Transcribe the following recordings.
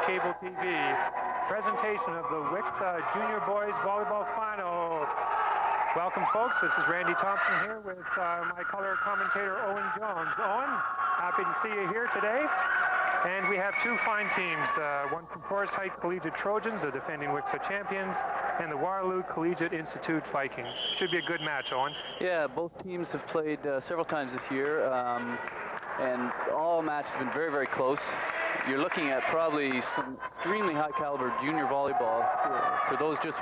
Cable TV. Presentation of the WCSSA Junior Boys Volleyball Final. Welcome, folks. This is Randy Thompson here with my color commentator, Owen Jones. Owen, happy to see you here today. And we have two fine teams, one from Forest Heights Collegiate Trojans, the defending WCSSA champions, and the Waterloo Collegiate Institute Vikings. Should be a good match, Owen. Yeah, both teams have played several times this year, and all matches have been very, very close. You're looking at probably some extremely high caliber junior volleyball. For those just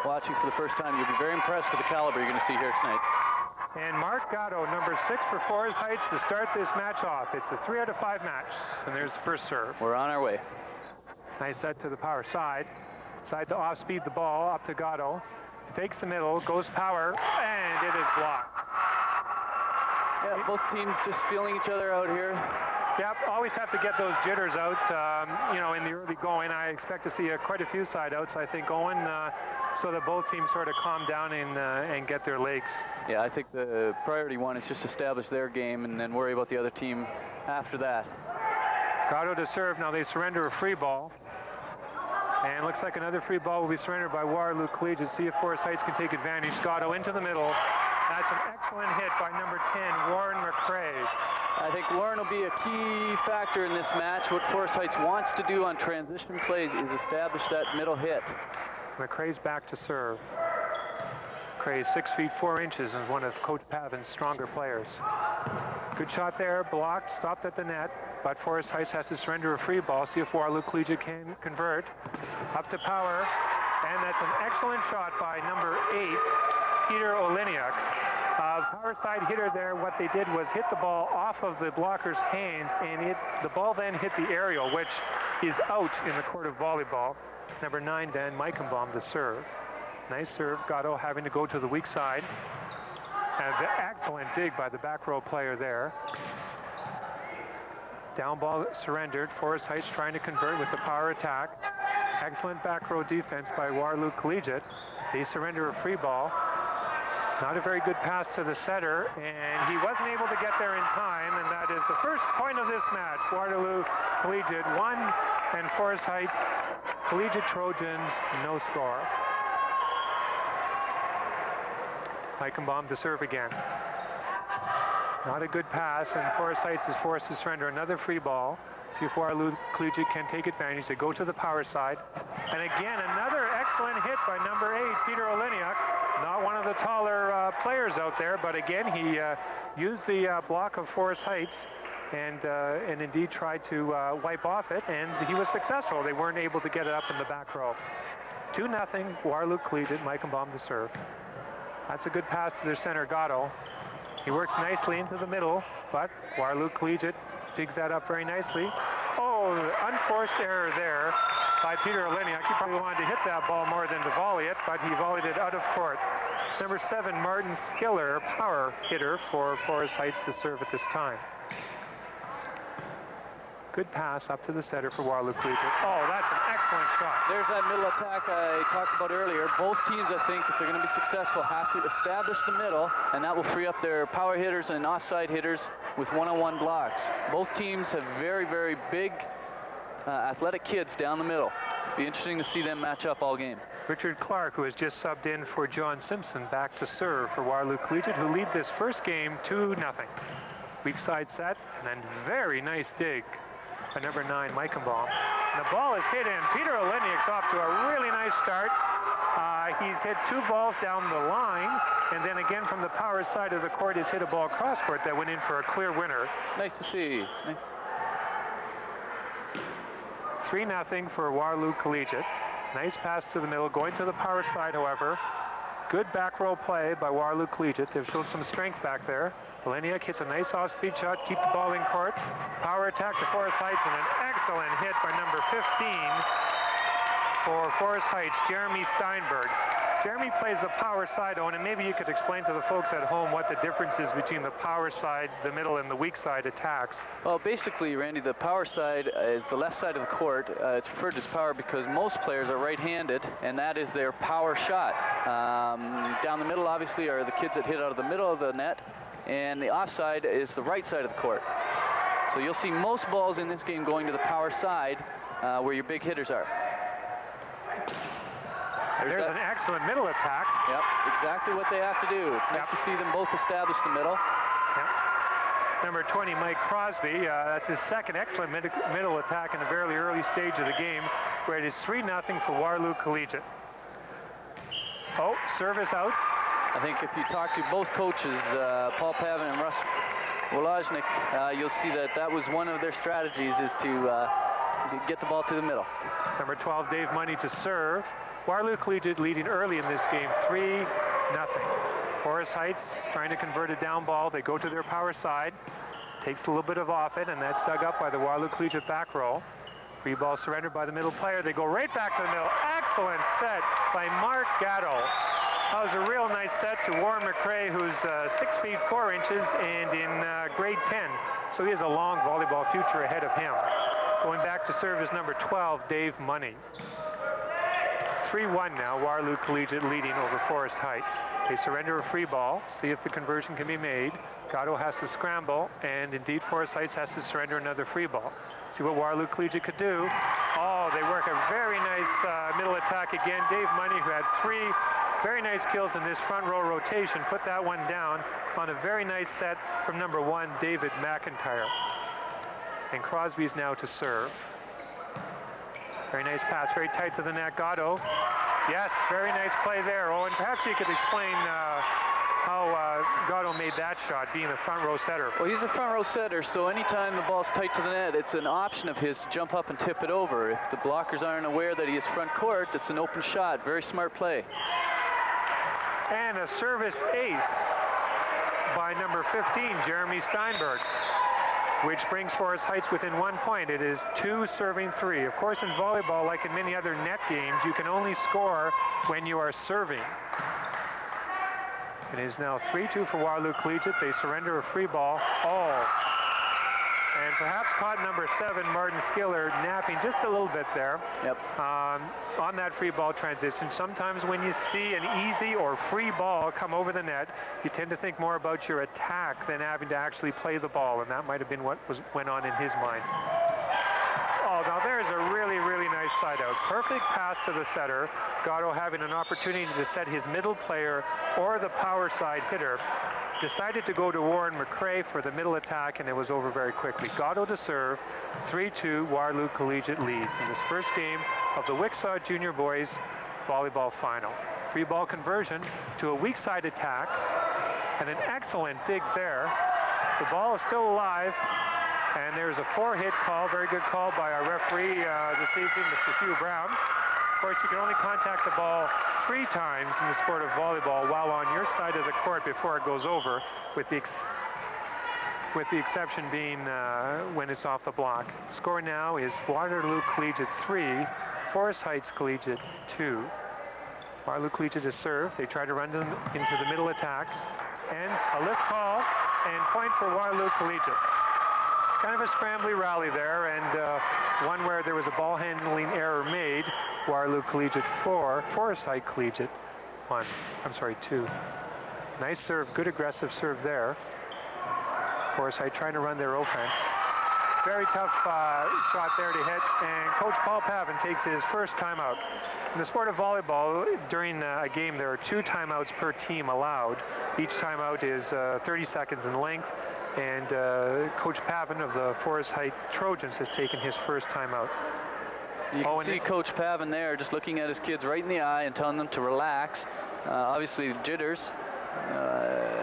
watching for the first time, you'll be very impressed with the caliber you're going to see here tonight. And Mark Gatto, number 6 for Forest Heights, to start this match off. It's a 3 out of 5 match, and there's the first serve. We're on our way. Nice set to the power side. Side to off-speed the ball, up to Gatto. Fakes the middle, goes power, and it is blocked. Yeah, both teams just feeling each other out here. Yep, always have to get those jitters out, you know, in the early going. I expect to see quite a few side outs, I think, Owen, so that both teams sort of calm down and get their legs. Yeah, I think the priority one is just establish their game and then worry about the other team after that. Gatto to serve. Now they surrender a free ball. And looks like another free ball will be surrendered by Waterloo Collegiate. See if Forest Heights can take advantage. Gatto into the middle. That's an excellent hit by number 10, Warren McCrea. I think Warren will be a key factor in this match. What Forest Heights wants to do on transition plays is establish that middle hit. McCrea's back to serve. McCrea's 6 feet 4 inches and one of Coach Pavin's stronger players. Good shot there, blocked, stopped at the net, but Forest Heights has to surrender a free ball. See if Waterloo Collegiate can convert. Up to power, and that's an excellent shot by number 8, Peter Olijnyk. Power side hitter there, what they did was hit the ball off of the blocker's hands, and the ball then hit the aerial, which is out in the court of volleyball. Number 9, then, Michenbaum to serve. Nice serve, Gatto having to go to the weak side. And an excellent dig by the back row player there. Down ball surrendered. Forest Heights trying to convert with the power attack. Excellent back row defense by Waterloo Collegiate. They surrender a free ball. Not a very good pass to the setter, and he wasn't able to get there in time, and that is the first point of this match. Waterloo Collegiate 1 and Forest Heights Collegiate Trojans no score. Michenbaum to serve again. Not a good pass, and Forest Heights is forced to surrender another free ball. See if Waterloo Collegiate can take advantage. They go to the power side. And again, another excellent hit by number 8, Peter Olijnyk. Not one of the taller players out there, but again, he used the block of Forest Heights and indeed tried to wipe off it, and he was successful. They weren't able to get it up in the back row. 2-0, Waterloo Collegiate, Michenbaum to serve. That's a good pass to their center, Gatto. He works nicely into the middle, but Waterloo Collegiate digs that up very nicely. Oh, unforced error there by Peter Olijnyk. He probably wanted to hit that ball more than to volley it, but he volleyed it out of court. Number 7, Martin Schiller, power hitter for Forest Heights to serve at this time. Good pass up to the setter for Waterloo Collegiate. Oh, that's an excellent shot. There's that middle attack I talked about earlier. Both teams, I think, if they're going to be successful, have to establish the middle, and that will free up their power hitters and offside hitters with one-on-one blocks. Both teams have very, very big athletic kids down the middle. Be interesting to see them match up all game. Richard Clarke, who has just subbed in for John Simpson, back to serve for Waterloo Collegiate, who lead this first game 2-0. Weak side set, and then very nice dig by number 9, Michenbaum. And the ball is hit in. Peter Olijnyk's off to a really nice start. He's hit 2 balls down the line, and then again from the power side of the court, he's hit a ball cross court that went in for a clear winner. It's nice to see. 3-0 for Waterloo Collegiate. Nice pass to the middle, going to the power side, however. Good back row play by Waterloo Collegiate. They've shown some strength back there. Olijnyk hits a nice off-speed shot, keep the ball in court. Power attack to Forest Heights, and an excellent hit by number 15 for Forest Heights, Jeremy Steinberg. Jeremy plays the power side, Owen, and maybe you could explain to the folks at home what the difference is between the power side, the middle, and the weak side attacks. Well, basically, Randy, the power side is the left side of the court. It's referred to as power because most players are right-handed, and that is their power shot. Down the middle, obviously, are the kids that hit out of the middle of the net, and the offside is the right side of the court. So you'll see most balls in this game going to the power side, where your big hitters are. There's an excellent middle attack. Yep, exactly what they have to do. It's nice to see them both establish the middle. Yep. Number 20, Mike Crosby. That's his second excellent middle attack in a very early stage of the game, where it is 3-0 for Waterloo Collegiate. Oh, service out. I think if you talk to both coaches, Paul Pavin and Russ Olijnyk, you'll see that that was one of their strategies, is to get the ball to the middle. Number 12, Dave Money to serve. Waterloo Collegiate leading early in this game, 3-0. Forest Heights trying to convert a down ball. They go to their power side. Takes a little bit of off it, and that's dug up by the Waterloo Collegiate back row. Free ball surrendered by the middle player. They go right back to the middle. Excellent set by Mark Gatto. That was a real nice set to Warren McCrea, who's 6 feet 4 inches and in grade 10. So he has a long volleyball future ahead of him. Going back to serve is number 12, Dave Money. 3-1 now, Waterloo Collegiate leading over Forest Heights. They surrender a free ball, see if the conversion can be made. Gatto has to scramble, and indeed Forest Heights has to surrender another free ball. See what Waterloo Collegiate could do. Oh, they work a very nice middle attack again. Dave Money, who had 3 very nice kills in this front row rotation, put that one down on a very nice set from number 1, David McIntyre. And Crosby's now to serve. Very nice pass, very tight to the net. Gatto. Yes, very nice play there. Oh, and perhaps you could explain how Gatto made that shot, being a front row setter. Well, he's a front row setter, so anytime the ball's tight to the net, it's an option of his to jump up and tip it over. If the blockers aren't aware that he is front court, it's an open shot. Very smart play. And a service ace by number 15, Jeremy Steinberg, which brings Forest Heights within 1 point. It is 2 serving 3. Of course, in volleyball, like in many other net games, you can only score when you are serving. It is now 3-2 for Waterloo Collegiate. They surrender a free ball. Oh, and perhaps caught number 7, Martin Schiller, napping just a little bit there. Yep. On that free ball transition. Sometimes when you see an easy or free ball come over the net, you tend to think more about your attack than having to actually play the ball, and that might have been what went on in his mind. Oh, now there's a really, really nice side out. Perfect pass to the setter. Gatto having an opportunity to set his middle player or the power side hitter. Decided to go to Warren McCrea for the middle attack, and it was over very quickly. Gatto to serve. 3-2, Waterloo Collegiate leads in this first game of the Wichita Junior Boys Volleyball Final. Free ball conversion to a weak side attack, and an excellent dig there. The ball is still alive, and there's a 4-hit call. Very good call by our referee this evening, Mr. Hugh Brown. Of course, you can only contact the ball 3 times in the sport of volleyball while on your side of the court before it goes over, with the exception being when it's off the block. Score now is Waterloo Collegiate 3, Forest Heights Collegiate 2. Waterloo Collegiate is served. They try to run them into the middle attack, and a lift call and point for Waterloo Collegiate. Kind of a scrambly rally there, and one where there was a ball handling error made. Waterloo Collegiate 4, Forest Heights Collegiate 1. I'm sorry, 2. Nice serve, good aggressive serve there. Forest Heights trying to run their offense. Very tough shot there to hit, and Coach Paul Pavin takes his first timeout. In the sport of volleyball, during a game, there are 2 timeouts per team allowed. Each timeout is 30 seconds in length, and Coach Pavin of the Forest Heights Trojans has taken his first timeout. You can see Coach Pavin there just looking at his kids right in the eye and telling them to relax. Obviously jitters,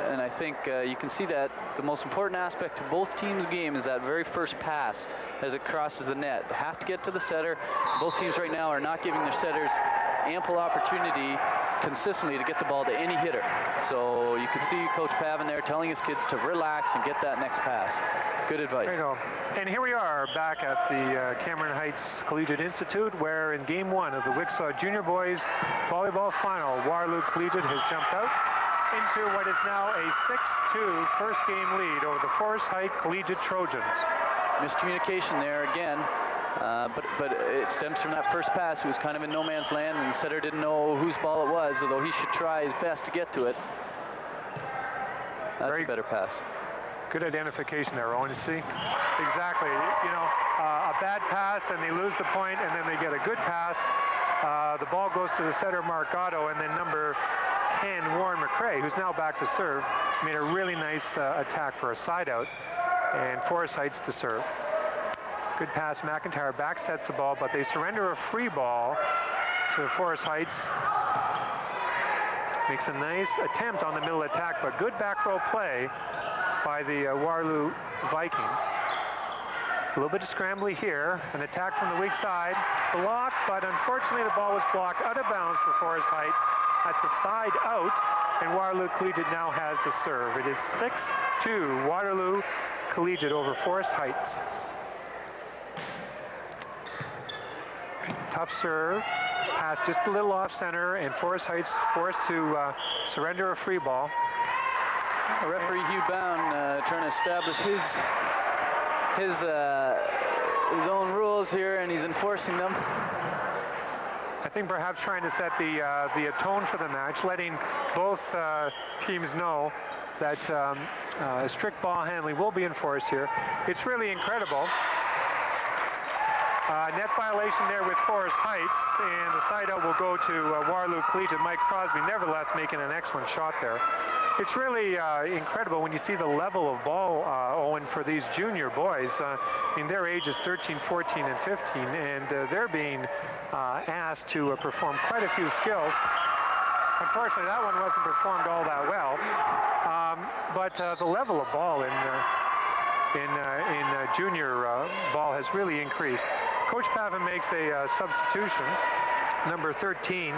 and I think you can see that the most important aspect to both teams' game is that very first pass as it crosses the net. They have to get to the setter. Both teams right now are not giving their setters ample opportunity consistently to get the ball to any hitter. So you can see Coach Pavin there telling his kids to relax and get that next pass. Good advice. There you go. And here we are back at the Cameron Heights Collegiate Institute, where in game 1 of the Wichita Junior Boys Volleyball Final, Waterloo Collegiate has jumped out into what is now a 6-2 first game lead over the Forest Heights Collegiate Trojans. Miscommunication there again. But it stems from that first pass. He was kind of in no man's land, and the setter didn't know whose ball it was, although he should try his best to get to it. That's a better pass. Good identification there, Owen. See? Exactly. You know, a bad pass and they lose the point, and then they get a good pass. The ball goes to the setter, Mark Gatto, and then number 10, Warren McCrea, who's now back to serve, made a really nice attack for a side out, and Forest Heights to serve. Good pass. McIntyre back sets the ball, but they surrender a free ball to Forest Heights. Makes a nice attempt on the middle attack, but good back row play by the Waterloo Vikings. A little bit of scrambly here. An attack from the weak side. Blocked, but unfortunately the ball was blocked out of bounds for Forest Heights. That's a side out, and Waterloo Collegiate now has the serve. It is 6-2 Waterloo Collegiate over Forest Heights. Tough serve. Pass just a little off center, and Forest Heights forced to surrender a free ball. Referee Hugh Bound trying to establish his own rules here, and he's enforcing them. I think perhaps trying to set the tone for the match, letting both teams know that strict ball handling will be enforced here. It's really incredible. Net violation there with Forest Heights, and the side out will go to Waterloo Collegiate. Mike Crosby, nevertheless, making an excellent shot there. It's really incredible when you see the level of ball, Owen, for these junior boys. I mean, their age is 13, 14, and 15, and they're being asked to perform quite a few skills. Unfortunately, that one wasn't performed all that well, but the level of ball in junior ball has really increased. Coach Pavin makes a substitution. Number 13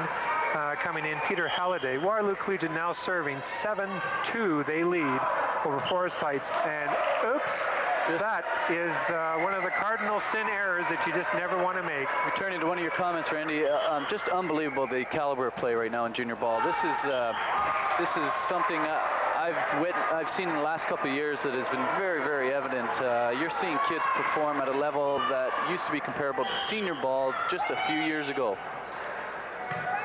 coming in, Peter Haliday. Waterloo Collegiate now serving 7-2. They lead over Forest Heights. And oops, that is one of the cardinal sin errors that you just never want to make. Returning to one of your comments, Randy, just unbelievable the caliber of play right now in junior ball. This is something I've seen in the last couple of years that has been very, very evident. You're seeing kids perform at a level that used to be comparable to senior ball just a few years ago.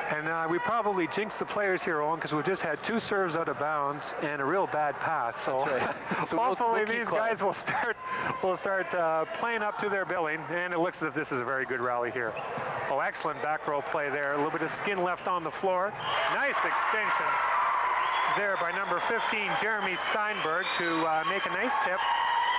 And we probably jinxed the players here, Owen, because we've just had 2 serves out of bounds and a real bad pass. So, right. So hopefully these guys will start playing up to their billing, and it looks as if this is a very good rally here. Oh, excellent back row play there. A little bit of skin left on the floor. Nice extension there by number 15, Jeremy Steinberg, to make a nice tip.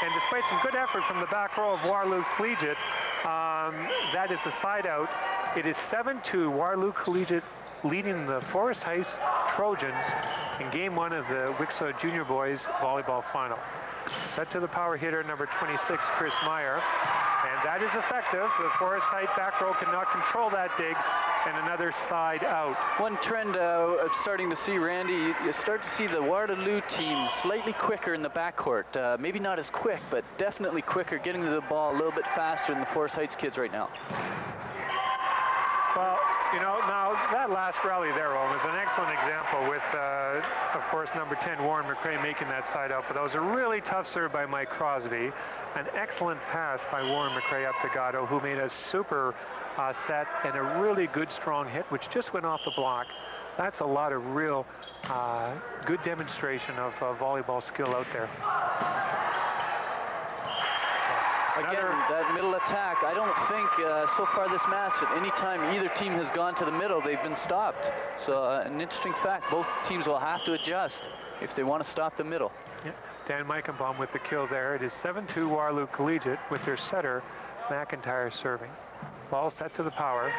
And despite some good effort from the back row of Waterloo Collegiate, that is a side out. It is 7-2 Waterloo Collegiate leading the Forest Heights Trojans in game 1 of the Wichita Junior Boys Volleyball Final. Set to the power hitter, number 26, Chris Meyer. And that is effective. The Forest Heights back row cannot control that dig, and another side out. One trend I'm starting to see, Randy, you start to see the Waterloo team slightly quicker in the backcourt. Maybe not as quick, but definitely quicker, getting to the ball a little bit faster than the Forest Heights kids right now. Well, you know, now that last rally there, Owen, was an excellent example with, of course, number 10, Warren McCrea, making that side out. But that was a really tough serve by Mike Crosby. An excellent pass by Warren McCrea up to Gatto, who made a super set and a really good strong hit, which just went off the block. That's a lot of real good demonstration of volleyball skill out there. Again, that middle attack, I don't think so far this match at any time either team has gone to the middle, they've been stopped. So an interesting fact, both teams will have to adjust if they want to stop the middle. Yeah. Dan Michenbaum with the kill there. It is 7-2 Waterloo Collegiate with their setter, McIntyre, serving. Ball set to the power.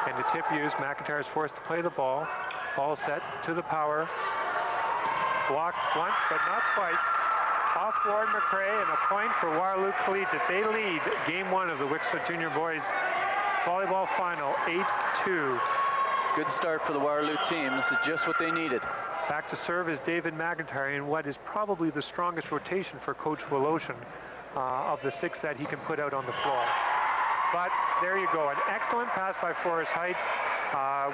And the tip used, McIntyre is forced to play the ball. Ball set to the power. Blocked once, but not twice. Off Warren McCrea, and a point for Waterloo Collegiate. They lead game 1 of the Wichita Junior Boys Volleyball Final, 8-2. Good start for the Waterloo team. This is just what they needed. Back to serve is David McIntyre in what is probably the strongest rotation for Coach Woloshin of the 6 that he can put out on the floor. But there you go, an excellent pass by Forest Heights.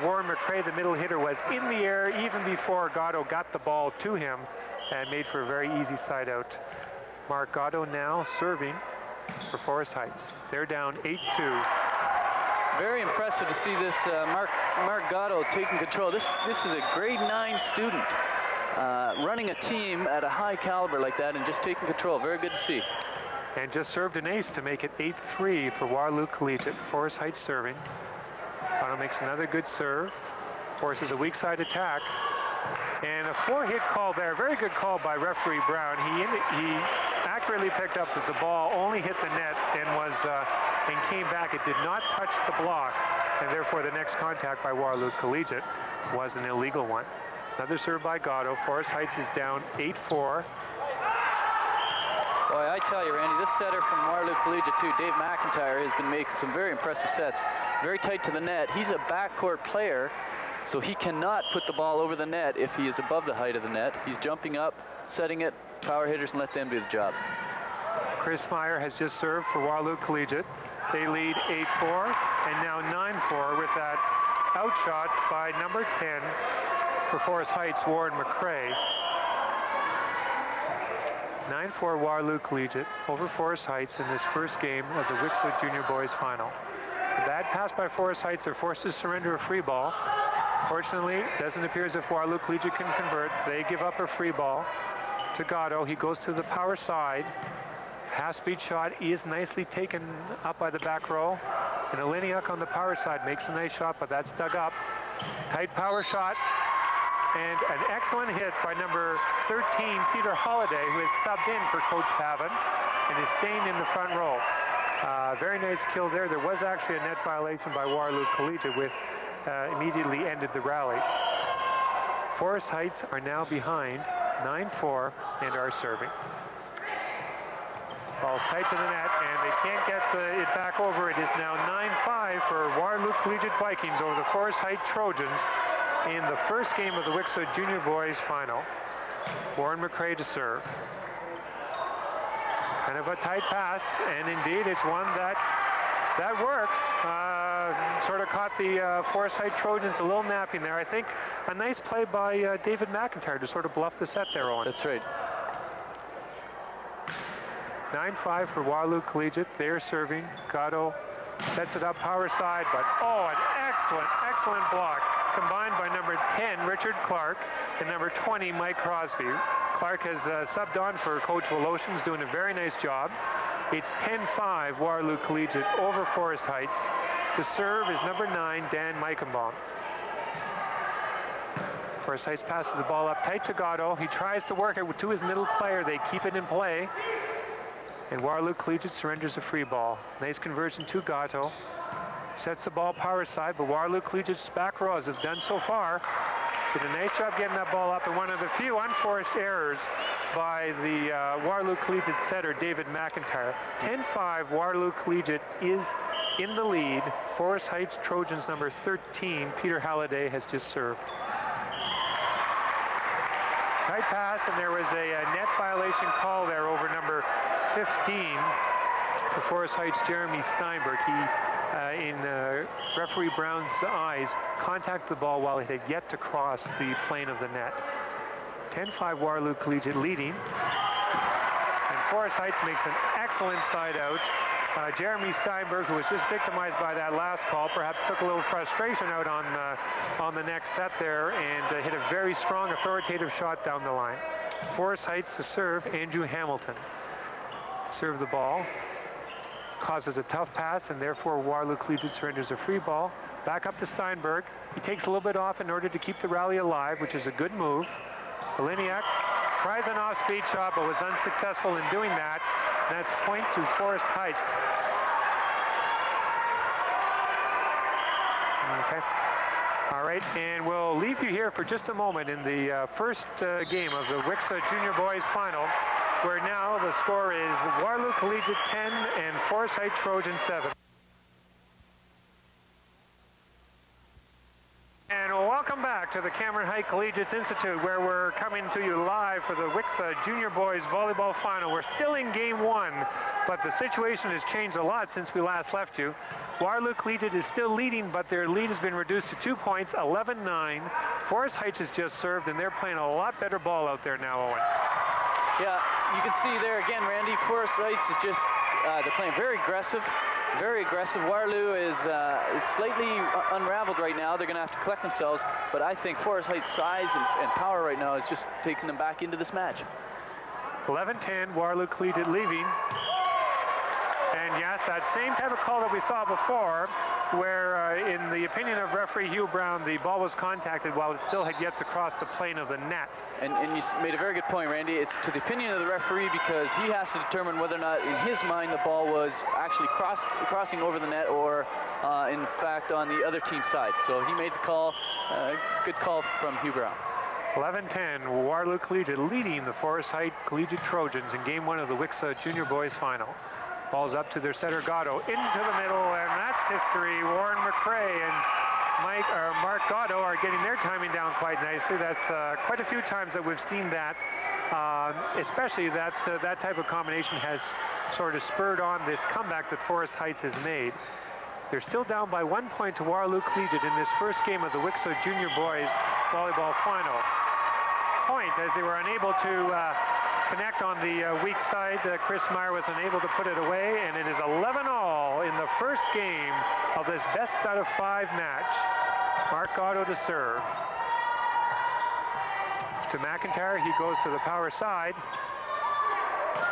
Warren McCrea, the middle hitter, was in the air even before Gatto got the ball to him, and made for a very easy side out. Mark Gatto now serving for Forest Heights. They're down 8-2. Very impressive to see this Mark Gatto taking control. This is a grade 9 student. running a team at a high caliber like that and just taking control. Very good to see. And just served an ace to make it 8-3 for Waterloo Collegiate. Forest Heights serving. Gatto makes another good serve. Forces a weak side attack. And a 4-hit call there. Very good call by referee Brown. He accurately picked up that the ball only hit the net and came back. It did not touch the block. And therefore the next contact by Waterloo Collegiate was an illegal one. Another serve by Gatto. Forest Heights is down 8-4. Boy, I tell you, Randy, this setter from Waterloo Collegiate, too, Dave McIntyre, has been making some very impressive sets. Very tight to the net. He's a backcourt player, so he cannot put the ball over the net if he is above the height of the net. He's jumping up, setting it, power hitters, and let them do the job. Chris Meyer has just served for Waterloo Collegiate. They lead 8-4, and now 9-4 with that outshot by number 10 for Forest Heights, Warren McCrea. 9-4 Waterloo Collegiate over Forest Heights in this first game of the Wixler Junior Boys Final. A bad pass by Forest Heights. They're forced to surrender a free ball. Fortunately, it doesn't appear as if Waterloo Collegiate can convert. They give up a free ball to Gatto. He goes to the power side. Half-speed shot is nicely taken up by the back row. And Olijnyk on the power side makes a nice shot, but that's dug up. Tight power shot. And an excellent hit by number 13, Peter Haliday, who has subbed in for Coach Pavin and is staying in the front row. Very nice kill there. There was actually a net violation by Waterloo Collegiate, which immediately ended the rally. Forest Heights are now behind 9-4 and are serving. Ball's tight to the net, and they can't get it back over. It is now 9-5 for Waterloo Collegiate Vikings over the Forest Heights Trojans in the first game of the Wixler Junior Boys Final. Warren McCrea to serve. Kind of a tight pass, and indeed it's one that works. Sort of caught the Forest Heights Trojans a little napping there. I think a nice play by David McIntyre to sort of bluff the set there, Owen. That's right. 9-5 for Waterloo Collegiate. They're serving. Gatto sets it up power side, but an excellent block combined by number 10, Richard Clarke, and number 20, Mike Crosby. Clarke has subbed on for Coach Woloshyn's, doing a very nice job. It's 10-5 Waterloo Collegiate over Forest Heights. To serve is number 9, Dan Michenbaum. Forest Heights passes the ball up tight to Gatto. He tries to work it to his middle player. They keep it in play. And Waterloo Collegiate surrenders a free ball. Nice conversion to Gatto. Sets the ball power side, but Waterloo Collegiate's back rows have done so far. Did a nice job getting that ball up, and one of the few unforced errors by the Waterloo Collegiate setter, David McIntyre. 10-5, Waterloo Collegiate is in the lead. Forest Heights Trojans number 13, Peter Haliday, has just served. Tight pass, and there was a net violation call there over number 15 for Forest Heights, Jeremy Steinberg. He, in referee Brown's eyes, contacted the ball while it had yet to cross the plane of the net. 10-5 Waterloo Collegiate leading. And Forest Heights makes an excellent side out. Jeremy Steinberg, who was just victimized by that last call, perhaps took a little frustration out on the next set there and hit a very strong authoritative shot down the line. Forest Heights to serve, Andrew Hamilton. Serve the ball. Causes a tough pass, and therefore Waterloo Collegiate surrenders a free ball. Back up to Steinberg. He takes a little bit off in order to keep the rally alive, which is a good move. Olijnyk tries an off-speed shot, but was unsuccessful in doing that. That's point to Forest Heights. Okay. All right, and we'll leave you here for just a moment in the first game of the Wixler Junior Boys Final, where now the score is Waterloo Collegiate 10 and Forest Heights Trojans 7. And welcome back to the Cameron Heights Collegiate Institute, where we're coming to you live for the Wixler Junior Boys Volleyball Final. We're still in game one, but the situation has changed a lot since we last left you. Waterloo Collegiate is still leading, but their lead has been reduced to 2 points, 11-9. Forest Heights has just served, and they're playing a lot better ball out there now, Owen. Yeah, you can see there again, Randy, Forest Heights is just, they're playing very aggressive. very aggressive. Waterloo is slightly unraveled right now. They're going to have to collect themselves, but I think Forest Heights' size and power right now is just taking them back into this match. 11-10, Waterloo Collegiate leaving. And yes, that same type of call that we saw before, where in the opinion of referee Hugh Brown, the ball was contacted while it still had yet to cross the plane of the net. And you made a very good point, Randy. It's to the opinion of the referee because he has to determine whether or not, in his mind, the ball was actually crossing over the net or, in fact, on the other team's side. So he made the call. Good call from Hugh Brown. 11-10, Waterloo Collegiate leading the Forest Heights Collegiate Trojans in Game 1 of the WCSSA Junior Boys Final. Ball's up to their setter, Gatto, into the middle, and that's history. Warren McCrea and Mark Gatto are getting their timing down quite nicely. That's quite a few times that we've seen that, especially that type of combination has sort of spurred on this comeback that Forest Heights has made. They're still down by 1 point to Waterloo Collegiate in this first game of the WCSSA Junior Boys Volleyball Final. Point as they were unable to connect on the weak side. Chris Meyer was unable to put it away, and it is 11-all in the first game of this best out of 5 match. Mark Gatto to serve. To McIntyre, he goes to the power side.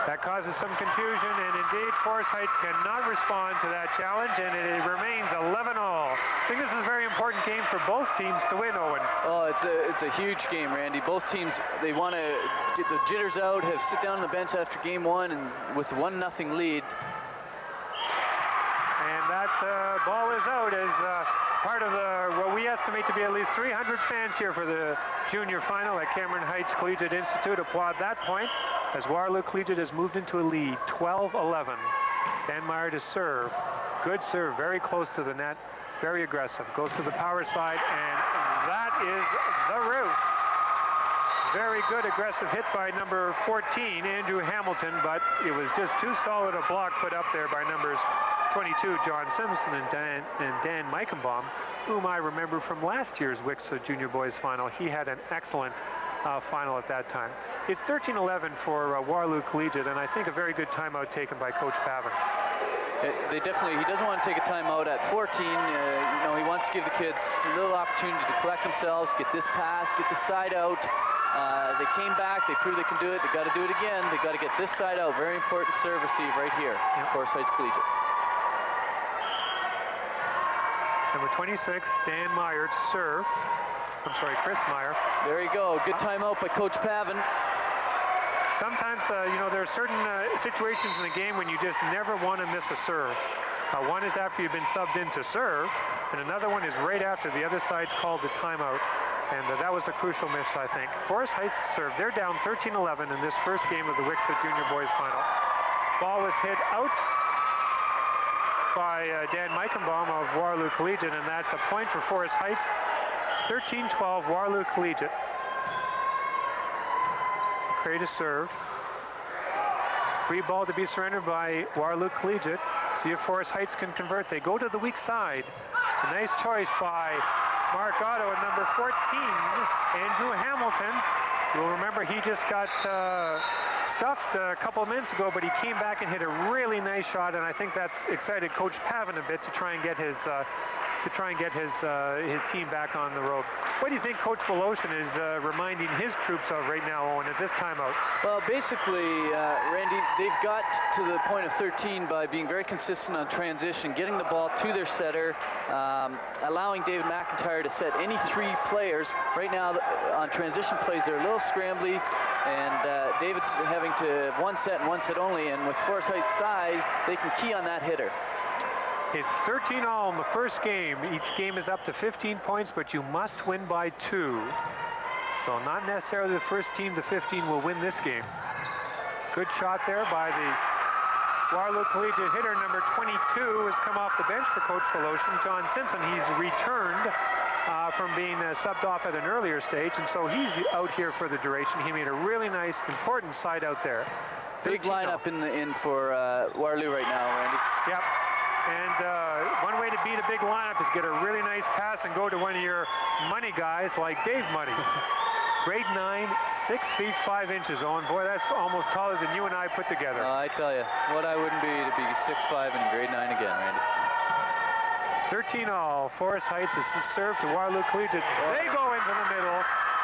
That causes some confusion, and indeed Forest Heights cannot respond to that challenge, and it remains 11-all. I think this is a very important game for both teams to win, Owen. Oh, it's a huge game, Randy. Both teams, they want to get the jitters out, sit down on the bench after Game 1, and with 1-0 lead. And that ball is out as part of what we estimate to be at least 300 fans here for the junior final at Cameron Heights Collegiate Institute. Applaud that point as Waterloo Collegiate has moved into a lead, 12-11. Dan Meyer to serve. Good serve, very close to the net, very aggressive. Goes to the power side, and that is the roof. Very good aggressive hit by number 14, Andrew Hamilton, but it was just too solid a block put up there by numbers 22, John Simpson and Dan Michenbaum, whom I remember from last year's WCSSA Junior Boys Final. He had an excellent final at that time. It's 13-11 for Waterloo Collegiate, and I think a very good timeout taken by Coach Pavin. He doesn't want to take a timeout at 14. He wants to give the kids a little opportunity to collect themselves, get this pass, get the side out. They came back, they proved they can do it, they got to do it again. They got to get this side out. Very important serve receive right here, Forest Heights Collegiate. Number 26, Dan Meyer to serve. I'm sorry, Chris Meyer. There you go. Good timeout by Coach Pavin. Sometimes, there are certain situations in the game when you just never want to miss a serve. One is after you've been subbed in to serve, and another one is right after the other side's called the timeout. And that was a crucial miss, I think. Forest Heights to serve. They're down 13-11 in this first game of the WCSSA Junior Boys Final. Ball was hit out by Dan Michenbaum of Waterloo Collegiate, and that's a point for Forest Heights. 13-12, Waterloo Collegiate. McCrea to serve. Free ball to be surrendered by Waterloo Collegiate. See if Forest Heights can convert. They go to the weak side. A nice choice by Mark Gatto at number 14, Andrew Hamilton. You'll remember he just got stuffed a couple of minutes ago, but he came back and hit a really nice shot, and I think that's excited Coach Pavin a bit to try and get his team back on the road. What do you think Coach Voloshin is reminding his troops of right now, Owen, at this timeout? Well, basically, Randy, they've got to the point of 13 by being very consistent on transition, getting the ball to their setter, allowing David McIntyre to set any 3 players. Right now, on transition plays, they're a little scrambly, and David's having to one set and one set only, and with Forest Heights size, they can key on that hitter. It's 13-all in the first game. Each game is up to 15 points, but you must win by 2. So not necessarily the first team to 15 will win this game. Good shot there by the Waterloo Collegiate hitter. Number 22 has come off the bench for Coach Voloshin, John Simpson. He's returned from being subbed off at an earlier stage, and so he's out here for the duration. He made a really nice, important side out there. Big lineup in for Waterloo right now, Randy. Yep. And one way to beat a big lineup is get a really nice pass and go to one of your money guys like Dave Money. Grade 9, 6 feet 5 inches, Owen. Boy, that's almost taller than you and I put together. I tell you, what I wouldn't be to be 6'5" and in grade 9 again, Randy. 13 all. Forest Heights is served to Waterloo Collegiate. They go into the middle.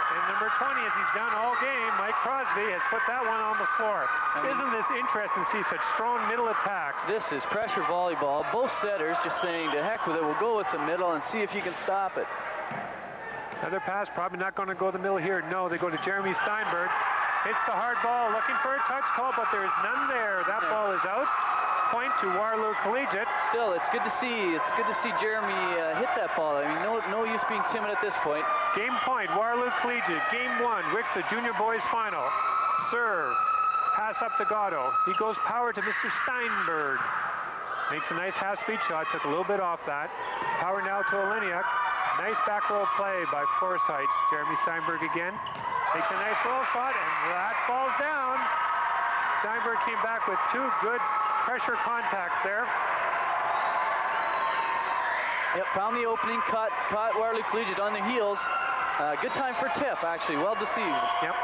And number 20, as he's done all game, Mike Crosby has put that one on the floor. Isn't this interesting to see such strong middle attacks? This is pressure volleyball. Both setters just saying, to heck with it, we'll go with the middle and see if you can stop it. Another pass, probably not going to go the middle here. No, they go to Jeremy Steinberg. Hits the hard ball, looking for a touch call, but there's none there. That ball is out. Point to Waterloo Collegiate. Still, it's good to see. It's good to see Jeremy hit that ball. I mean, no use being timid at this point. Game point, Waterloo Collegiate. Game 1, Wixa Junior Boys Final. Serve. Pass up to Gatto. He goes power to Mr. Steinberg. Makes a nice half-speed shot. Took a little bit off that. Power now to Olijnyk. Nice back row play by Forest Heights. Jeremy Steinberg again. Makes a nice roll shot, and that falls down. Steinberg came back with 2 good pressure contacts there. Yep, found the opening, caught Waterloo Collegiate on their heels. Good time for tip, actually, well deceived. Yep.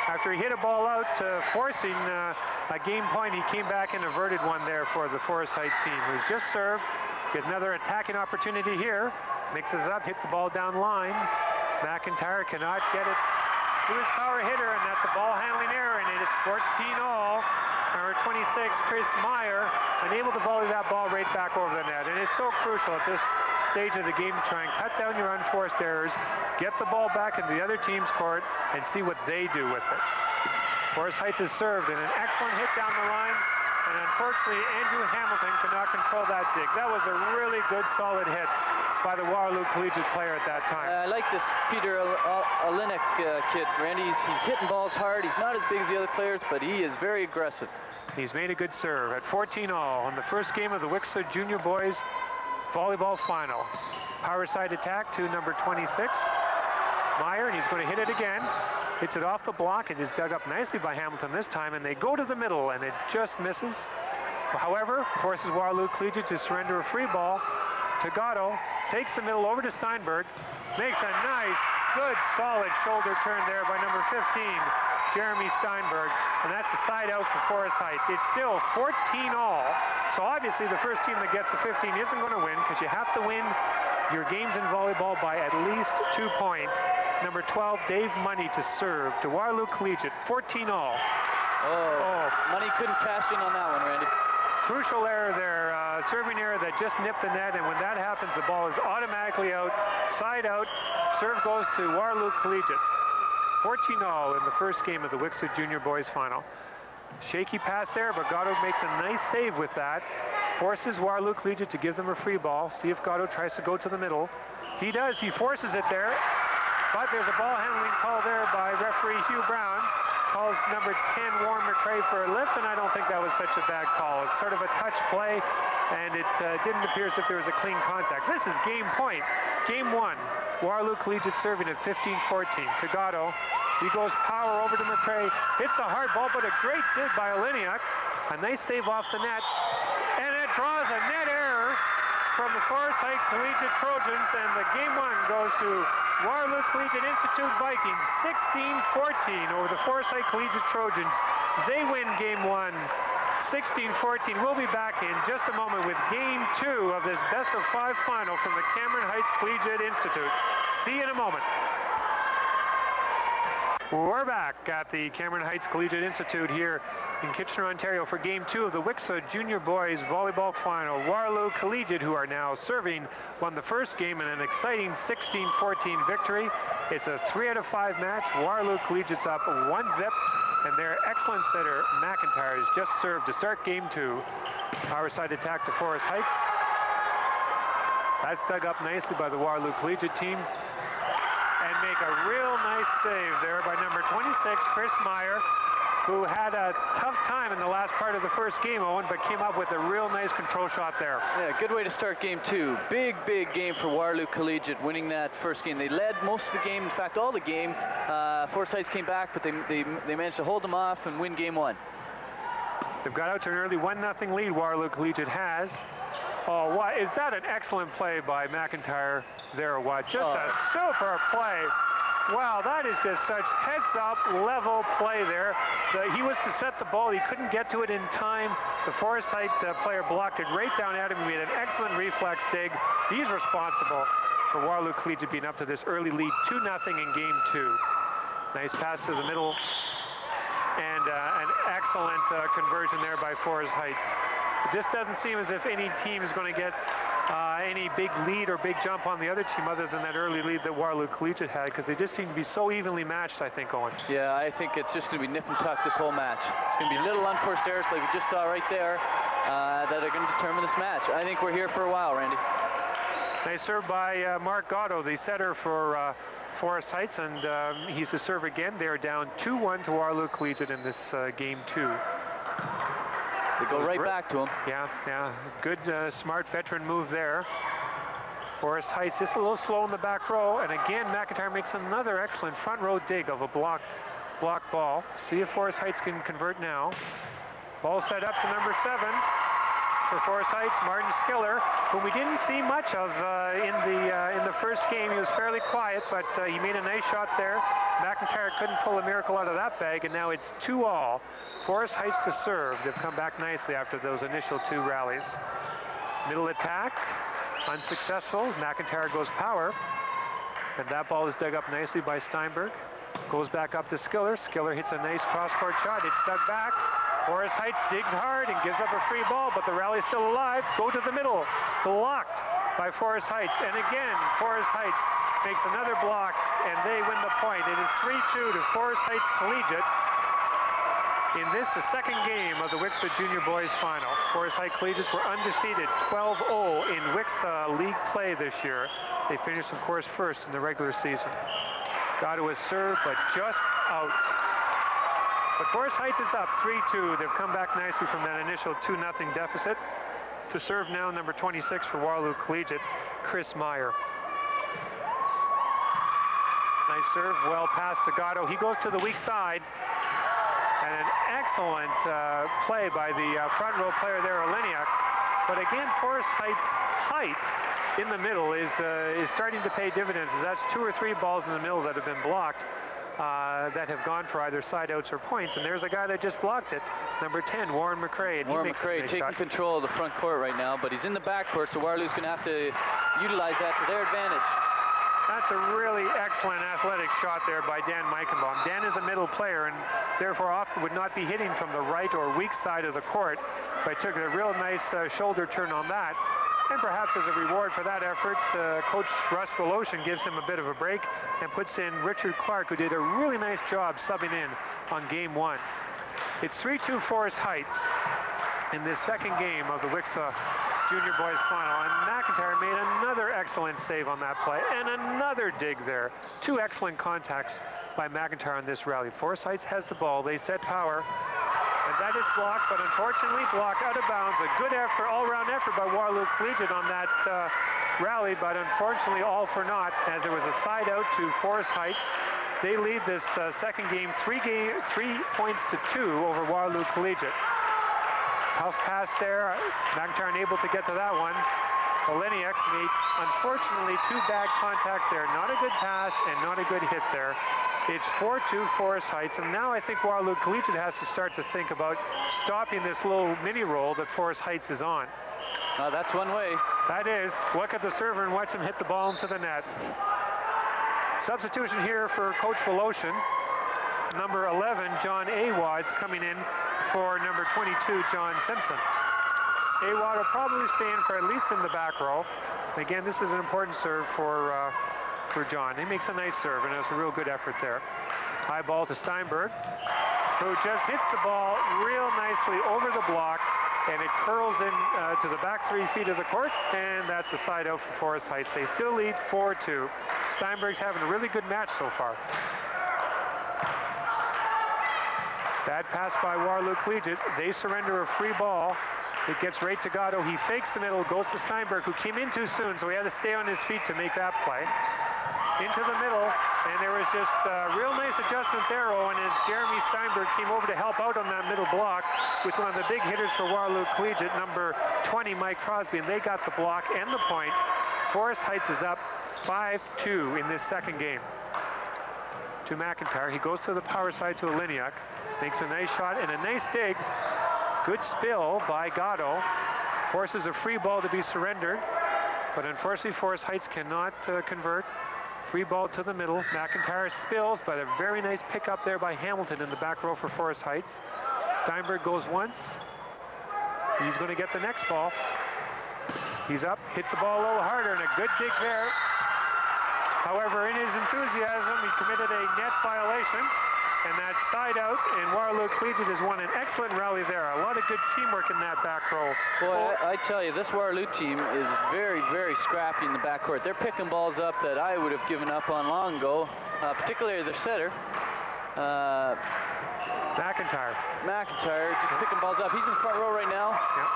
After he hit a ball out, forcing a game point, he came back and averted one there for the Forest Heights team, who's just served. Gets another attacking opportunity here. Mixes up, hits the ball down line. McIntyre cannot get it to his power hitter, and that's a ball handling error, and it is 14 all. Number 26, Chris Meyer, unable to volley that ball right back over the net. And it's so crucial at this stage of the game to try and cut down your unforced errors, get the ball back into the other team's court, and see what they do with it. Forest Heights is served, and an excellent hit down the line. And unfortunately, Andrew Hamilton could not control that dig. That was a really good, solid hit by the Waterloo Collegiate player at that time. I like this Peter Olijnyk kid, Randy. He's hitting balls hard. He's not as big as the other players, but he is very aggressive. He's made a good serve at 14 all in the first game of the Wixa Junior Boys Volleyball Final. Power side attack to number 26, Meyer, and he's going to hit it again. Hits it off the block. It is dug up nicely by Hamilton this time, and they go to the middle, and it just misses. However, forces Waterloo Collegiate to surrender a free ball to Gatto. Takes the middle over to Steinberg. Makes a nice, good, solid shoulder turn there by number 15, Jeremy Steinberg. And that's a side out for Forest Heights. It's still 14 all. So obviously the first team that gets the 15 isn't going to win, because you have to win your games in volleyball by at least 2 points. Number 12, Dave Money to serve to Waterloo Collegiate, 14 all. Oh, Money couldn't cash in on that one, Randy. Crucial error there, serving error that just nipped the net, and when that happens, the ball is automatically out, side out. Serve goes to Waterloo Collegiate. 14 all in the first game of the Wixa Junior Boys Final. Shaky pass there, but Gatto makes a nice save with that. Forces Waterloo Collegiate to give them a free ball. See if Gatto tries to go to the middle. He does, he forces it there. But there's a ball handling call there by referee Hugh Brown. Calls number 10, Warren McCrea, for a lift, and I don't think that was such a bad call. It's sort of a touch play, and it didn't appear as if there was a clean contact. This is game point. Game 1. Waterloo Collegiate serving at 15-14 to Gatto. He goes power over to McCrea. Hits a hard ball, but a great dig by Olijnyk. A nice save off the net. And it draws a net error from the Forest Heights Collegiate Trojans, and the game 1 goes to Waterloo Collegiate Institute Vikings, 16-14 over the Forest Heights Collegiate Trojans. They win game 1, 16-14. We'll be back in just a moment with game 2 of this best of 5 final from the Cameron Heights Collegiate Institute. See you in a moment. We're back at the Cameron Heights Collegiate Institute here in Kitchener, Ontario for Game 2 of the Wixa Junior Boys Volleyball Final. Waterloo Collegiate, who are now serving, won the first game in an exciting 16-14 victory. It's a 3 out of 5 match. Waterloo Collegiate's up 1-0, and their excellent setter, McIntyre, has just served to start Game 2. Power side attack to Forest Heights. That's dug up nicely by the Waterloo Collegiate team. And make a real nice save there by number 26, Chris Meyer, who had a tough time in the last part of the first game, Owen, but came up with a real nice control shot there. Yeah, good way to start game 2. Big game for Waterloo Collegiate, winning that first game. They led most of the game, in fact, all the game. Forest Heights came back, but they managed to hold them off and win game 1. They've got out to an early 1-0 lead, Waterloo Collegiate has. Oh, what is that? An excellent play by McIntyre there, or what? Just a super play. Wow, that is just such heads-up level play there. He was to set the ball. He couldn't get to it in time. The Forest Heights player blocked it right down at him. He made an excellent reflex dig. He's responsible for Waterloo Collegiate being up to this early lead, 2-0 in game 2. Nice pass to the middle. And an excellent conversion there by Forest Heights. It just doesn't seem as if any team is going to get any big lead or big jump on the other team other than that early lead that Waterloo Collegiate had, because they just seem to be so evenly matched, I think, Owen. Yeah, I think it's just going to be nip and tuck this whole match. It's going to be little unforced errors like we just saw right there that are going to determine this match. I think we're here for a while, Randy. Nice serve by Mark Gatto, the setter for Forest Heights, and he's to serve again. They're down 2-1 to Waterloo Collegiate in this game 2. They go right back to him. Yeah. Good, smart veteran move there. Forest Heights just a little slow in the back row, and again, McIntyre makes another excellent front row dig of a block ball. See if Forest Heights can convert now. Ball set up to number 7 for Forest Heights, Martin Schiller, whom we didn't see much of in the first game. He was fairly quiet, but he made a nice shot there. McIntyre couldn't pull a miracle out of that bag, and now it's 2-all. Forest Heights to serve. They've come back nicely after those initial 2 rallies. Middle attack, unsuccessful. McIntyre goes power, and that ball is dug up nicely by Steinberg. Goes back up to Schiller. Schiller hits a nice cross-court shot. It's dug back. Forest Heights digs hard and gives up a free ball, but the rally's still alive. Go to the middle. Blocked by Forest Heights. And again, Forest Heights makes another block, and they win the point. It is 3-2 to Forest Heights Collegiate. In this, the second game of the WCSSA Junior Boys Final. Forest Heights Collegiates were undefeated, 12-0 in WCSSA League play this year. They finished, of course, first in the regular season. Gatto was served, but just out. But Forest Heights is up 3-2. They've come back nicely from that initial 2-0 deficit. To serve now, number 26 for Waterloo Collegiate, Chris Meyer. Nice serve, well past to Gatto. He goes to the weak side. And an excellent play by the front row player there, Olijnyk. But again, Forest Heights' height in the middle is starting to pay dividends. That's 2 or 3 balls in the middle that have been blocked that have gone for either side outs or points. And there's a guy that just blocked it, number 10, Warren McCrea. And Warren McCrea taking control of the front court right now, but he's in the back court, so Waterloo's going to have to utilize that to their advantage. That's a really excellent athletic shot there by Dan Michenbaum. Dan is a middle player and therefore often would not be hitting from the right or weak side of the court, but took a real nice shoulder turn on that. And perhaps as a reward for that effort, Coach Russ Voloshin gives him a bit of a break and puts in Richard Clarke, who did a really nice job subbing in on game 1. It's 3-2 Forest Heights in this second game of the WCSSA Junior Boys Final, and McIntyre made another excellent save on that play, and another dig there. 2 excellent contacts by McIntyre on this rally. Forest Heights has the ball. They set power, and that is blocked, but unfortunately blocked out of bounds. A good effort, all-around effort by Waterloo Collegiate on that rally, but unfortunately all for naught, as it was a side out to Forest Heights. They lead this second game 3 points to 2 over Waterloo Collegiate. Tough pass there. McIntyre unable to get to that one. Olijnyk made, unfortunately, 2 bad contacts there. Not a good pass and not a good hit there. It's 4-2 Forest Heights, and now I think Waterloo Collegiate has to start to think about stopping this little mini roll that Forest Heights is on. That's one way. That is. Look at the server and watch him hit the ball into the net. Substitution here for Coach Voloshin. Number 11, Jon Awad's coming in for number 22, John Simpson. Awad will probably stay in for at least in the back row. Again, this is an important serve for John. He makes a nice serve, and it's a real good effort there. High ball to Steinberg, who just hits the ball real nicely over the block, and it curls in to the back 3 feet of the court, and that's a side out for Forest Heights. They still lead 4-2. Steinberg's having a really good match so far. Bad pass by Waterloo Collegiate. They surrender a free ball. It gets right to Gatto. He fakes the middle, goes to Steinberg, who came in too soon, so he had to stay on his feet to make that play. Into the middle, and there was just a real nice adjustment there, Owen, as Jeremy Steinberg came over to help out on that middle block with one of the big hitters for Waterloo Collegiate, number 20, Mike Crosby, and they got the block and the point. Forest Heights is up 5-2 in this second game. to McIntyre. He goes to the power side to Olijnyk. Makes a nice shot and a nice dig. Good spill by Gatto. Forces a free ball to be surrendered. But unfortunately, Forest Heights cannot convert. Free ball to the middle. McIntyre spills, but a very nice pickup there by Hamilton in the back row for Forest Heights. Steinberg goes once. He's going to get the next ball. He's up, hits the ball a little harder, and a good dig there. However, in his enthusiasm, he committed a net violation, and that's side out, and Waterloo Collegiate has won an excellent rally there. A lot of good teamwork in that back row. Boy, I tell you, this Waterloo team is very, very scrappy in the backcourt. They're picking balls up that I would have given up on long ago, particularly their setter. McIntyre just picking balls up. He's in the front row right now. Yep.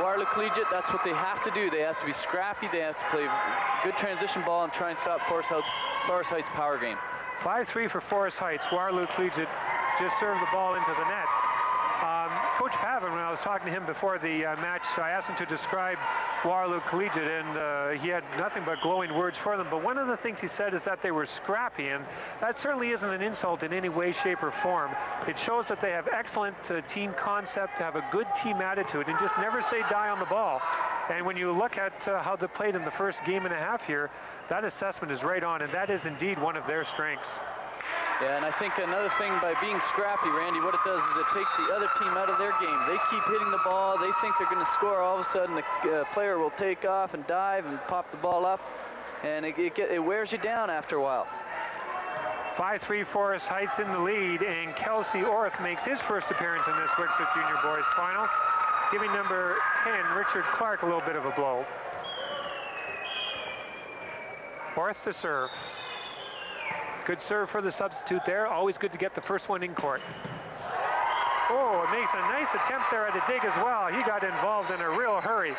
Waterloo Collegiate, that's what they have to do. They have to be scrappy. They have to play good transition ball and try and stop Forest Heights' power game. 5-3 for Forest Heights. Waterloo Collegiate just served the ball into the net. Coach Pavin, when I was talking to him before the match, I asked him to describe Waterloo Collegiate, and he had nothing but glowing words for them. But one of the things he said is that they were scrappy, and that certainly isn't an insult in any way, shape, or form. It shows that they have excellent team concept, have a good team attitude, and just never say die on the ball. And when you look at how they played in the first game and a half here, that assessment is right on, and that is indeed one of their strengths. Yeah, and I think another thing by being scrappy, Randy, what it does is it takes the other team out of their game. They keep hitting the ball. They think they're going to score. All of a sudden, the player will take off and dive and pop the ball up, and it wears you down after a while. 5-3 Forest Heights in the lead, and Kelsey Orth makes his first appearance in this Wixom Junior Boys Final, giving number 10, Richard Clarke, a little bit of a blow. Orth to serve. Good serve for the substitute there. Always good to get the first one in court. Oh, it makes a nice attempt there at a dig as well. He got involved in a real hurry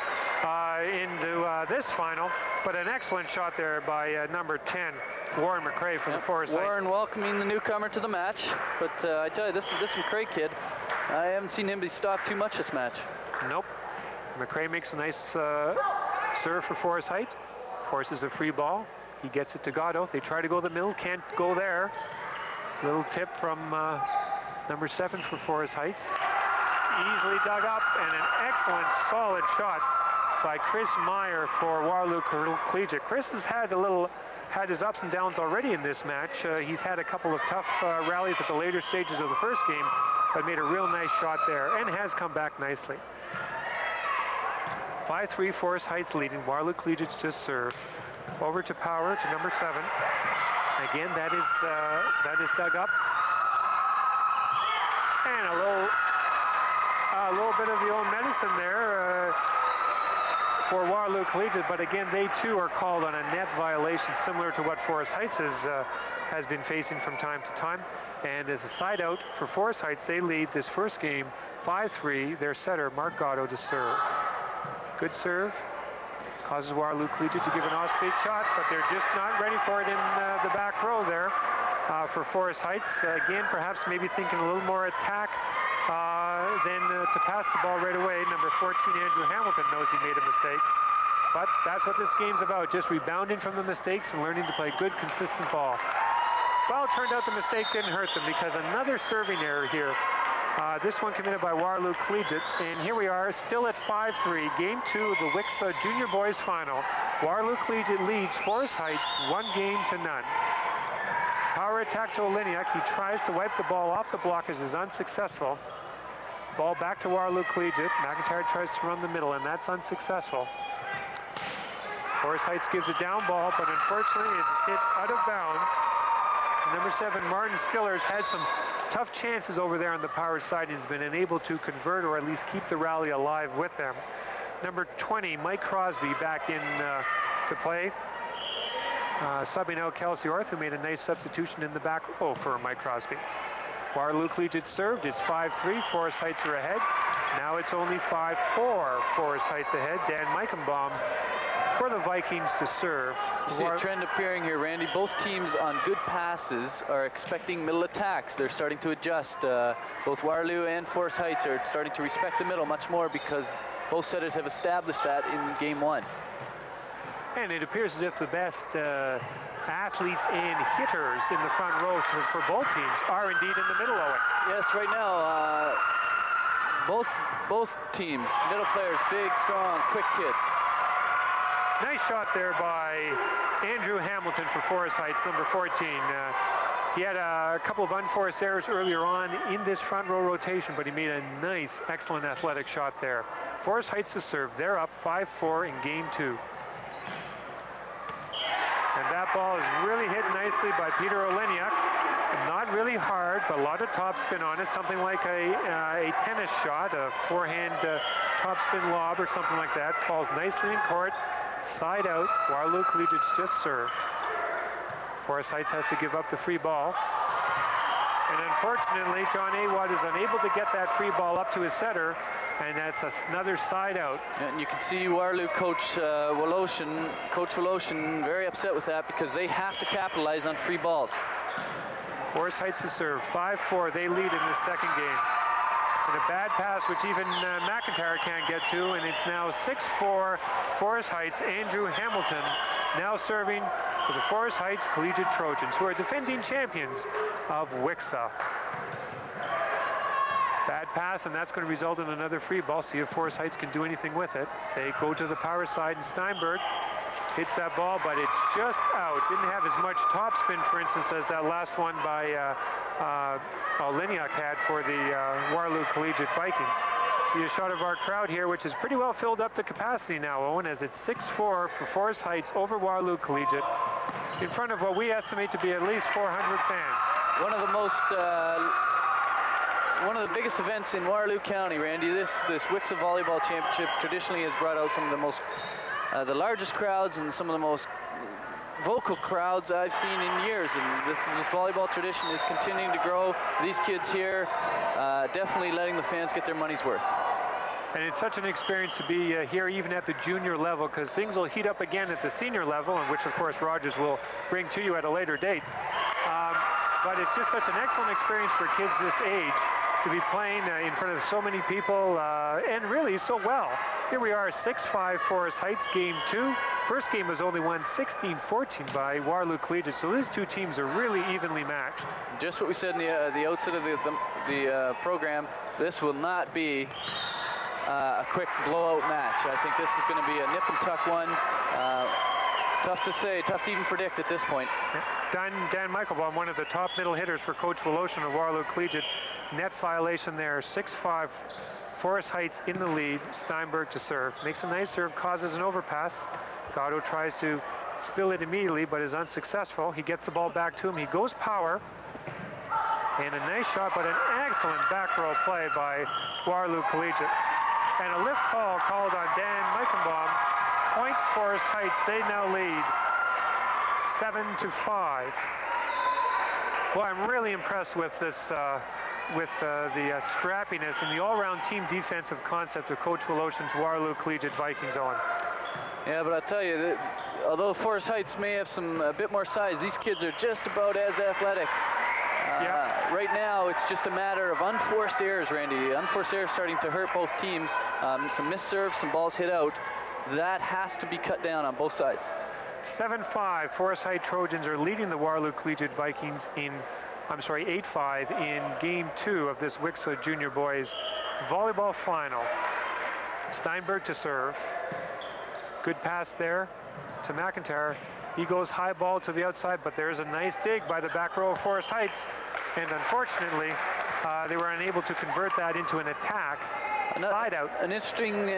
into this final, but an excellent shot there by number 10, Warren McCrea from the Forest Heights. Warren welcoming the newcomer to the match, but I tell you, this McCrea kid, I haven't seen him be stopped too much this match. Nope. McCrea makes a nice serve for Forest Heights. Forces a free ball. He gets it to Gatto. They try to go the middle, can't go there. Little tip from number 7 for Forest Heights. Easily dug up, and an excellent, solid shot by Chris Meyer for Waterloo Collegiate. Chris has had his ups and downs already in this match. He's had a couple of tough rallies at the later stages of the first game, but made a real nice shot there and has come back nicely. 5-3 Forest Heights leading. Waterloo Collegiate's just served. Over to Power, to number 7. Again, that is dug up. And a little bit of the old medicine there for Waterloo Collegiate, but again, they too are called on a net violation similar to what Forest Heights has been facing from time to time. And as a side out for Forest Heights, they lead this first game 5-3. Their setter, Mark Gatto, to serve. Good serve. Causes Waterloo Collegiate to give an off-speed shot, but they're just not ready for it in the back row there for Forest Heights. Again, perhaps maybe thinking a little more attack than to pass the ball right away. Number 14, Andrew Hamilton, knows he made a mistake. But that's what this game's about, just rebounding from the mistakes and learning to play good, consistent ball. Well, it turned out the mistake didn't hurt them, because another serving error here. This one committed by Waterloo Collegiate, and here we are still at 5-3, game 2 of the Wixom Junior Boys Final. Waterloo Collegiate leads Forest Heights 1-0. Power attack to Olijnyk. He tries to wipe the ball off the blockers, is unsuccessful. Ball back to Waterloo Collegiate. McIntyre tries to run the middle, and that's unsuccessful. Forest Heights gives a down ball, but unfortunately it's hit out of bounds. Number 7, Martin Schiller's had some tough chances over there on the power side. He's been unable to convert or at least keep the rally alive with them. Number 20, Mike Crosby, back in to play. Subbing out Kelsey Orth, who made a nice substitution in the back row for Mike Crosby. Waterloo Collegiate served. It's 5-3. Forest Heights are ahead. Now it's only 5-4. Forest Heights ahead. Dan Michenbaum for the Vikings to serve. You see a trend appearing here, Randy. Both teams on good passes are expecting middle attacks. They're starting to adjust. Both Waterloo and Forest Heights are starting to respect the middle much more because both setters have established that in game 1. And it appears as if the best athletes and hitters in the front row for both teams are indeed in the middle, Owen. Yes, right now, both teams, middle players, big, strong, quick kids. Nice shot there by Andrew Hamilton for Forest Heights, number 14. He had a couple of unforced errors earlier on in this front row rotation, but he made a nice, excellent athletic shot there. Forest Heights to serve. They're up 5-4 in game 2. And that ball is really hit nicely by Peter Olijnyk. Not really hard, but a lot of topspin on it. Something like a tennis shot, a forehand topspin lob or something like that. Falls nicely in court. Side out. Waterloo Collegiate's just served. Forest Heights has to give up the free ball. And unfortunately, Jon Awad is unable to get that free ball up to his setter, and that's another side out. And you can see Waterloo Coach Woloshin, very upset with that because they have to capitalize on free balls. Forest Heights to serve. 5-4, they lead in the second game. And a bad pass, which even McIntyre can't get to, and it's now 6-4 Forest Heights. Andrew Hamilton now serving for the Forest Heights Collegiate Trojans, who are defending champions of WCSSA. Bad pass, and that's going to result in another free ball. See if Forest Heights can do anything with it. They go to the power side, and Steinberg hits that ball, but it's just out. Didn't have as much topspin, for instance, as that last one by Olijnyk had for the Waterloo Collegiate Vikings. See a shot of our crowd here, which is pretty well filled up to capacity now, Owen, as it's 6-4 for Forest Heights over Waterloo Collegiate, in front of what we estimate to be at least 400 fans. One of the biggest events in Waterloo County, Randy. This WCSSA Volleyball Championship traditionally has brought out some of the most, the largest crowds and some of the most vocal crowds I've seen in years. And this volleyball tradition is continuing to grow. These kids here, definitely letting the fans get their money's worth. And it's such an experience to be here even at the junior level, because things will heat up again at the senior level, and which of course Rogers will bring to you at a later date. But it's just such an excellent experience for kids this age to be playing in front of so many people, and really so well. Here we are, 6-5 Forest Heights, game 2. First game was only won 16-14 by Waterloo Collegiate, so these two teams are really evenly matched. Just what we said in the outset of the program, this will not be a quick blowout match. I think this is going to be a nip and tuck one. Tough to say, tough to even predict at this point. Dan Michenbaum, one of the top middle hitters for Coach Woloshin of Waterloo Collegiate. Net violation there, 6-5. Forest Heights in the lead. Steinberg to serve. Makes a nice serve, causes an overpass. Gatto tries to spill it immediately, but is unsuccessful. He gets the ball back to him. He goes power. And a nice shot, but an excellent back row play by Waterloo Collegiate. And a lift call called on Dan Michenbaum. Point Forest Heights, they now lead 7-5. Well, I'm really impressed with this, the scrappiness and the all-round team defensive concept of Coach Woloshin's Waterloo Collegiate Vikings, Owen. Yeah, but I'll tell you, that although Forest Heights may have a bit more size, these kids are just about as athletic. Right now, it's just a matter of unforced errors, Randy. Unforced errors starting to hurt both teams. Some missed serves, some balls hit out. That has to be cut down on both sides. 7-5, Forest Heights Trojans are leading the Waterloo Collegiate Vikings in, 8-5 in game 2 of this WCSSA Junior Boys Volleyball Final. Steinberg to serve. Good pass there to McIntyre. He goes high ball to the outside, but there's a nice dig by the back row of Forest Heights. And unfortunately, they were unable to convert that into an attack. Side out. An interesting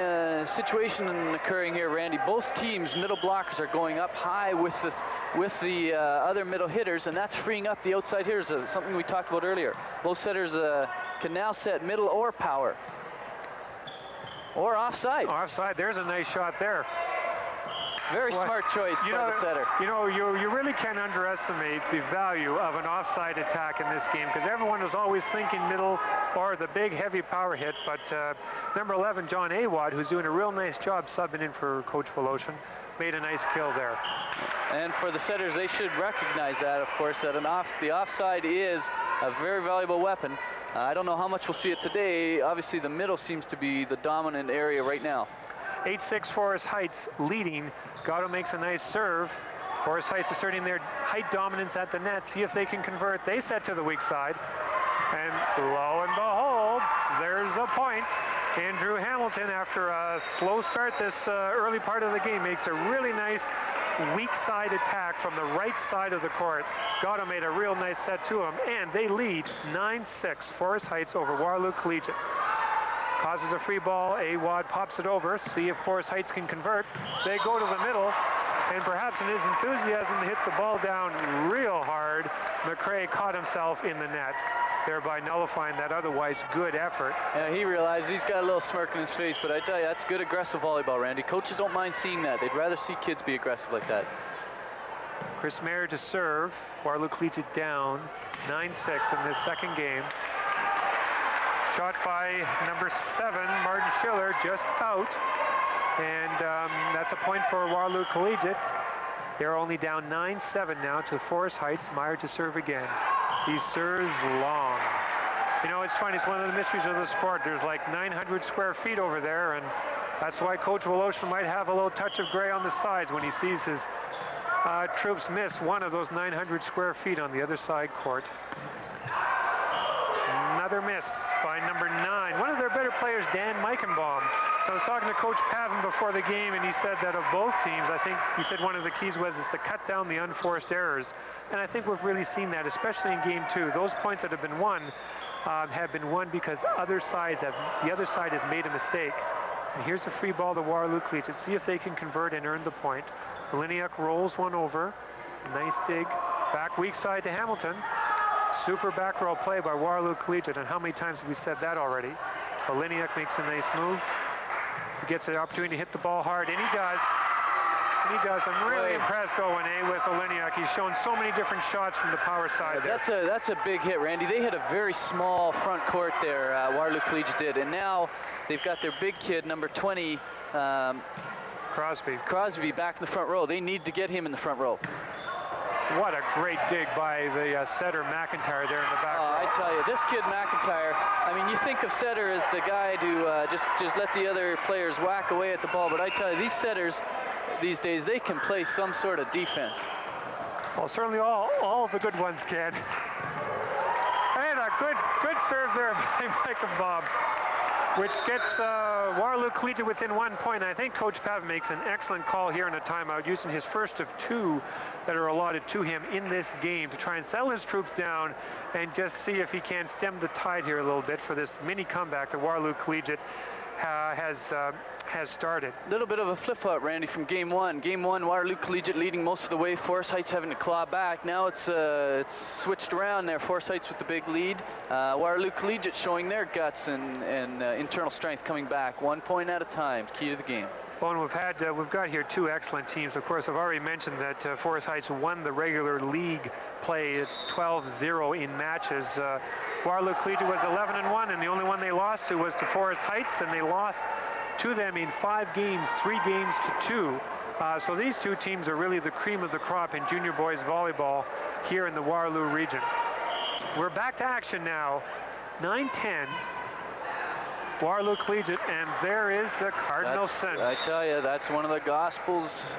situation occurring here, Randy. Both teams' middle blockers are going up high with the other middle hitters, and that's freeing up the outside hitters, something we talked about earlier. Both setters can now set middle or power. Or offside. Offside, there's a nice shot there. Very smart choice by the setter. You really can't underestimate the value of an offside attack in this game, because everyone is always thinking middle or the big heavy power hit, but number 11, Jon Awad, who's doing a real nice job subbing in for Coach Woloshin, made a nice kill there. And for the setters, they should recognize that, of course, that the offside is a very valuable weapon. I don't know how much we'll see it today. Obviously, the middle seems to be the dominant area right now. 8-6 Forest Heights leading. Gatto makes a nice serve. Forest Heights asserting their height dominance at the net. See if they can convert. They set to the weak side. And lo and behold, there's a point. Andrew Hamilton, after a slow start this early part of the game, makes a really nice weak side attack from the right side of the court. Gatto made a real nice set to him, and they lead 9-6 Forest Heights over Waterloo Collegiate. Causes a free ball. Awad pops it over. See if Forest Heights can convert. They go to the middle, and perhaps in his enthusiasm hit the ball down real hard. McCrea caught himself in the net, thereby nullifying that otherwise good effort. Yeah, he realized he's got a little smirk on his face, but I tell you, that's good aggressive volleyball, Randy. Coaches don't mind seeing that. They'd rather see kids be aggressive like that. Chris Meyer to serve. Waterloo Collegiate down 9-6 in this second game. Shot by number 7, Martin Schiller, just out. And that's a point for Waterloo Collegiate. They're only down 9-7 now to Forest Heights. Meyer to serve again. He serves long. You know, it's funny, it's one of the mysteries of the sport. There's like 900 square feet over there, and that's why Coach Woloshin might have a little touch of gray on the sides when he sees his troops miss one of those 900 square feet on the other side court. Another miss by number 9. One of their better players, Dan Michenbaum. I was talking to Coach Pavin before the game, and he said that of both teams, I think he said one of the keys was to cut down the unforced errors. And I think we've really seen that, especially in game 2. Those points that have been won because the other side has made a mistake. And here's a free ball to Waterloo Collegiate. See if they can convert and earn the point. Olijnyk rolls one over. Nice dig. Back weak side to Hamilton. Super back row play by Waterloo Collegiate. And how many times have we said that already? Olijnyk makes a nice move. He gets an opportunity to hit the ball hard, and he does. And he does. I'm really impressed, O&A, with Olijnyk. He's shown so many different shots from the power side there. That's a big hit, Randy. They hit a very small front court there, Waterloo Collegiate did. And now they've got their big kid, number 20, Crosby back in the front row. They need to get him in the front row. What a great dig by the setter McIntyre there in the back row. I tell you, this kid McIntyre, I mean, you think of setter as the guy to just let the other players whack away at the ball, but I tell you, these setters these days, they can play some sort of defense. Well, certainly all of the good ones can. And a good serve there by Michenbaum, which gets Waterloo Collegiate within 1 point. I think Coach Pavin makes an excellent call here in a timeout, using his first of 2 that are allotted to him in this game to try and settle his troops down and just see if he can stem the tide here a little bit for this mini comeback that Waterloo Collegiate has started. A little bit of a flip-flop, Randy, from game 1. Game 1, Waterloo Collegiate leading most of the way. Forest Heights having to claw back. Now it's switched around there. Forest Heights with the big lead. Waterloo Collegiate showing their guts and internal strength coming back 1 point at a time. Key to the game. Well, and we've got here 2 excellent teams. Of course, I've already mentioned that Forest Heights won the regular league play at 12-0 in matches. Waterloo Collegiate was 11-1, and the only one they lost to was to Forest Heights, and they lost to them in 5 games, 3 games to 2. So these 2 teams are really the cream of the crop in junior boys volleyball here in the Waterloo region. We're back to action now. 9-10. Waterloo Collegiate, and there is the Cardinal Sin. I tell you, that's one of the gospels.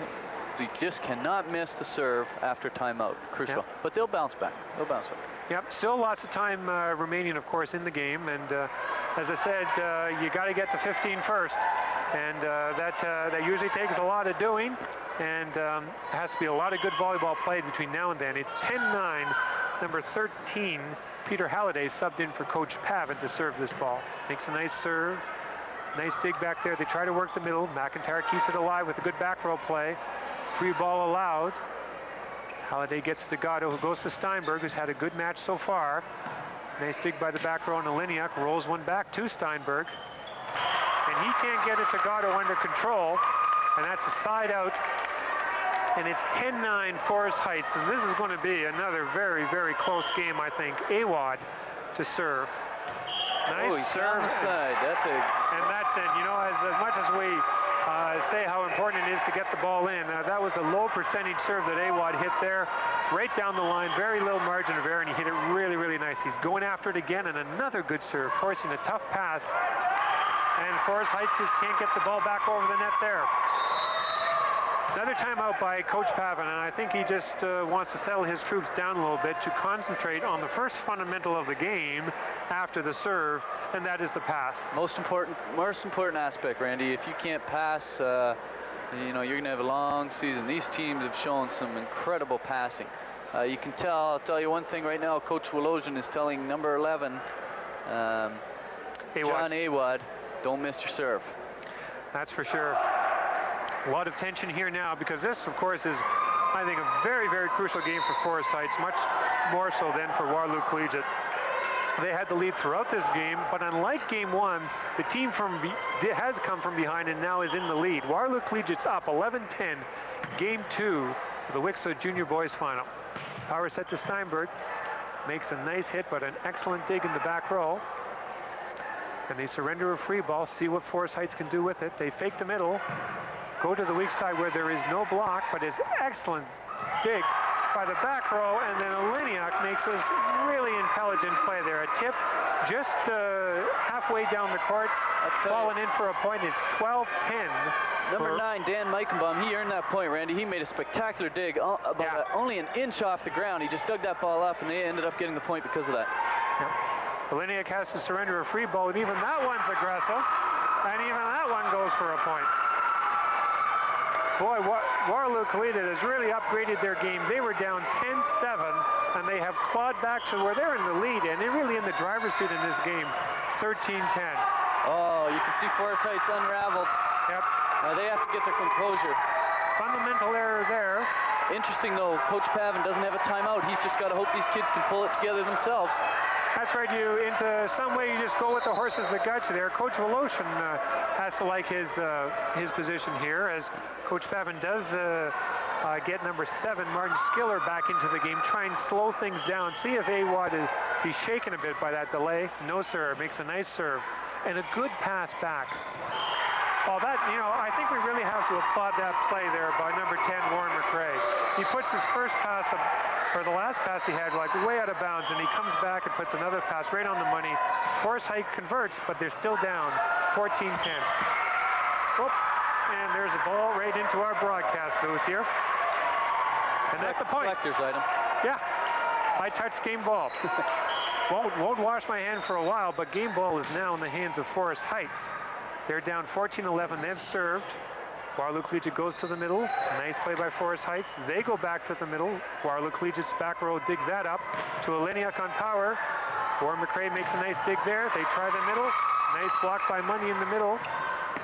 You just cannot miss the serve after timeout. Crucial. Yep. But they'll bounce back. Yep, still lots of time remaining, of course, in the game. And as I said, you got to get to 15 first. And that usually takes a lot of doing. And has to be a lot of good volleyball played between now and then. It's 10-9, number 13. Peter Haliday subbed in for Coach Pavin to serve this ball. Makes a nice serve. Nice dig back there. They try to work the middle. McIntyre keeps it alive with a good back row play. Free ball allowed. Haliday gets to Gatto, who goes to Steinberg, who's had a good match so far. Nice dig by the back row, and Olijnyk rolls one back to Steinberg. And he can't get it to Gatto under control. And that's a side out. And it's 10-9 Forest Heights, and this is going to be another very, very close game, I think. Awad to serve. Nice serve. And that's it. You know, as much as we say how important it is to get the ball in, that was a low percentage serve that Awad hit there. Right down the line, very little margin of error, and he hit it really, really nice. He's going after it again, and another good serve, forcing a tough pass. And Forest Heights just can't get the ball back over the net there. Another timeout by Coach Pavin, and I think he just wants to settle his troops down a little bit to concentrate on the first fundamental of the game after the serve, and that is the pass. Most important aspect, Randy. If you can't pass, you know, you're going to have a long season. These teams have shown some incredible passing. You can tell, I'll tell you one thing right now, Coach Wolojan is telling number 11, Jon Awad, don't miss your serve. That's for sure. A lot of tension here now because this, of course, is, I think, a very, very crucial game for Forest Heights, much more so than for Waterloo Collegiate. They had the lead throughout this game, but unlike game one, the team has come from behind and now is in the lead. Waterloo Collegiate's up 11-10, game two of the Wixo Junior Boys Final. Power set to Steinberg, makes a nice hit, but an excellent dig in the back row. And they surrender a free ball, see what Forest Heights can do with it. They fake the middle, go to the weak side where there is no block, but is excellent dig by the back row, and then Olijnyk makes this really intelligent play there. A tip just halfway down the court, falling in for a point. It's 12-10. Number 9, Dan Michenbaum, he earned that point, Randy. He made a spectacular dig, only an inch off the ground. He just dug that ball up, and they ended up getting the point because of that. Yep. Olijnyk has to surrender a free ball, and even that one's aggressive, and even that one goes for a point. Boy, Waterloo Collegiate has really upgraded their game. They were down 10-7, and they have clawed back to where they're in the lead, and they're really in the driver's seat in this game, 13-10. Oh, you can see Forest Heights unraveled. Yep. They have to get their composure. Fundamental error there. Interesting, though, Coach Pavin doesn't have a timeout. He's just got to hope these kids can pull it together themselves. That's right. Into some way, you just go with the horses that got you there. Coach Wolojan has to like his position here, as Coach Pavin does get number 7, Martin Schiller, back into the game, try and slow things down. See if Awad is shaken a bit by that delay. No, sir. Makes a nice serve. And a good pass back. Well, that, you know, I think we really have to applaud that play there by number 10, Warren McCrea. He puts his first pass up, or the last pass he had, like way out of bounds, and he comes back and puts another pass right on the money. Forest Heights converts, but they're still down 14-10. Whoop, and there's a ball right into our broadcast booth here. And that's a point. Collector's item. Yeah, I touched game ball. won't wash my hand for a while, but game ball is now in the hands of Forest Heights. They're down 14-11. They've served. Waterloo Collegiate goes to the middle. Nice play by Forest Heights. They go back to the middle. Waterloo Collegiate's back row digs that up to Olijnyk on power. Warren McCrea makes a nice dig there. They try the middle. Nice block by Money in the middle.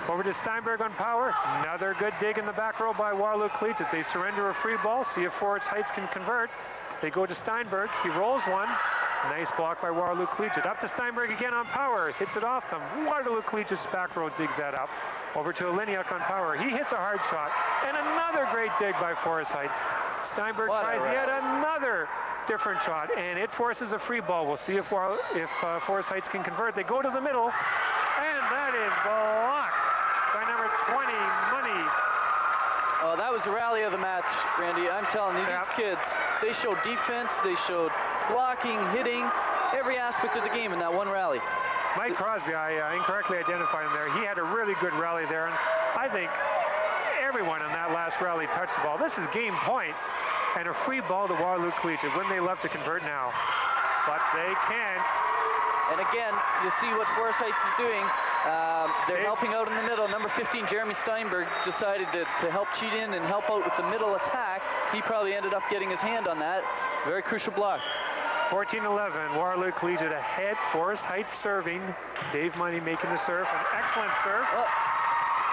Over to Steinberg on power. Another good dig in the back row by Waterloo Collegiate. They surrender a free ball. See if Forest Heights can convert. They go to Steinberg. He rolls one. Nice block by Waterloo Collegiate. Up to Steinberg again on power. Hits it off them. Waterloo Collegiate's back row digs that up. Over to Olijnyk on power. He hits a hard shot. And another great dig by Forest Heights. Steinberg tries yet another different shot. And it forces a free ball. We'll see if Forest Heights can convert. They go to the middle. And that is blocked by number 20, Money. Oh, that was the rally of the match, Randy. I'm telling you, these kids, they showed defense, they showed blocking, hitting, every aspect of the game in that one rally. Mike Crosby, I incorrectly identified him there. He had a really good rally there, and I think everyone in that last rally touched the ball. This is game point, and a free ball to Waterloo Collegiate. Wouldn't they love to convert now? But they can't. And again, you see what Forest Heights is doing. They're helping out in the middle. Number 15, Jeremy Steinberg, decided to help cheat in and help out with the middle attack. He probably ended up getting his hand on that. Very crucial block. 14-11, Waterloo Collegiate ahead. Forest Heights serving. Dave Money making the serve. An excellent serve.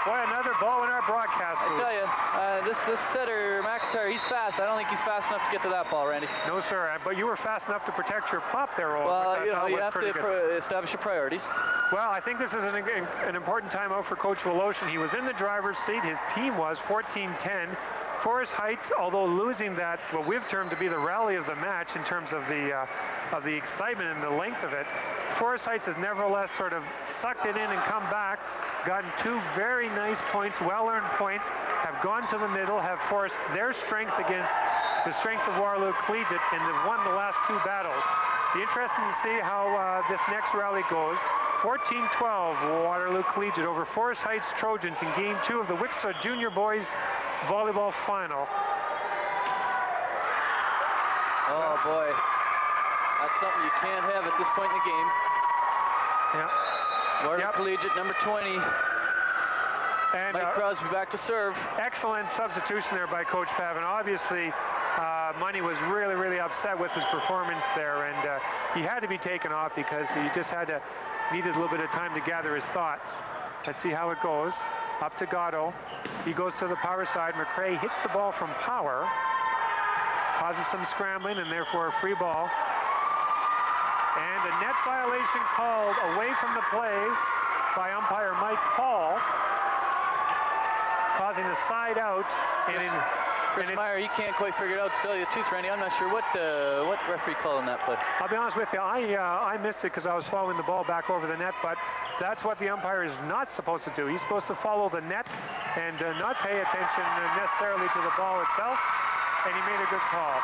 Boy, another ball in our broadcast booth. I tell you, this setter, McIntyre, he's fast. I don't think he's fast enough to get to that ball, Randy. No, sir, but you were fast enough to protect your pop there, Owen. Well, you know, you have to establish your priorities. Well, I think this is an important timeout for Coach Wolojan. He was in the driver's seat. His team was 14-10. Forest Heights, although losing that, what we've termed to be the rally of the match in terms of the excitement and the length of it, Forest Heights has nevertheless sort of sucked it in and come back, gotten 2 very nice points, well-earned points, have gone to the middle, have forced their strength against the strength of Waterloo Collegiate, and have won the last 2 battles. Be interesting to see how this next rally goes. 14-12, Waterloo Collegiate over Forest Heights Trojans in Game 2 of the Wichita Junior Boys Volleyball Final. Oh boy, that's something you can't have at this point in the game. Yeah. Waterloo Collegiate, number 20. And Mike Crosby back to serve. Excellent substitution there by Coach Pavin. Obviously, Money was really, really upset with his performance there, and he had to be taken off because he just needed a little bit of time to gather his thoughts. Let's see how it goes. Up to Gatto. He goes to the power side. McCrea hits the ball from power, causes some scrambling, and therefore a free ball. And a net violation called away from the play by umpire Mike Paul, causing a side out. Chris Meyer, he can't quite figure it out. To tell you the truth, Randy, I'm not sure what referee called on that play. I'll be honest with you, I missed it because I was following the ball back over the net, but that's what the umpire is not supposed to do. He's supposed to follow the net and not pay attention necessarily to the ball itself, and he made a good call.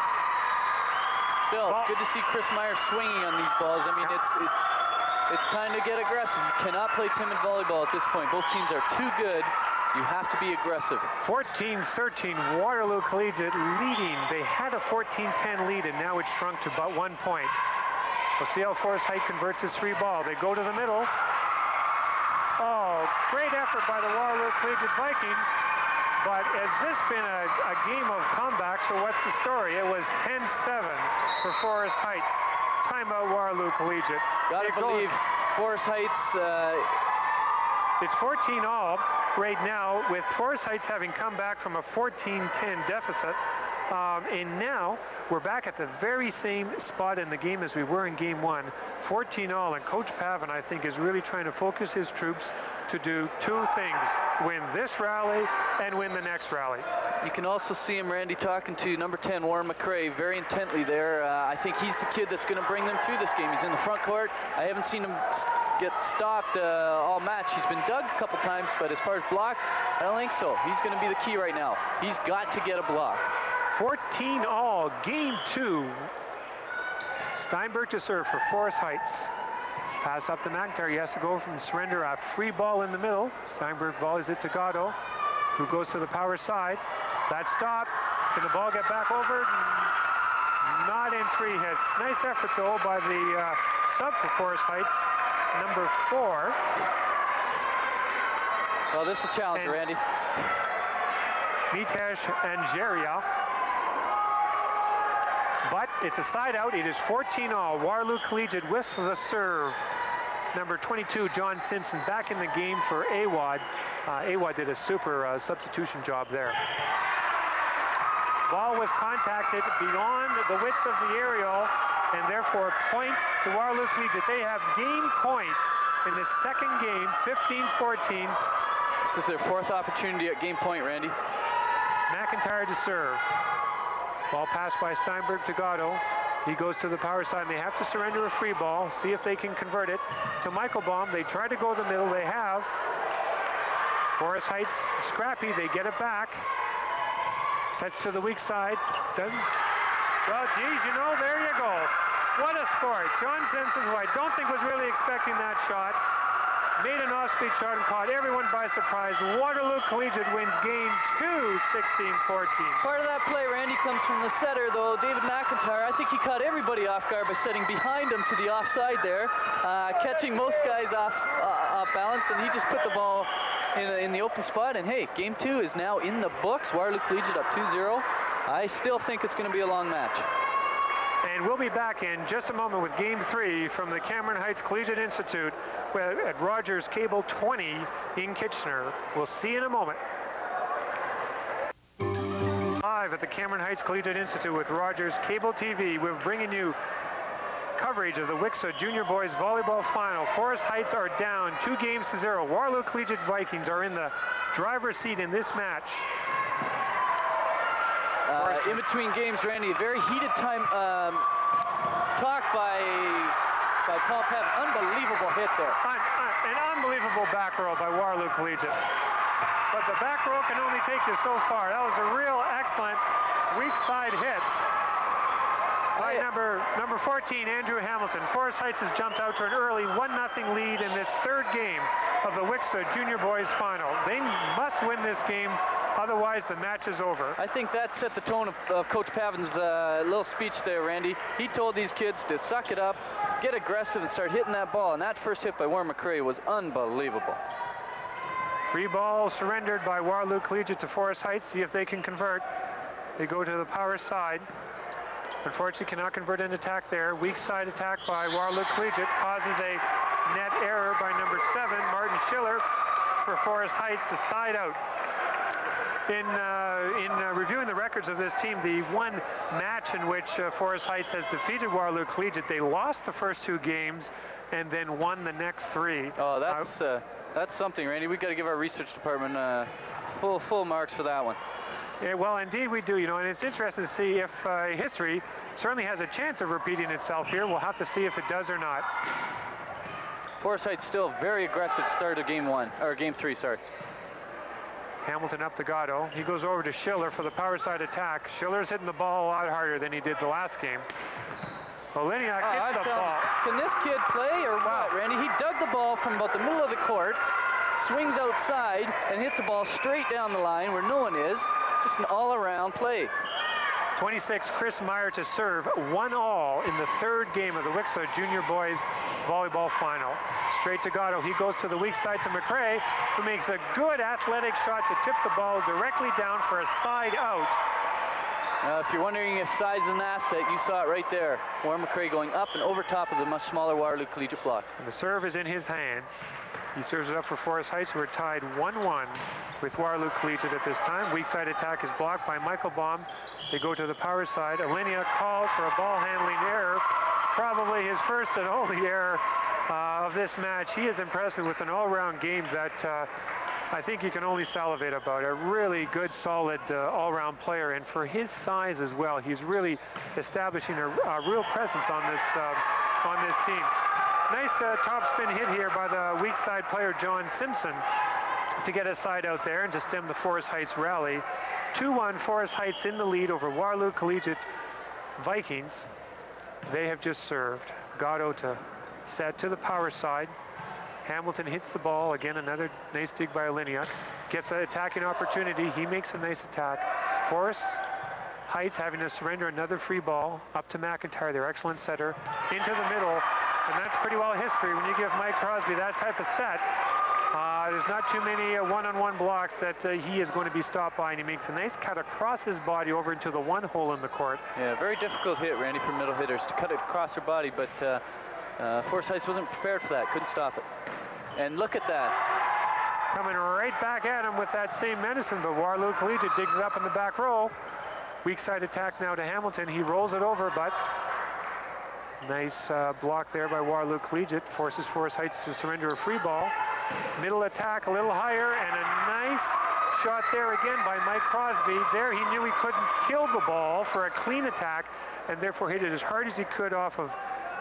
Still, it's good to see Chris Meyer swinging on these balls. I mean, it's time to get aggressive. You cannot play timid volleyball at this point. Both teams are too good. You have to be aggressive. 14-13, Waterloo Collegiate leading. They had a 14-10 lead, and now it's shrunk to about 1 point. We'll see how Forest Heights converts this free ball. They go to the middle. Oh, great effort by the Waterloo Collegiate Vikings. But has this been a game of comebacks, or what's the story? It was 10-7 for Forest Heights. Timeout Waterloo Collegiate. Gotta believe Forest Heights. It's 14-all right now, with Forest Heights having come back from a 14-10 deficit. And now we're back at the very same spot in the game as we were in Game 1, 14-all. And Coach Pavin, I think, is really trying to focus his troops to do two things: win this rally and win the next rally. You can also see him, Randy, talking to number 10, Warren McCrea, very intently there. I think he's the kid that's going to bring them through this game. He's in the front court. I haven't seen him get stopped all match. He's been dug a couple times, but as far as block, I don't think so. He's going to be the key right now. He's got to get a block. 14-all, Game 2. Steinberg to serve for Forest Heights. Pass up to McIntyre. He has to go from surrender. A free ball in the middle. Steinberg volleys it to Gatto, who goes to the power side. That stop. Can the ball get back over? Not in 3 hits. Nice effort, though, by the sub for Forest Heights, number 4. Well, this is a challenge, Randy. Mitesh Anjaria. But it's a side out. It is 14-all. Waterloo Collegiate with the serve. Number 22, John Simpson, back in the game for Awad. Awad did a super substitution job there. Ball was contacted beyond the width of the aerial, and therefore point to Waterloo Collegiate. They have game point in the second game, 15-14. This is their 4th opportunity at game point, Randy. McIntyre to serve. Ball passed by Steinberg to Gatto. He goes to the power side, and they have to surrender a free ball, see if they can convert it to Michenbaum. They try to go the middle. They have. Forest Heights, Scrappy, they get it back. Sets to the weak side. Doesn't. Well, geez, there you go. What a sport. John Simpson, who I don't think was really expecting that shot, made an off-speed shot and caught everyone by surprise. Waterloo Collegiate wins game 2, 16-14. Part of that play, Randy, comes from the setter, though, David McIntyre. I think he caught everybody off guard by setting behind him to the offside there, catching most guys off balance, and he just put the ball in the open spot. And hey, game 2 is now in the books. Waterloo Collegiate up 2-0. I still think it's going to be a long match. And we'll be back in just a moment with Game 3 from the Cameron Heights Collegiate Institute at Rogers Cable 20 in Kitchener. We'll see you in a moment. Live at the Cameron Heights Collegiate Institute with Rogers Cable TV, we're bringing you coverage of the Wichita Junior Boys Volleyball Final. Forest Heights are down 2-0. Waterloo Collegiate Vikings are in the driver's seat in this match. In between games, Randy, a very heated time talk by Paul Pavin. Unbelievable hit there. An unbelievable back row by Waterloo Collegiate. But the back row can only take you so far. That was a real excellent weak side hit. by number 14, Andrew Hamilton. Forest Heights has jumped out to an early 1-0 lead in this third game of the WCSSA Junior Boys Final. They must win this game, otherwise the match is over. I think that set the tone of Coach Pavin's little speech there, Randy. He told these kids to suck it up, get aggressive, and start hitting that ball. And that first hit by Warren McCrea was unbelievable. Free ball surrendered by Waterloo Collegiate to Forest Heights. See if they can convert. They go to the power side. Unfortunately, cannot convert an attack there. Weak side attack by Waterloo Collegiate causes a net error by number 7, Martin Schiller, for Forest Heights, the side out. In reviewing the records of this team, the one match in which Forest Heights has defeated Waterloo Collegiate, they lost the first 2 games and then won the next 3. Oh, that's something, Randy. We've got to give our research department full marks for that one. Yeah, well, indeed we do, and it's interesting to see if history certainly has a chance of repeating itself here. We'll have to see if it does or not. Forest Heights still very aggressive start of game 3, sorry. Hamilton up to Gatto. He goes over to Schiller for the power side attack. Schiller's hitting the ball a lot harder than he did the last game. Olijnyk hits the ball. Can this kid play or what, Randy? He dug the ball from about the middle of the court, swings outside, and hits the ball straight down the line where no one is. Just an all-around play. 26, Chris Meyer to serve, 1-all in the third game of the WCSSA Junior Boys Volleyball Final. Straight to Gatto. He goes to the weak side to McCrea, who makes a good athletic shot to tip the ball directly down for a side out. If you're wondering if size is an asset, you saw it right there. Warren McCrea going up and over top of the much smaller Waterloo Collegiate block. And the serve is in his hands. He serves it up for Forest Heights, who are tied 1-1 with Waterloo Collegiate at this time. Weak side attack is blocked by Michenbaum. They go to the power side. Olijnyk called for a ball handling error. Probably his first and only error of this match. He has impressed me with an all-round game that I think you can only salivate about. A really good, solid all-round player, and for his size as well, he's really establishing a real presence on this team. Nice topspin hit here by the weak side player John Simpson to get a side out there and to stem the Forest Heights rally. 2-1, Forest Heights in the lead over Waterloo Collegiate Vikings. They have just served. Gatto to set to the power side. Hamilton hits the ball. Again, another nice dig by Olijnyk. Gets an attacking opportunity. He makes a nice attack. Forest Heights having to surrender another free ball up to McIntyre, their excellent setter, into the middle. And that's pretty well history. When you give Mike Crosby that type of set, there's not too many one-on-one blocks that he is going to be stopped by, and he makes a nice cut across his body over into the one hole in the court. Yeah, very difficult hit, Randy, for middle hitters to cut it across their body, but Forest Heights wasn't prepared for that, couldn't stop it. And look at that. Coming right back at him with that same medicine, but Waterloo Collegiate digs it up in the back row. Weak side attack now to Hamilton. He rolls it over, but nice block there by Waterloo Collegiate. Forces Forest Heights to surrender a free ball. Middle attack a little higher, and a nice shot there again by Mike Crosby. There he knew he couldn't kill the ball for a clean attack, and therefore hit it as hard as he could off of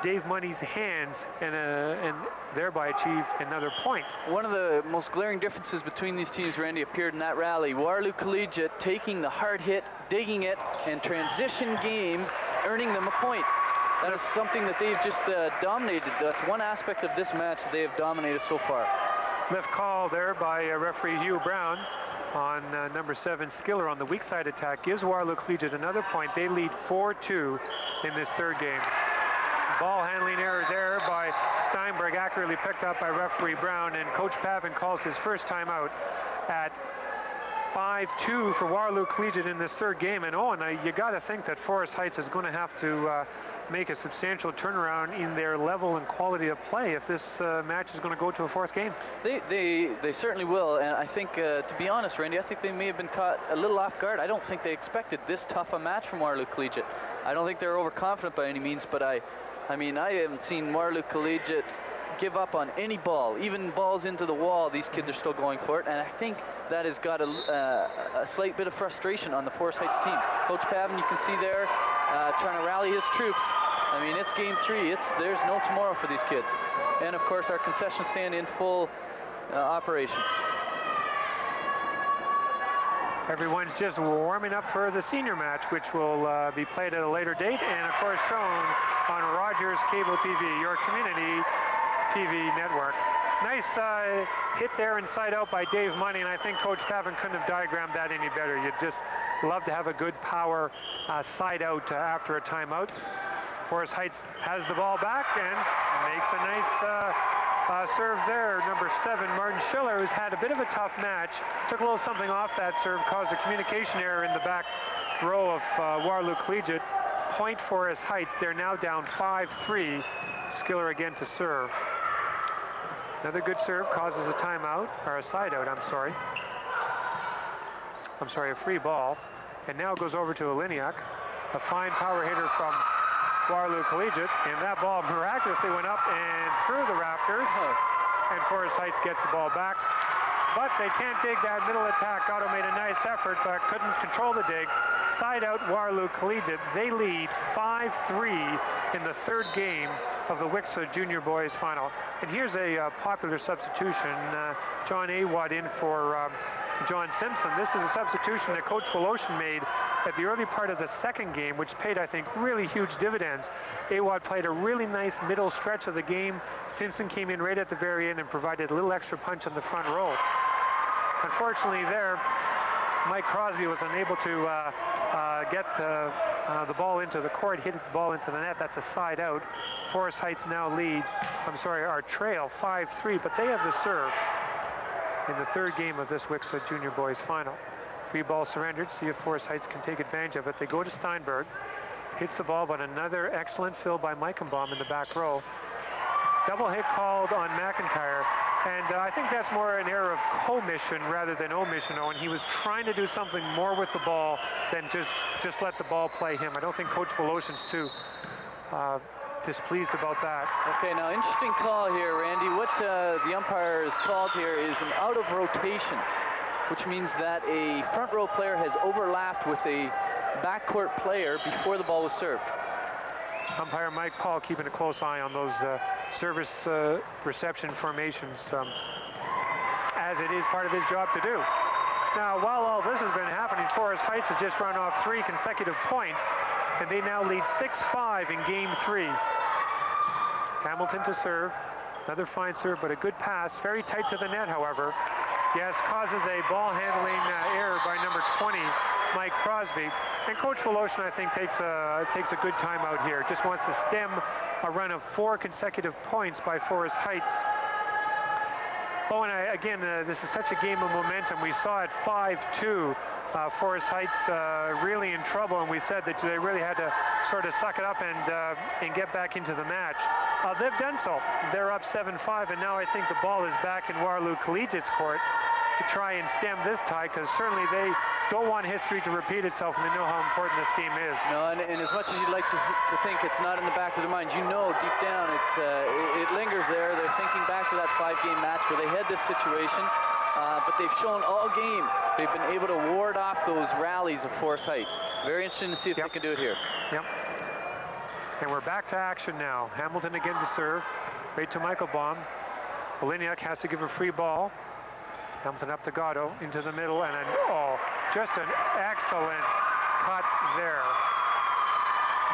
Dave Money's hands, and thereby achieved another point. One of the most glaring differences between these teams, Randy, appeared in that rally. Waterloo Collegiate taking the hard hit, digging it, and transition game, earning them a point. That is something that they've just dominated. That's one aspect of this match that they have dominated so far. Lift call there by referee Hugh Brown on number 7, Schiller, on the weak side attack. Gives Waterloo Collegiate another point. They lead 4-2 in this third game. Ball handling error there by Steinberg, accurately picked up by referee Brown, and Coach Pavin calls his first timeout at 5-2 for Waterloo Collegiate in this third game. And you got to think that Forest Heights is going to have to make a substantial turnaround in their level and quality of play if this match is going to go to a fourth game. They certainly will, and I think, to be honest, Randy, I think they may have been caught a little off guard. I don't think they expected this tough a match from Waterloo Collegiate. I don't think they're overconfident by any means, but I mean, I haven't seen Waterloo Collegiate give up on any ball, even balls into the wall. These kids are still going for it, and I think that has got a slight bit of frustration on the Forest Heights team. Coach Pavin, you can see there, trying to rally his troops. I mean, it's game 3. There's no tomorrow for these kids. And of course, our concession stand in full operation. Everyone's just warming up for the senior match, which will be played at a later date and, of course, shown on Rogers Cable TV, your community TV network. Nice hit there inside out by Dave Money, and I think Coach Pavin couldn't have diagrammed that any better. You'd just love to have a good power side out after a timeout. Forest Heights has the ball back and makes a nice serve there. Number 7, Martin Schiller, who's had a bit of a tough match, took a little something off that serve, caused a communication error in the back row of Waterloo Collegiate. Point Forest Heights, they're now down 5-3. Schiller again to serve. Another good serve causes a timeout, or a side out, I'm sorry, a free ball. And now it goes over to Olijnyk, a fine power hitter from Waterloo Collegiate, and that ball miraculously went up and through the rafters, and Forest Heights gets the ball back. But they can't dig that middle attack. Gatto made a nice effort, but couldn't control the dig. Side out Waterloo Collegiate. They lead 5-3 in the third game of the WCSSA Junior Boys Final. And here's a popular substitution. Jon Awad in for John Simpson. This is a substitution that Coach Voloshin made at the early part of the second game, which paid, I think, really huge dividends. Awad played a really nice middle stretch of the game. Simpson came in right at the very end and provided a little extra punch on the front row. Unfortunately there, Mike Crosby was unable to get the ball into the court, hit the ball into the net. That's a side out. Forest Heights now are trail 5-3, but they have the serve in the third game of this WCSSA Junior Boys Final. Free ball surrendered. See if Forest Heights can take advantage of it. They go to Steinberg. Hits the ball, but another excellent fill by Michenbaum in the back row. Double hit called on McIntyre. And I think that's more an error of commission rather than omission, Owen. He was trying to do something more with the ball than just let the ball play him. I don't think Coach Voloshin's too displeased about that. Okay, now interesting call here, Randy. What the umpire has called here is an out of rotation, which means that a front row player has overlapped with a backcourt player before the ball was served. Umpire Mike Paul keeping a close eye on those service reception formations, as it is part of his job to do. Now, while all this has been happening, Forest Heights has just run off 3 consecutive points, and they now lead 6-5 in game 3. Hamilton to serve. Another fine serve, but a good pass. Very tight to the net, however. Yes, causes a ball handling error by number 20, Mike Crosby. And Coach Voloshin, I think, takes a good timeout here. Just wants to stem a run of 4 consecutive points by Forest Heights. Oh, and again, this is such a game of momentum. We saw at 5-2, Forest Heights really in trouble, and we said that they really had to sort of suck it up and get back into the match. They've done so. They're up 7-5, and now I think the ball is back in Waterloo Collegiate's court to try and stem this tie, because certainly they don't want history to repeat itself, and they know how important this game is. No, and as much as you'd like to think it's not in the back of their minds, you know deep down it lingers there. They're thinking back to that 5-game match where they had this situation, but they've shown all game they've been able to ward off those rallies of Forest Heights. Very interesting to see if they can do it here. Yep. And we're back to action now. Hamilton again to serve. Right to Michenbaum. Olijnyk has to give a free ball. Hamilton up to Gatto, into the middle, and just an excellent cut there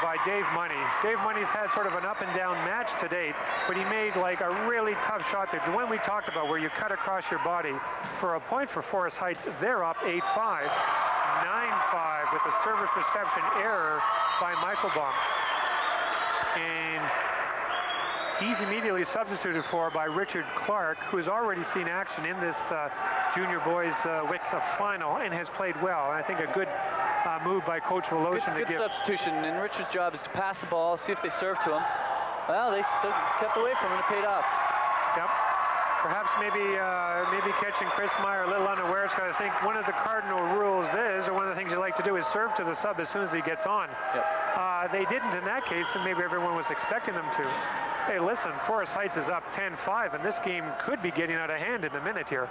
by Dave Money. Dave Money's had sort of an up and down match to date, but he made like a really tough shot there. The one we talked about where you cut across your body for a point for Forest Heights. They're up 8-5, 9-5 with a service reception error by Michenbaum. And he's immediately substituted for by Richard Clarke, who has already seen action in this Junior Boys WCSSA final and has played well. And I think a good move by Coach Voloshin to give. Good substitution, and Richard's job is to pass the ball, see if they serve to him. Well, they still kept away from him and it paid off. Yep. Perhaps maybe catching Chris Meyer a little unawares, because I think one of the cardinal rules is, or one of the things you like to do, is serve to the sub as soon as he gets on. Yep. They didn't in that case, and maybe everyone was expecting them to. Hey, listen, Forest Heights is up 10-5, and this game could be getting out of hand in a minute here.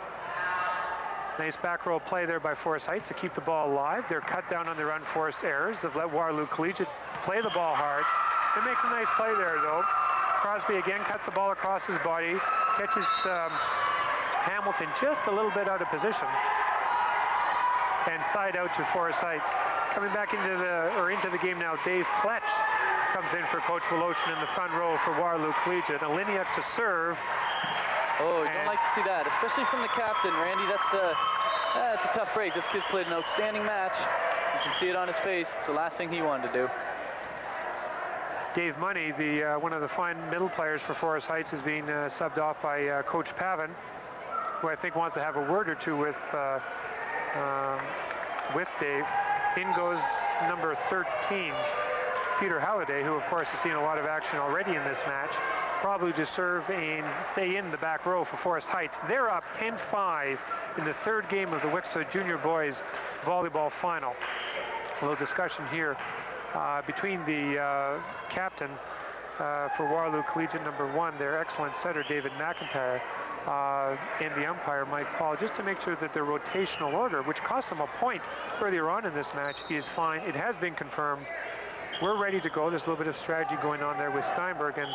Nice back row play there by Forest Heights to keep the ball alive. They're cut down on their unforced errors. They've let Waterloo Collegiate play the ball hard. It makes a nice play there, though. Crosby again cuts the ball across his body, catches Hamilton just a little bit out of position. and side out to Forest Heights. Coming back into the game now, Dave Pletsch comes in for Coach Voloshin in the front row for Waterloo Collegiate. Olijnyk to serve. Oh, you don't like to see that, especially from the captain, Randy. That's a tough break. This kid's played an outstanding match. You can see it on his face. It's the last thing he wanted to do. Dave Money, one of the fine middle players for Forest Heights, is being subbed off by Coach Pavin, who I think wants to have a word or two with Dave. In goes number 13, Peter Haliday, who of course has seen a lot of action already in this match, probably to serve and stay in the back row for Forest Heights. They're up 10-5 in the third game of the WCSSA Junior Boys Volleyball Final. A little discussion here between the captain for Waterloo Collegiate, number 1, their excellent setter, David McIntyre, and the umpire, Mike Paul, just to make sure that their rotational order, which cost them a point earlier on in this match, is fine. It has been confirmed. We're ready to go. There's a little bit of strategy going on there with Steinberg and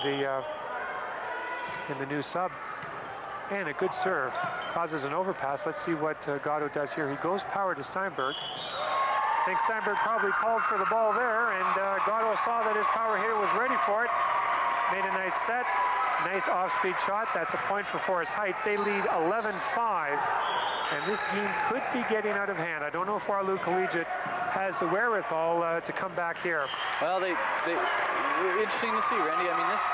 the new sub. And a good serve. Causes an overpass. Let's see what Gatto does here. He goes power to Steinberg. I think Steinberg probably called for the ball there, and Gatto saw that his power hitter was ready for it. Made a nice set. Nice off-speed shot. That's a point for Forest Heights. They lead 11-5, and this game could be getting out of hand. I don't know if Waterloo Collegiate has the wherewithal to come back here. Well, interesting to see, Randy. I mean, this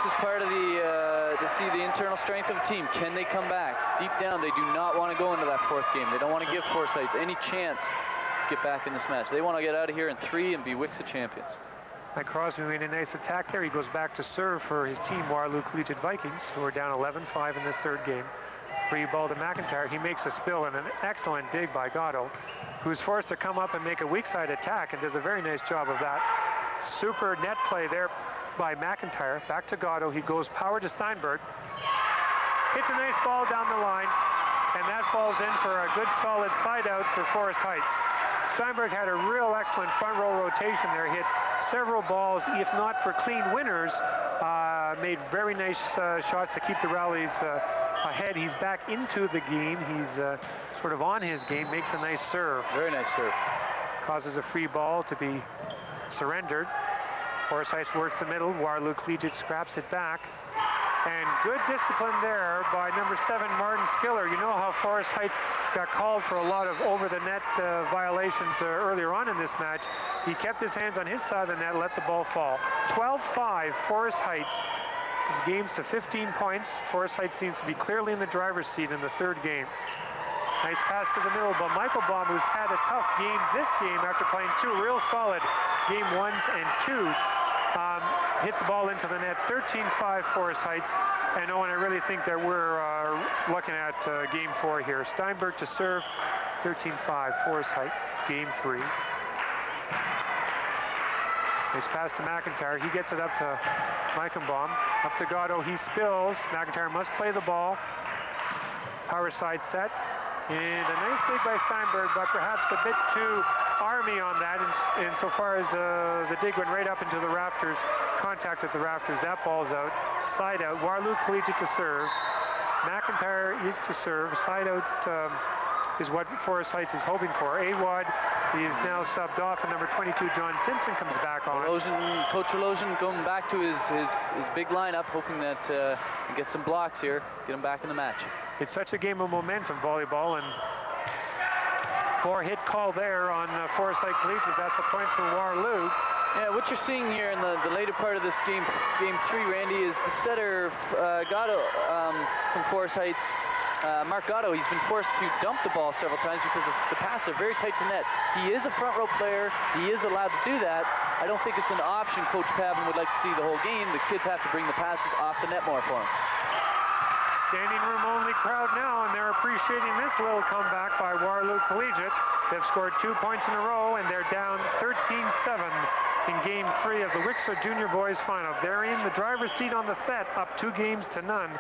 is part of to see the internal strength of a team. Can they come back? Deep down, they do not want to go into that fourth game. They don't want to give Forest Heights any chance to get back in this match. They want to get out of here in 3 and be WCSSA champions. Mike Crosby made a nice attack there. He goes back to serve for his team, Waterloo Collegiate Vikings, who are down 11-5 in this third game. Free ball to McIntyre. He makes a spill and an excellent dig by Gatto, who's forced to come up and make a weak side attack and does a very nice job of that. Super net play there by McIntyre. Back to Gatto. He goes power to Steinberg. Hits a nice ball down the line, and that falls in for a good solid side out for Forest Heights. Steinberg had a real excellent front row rotation there. Hit several balls, if not for clean winners, made very nice shots to keep the rallies ahead. He's back into the game. He's sort of on his game, makes a nice serve. Very nice serve. Causes a free ball to be surrendered. Forest Heights works the middle. Waterloo Collegiate scraps it back. And good discipline there by number 7, Martin Schiller. You know how Forest Heights got called for a lot of over-the-net violations earlier on in this match. He kept his hands on his side of the net, let the ball fall. 12-5, Forest Heights. His game's to 15 points. Forest Heights seems to be clearly in the driver's seat in the third game. Nice pass to the middle, but Michenbaum, who's had a tough game this game after playing 2 real solid game 1s and 2, hit the ball into the net. 13-5 Forest Heights. And Owen, I really think that we're looking at game 4 here. Steinberg to serve. 13-5 Forest Heights, game 3. Nice pass to McIntyre. He gets it up to Michenbaum. Up to Gatto. He spills. McIntyre must play the ball. Power side set. And a nice dig by Steinberg, but perhaps a bit too army on that. And so far as the dig went right up into the rafters, contacted the rafters. That ball's out. Side out. Waterloo Collegiate to serve. McIntyre is to serve. Side out is what Forest Heights is hoping for. Awad is now subbed off, and number 22, John Simpson, comes back on. Coach Voloshin going back to his big lineup, hoping that he gets some blocks here, get him back in the match. It's such a game of momentum, volleyball, and 4-hit call there on Forest Heights Collegiate. That's a point for Waterloo. Yeah, what you're seeing here in the later part of this game 3, Randy, is the setter Gatto from Forest Heights. Mark Gatto, he's been forced to dump the ball several times because the passes are very tight to net. He is a front row player. He is allowed to do that. I don't think it's an option Coach Pavin would like to see the whole game. The kids have to bring the passes off the net more for him. Standing room only crowd now, and they're appreciating this little comeback by Waterloo Collegiate. They've scored 2 points in a row, and they're down 13-7 in game 3 of the WCSSA Junior Boys Final. They're in the driver's seat on the set, up 2 games to none.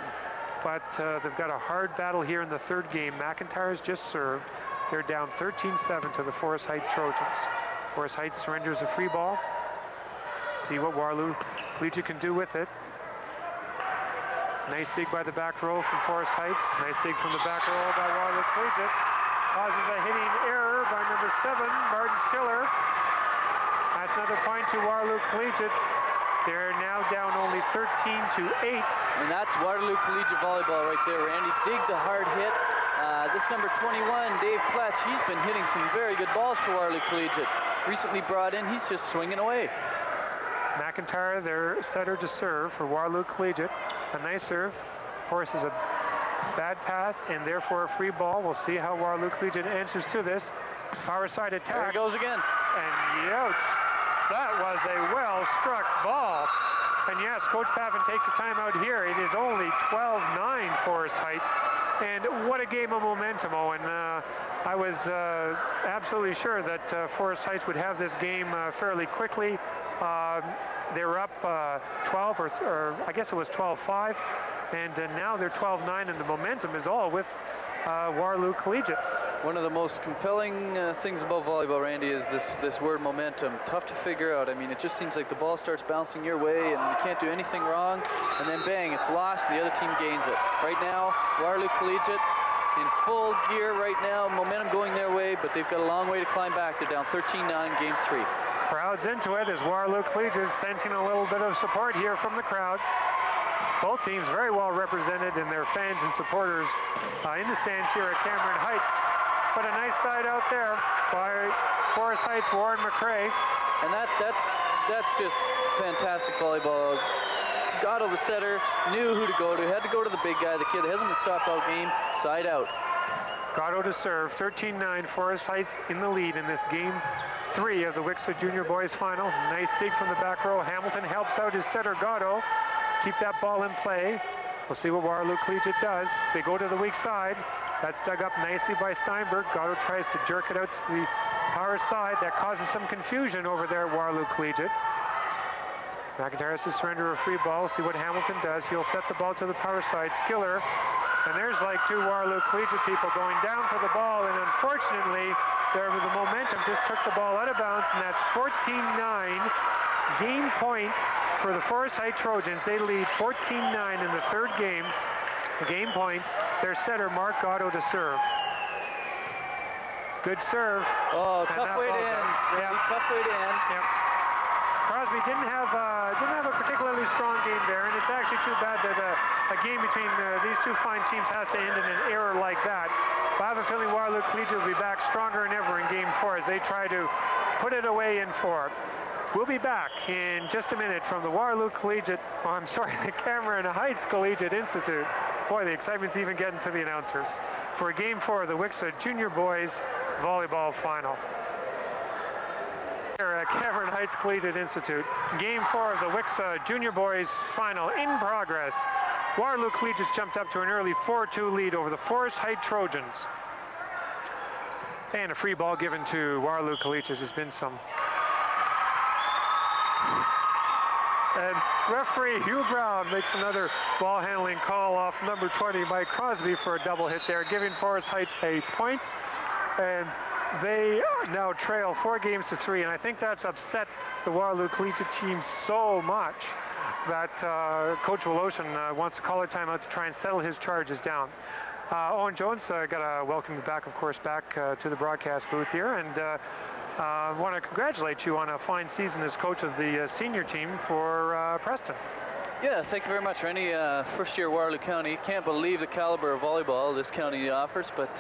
But they've got a hard battle here in the third game. McIntyre's just served. They're down 13-7 to the Forest Heights Trojans. Forest Heights surrenders a free ball. See what Waterloo Collegiate can do with it. Nice dig by the back row from Forest Heights. Nice dig from the back row by Waterloo Collegiate. causes a hitting error by number 7, Martin Schiller. That's another point to Waterloo Collegiate. They're now down only 13-8. And that's Waterloo Collegiate volleyball right there. Randy, dig the hard hit. This number 21, Dave Pletsch, he's been hitting some very good balls for Waterloo Collegiate. Recently brought in, he's just swinging away. McIntyre, their setter to serve for Waterloo Collegiate. A nice serve, forces a bad pass, and therefore a free ball. We'll see how Waterloo Collegiate answers to this. Power side attack. There it goes again. And ouch, that was a well-struck ball. And yes, Coach Paffin takes a timeout here. It is only 12-9 Forest Heights. And what a game of momentum, Owen. I was absolutely sure that Forest Heights would have this game fairly quickly. They were up 12, or I guess it was 12-5. And now they're 12-9, and the momentum is all with Waterloo Collegiate. One of the most compelling things about volleyball, Randy, is this word momentum. Tough to figure out. I mean, it just seems like the ball starts bouncing your way and you can't do anything wrong, and then bang, it's lost and the other team gains it. Right now, Waterloo Collegiate in full gear right now, momentum going their way, but they've got a long way to climb back. They're down 13-9, game 3. Crowd's into it as Waterloo Collegiate is sensing a little bit of support here from the crowd. Both teams very well represented in their fans and supporters in the stands here at Cameron Heights. But a nice side out there by Forest Heights' Warren McCrea. And that's just fantastic volleyball. Gatto, the setter, knew who to go to. Had to go to the big guy, the kid that hasn't been stopped all game. Side out. Gatto to serve. 13-9. Forest Heights in the lead in this game 3 of the WCSSA Junior Boys Final. Nice dig from the back row. Hamilton helps out his setter Gatto. Keep that ball in play. We'll see what Waterloo Collegiate does. They go to the weak side. That's dug up nicely by Steinberg. Gatto tries to jerk it out to the power side. That causes some confusion over there at Waterloo Collegiate. McIntyre has to surrender a free ball. See what Hamilton does. He'll set the ball to the power side. Schiller. And there's like 2 Waterloo Collegiate people going down for the ball. And unfortunately, the momentum just took the ball out of bounds. And that's 14-9. Game point for the Forest Heights Trojans. They lead 14-9 in the 3rd game. Game point. Their setter, Mark Gatto, to serve. Good serve. Oh, tough way to end. Yeah. Tough way to end. Yep. Crosby didn't have a particularly strong game there, and it's actually too bad that a game between these 2 fine teams has to end in an error like that. But I have a feeling Waterloo Collegiate will be back stronger than ever in game 4 as they try to put it away in 4. We'll be back in just a minute from the Waterloo Collegiate, the Cameron Heights Collegiate Institute. Boy, the excitement's even getting to the announcers for game 4 of the WCSSA Junior Boys Volleyball Final. Here at Cameron Heights Collegiate Institute, game 4 of the WCSSA Junior Boys Final in progress. Waterloo Collegiate jumped up to an early 4-2 lead over the Forest Heights Trojans. And a free ball given to Waterloo Collegiate. Has been some. And referee Hugh Brown makes another ball handling call off number 20, Mike Crosby, for a double hit there, giving Forest Heights a point. And they now trail 4-3, and I think that's upset the Waterloo Collegiate team so much that Coach Woloshin wants to call a timeout to try and settle his charges down. Owen Jones, got to welcome you back, of course, back to the broadcast booth here, and I want to congratulate you on a fine season as coach of the senior team for Preston. Yeah, thank you very much, Randy. First year Waterloo County. Can't believe the caliber of volleyball this county offers, but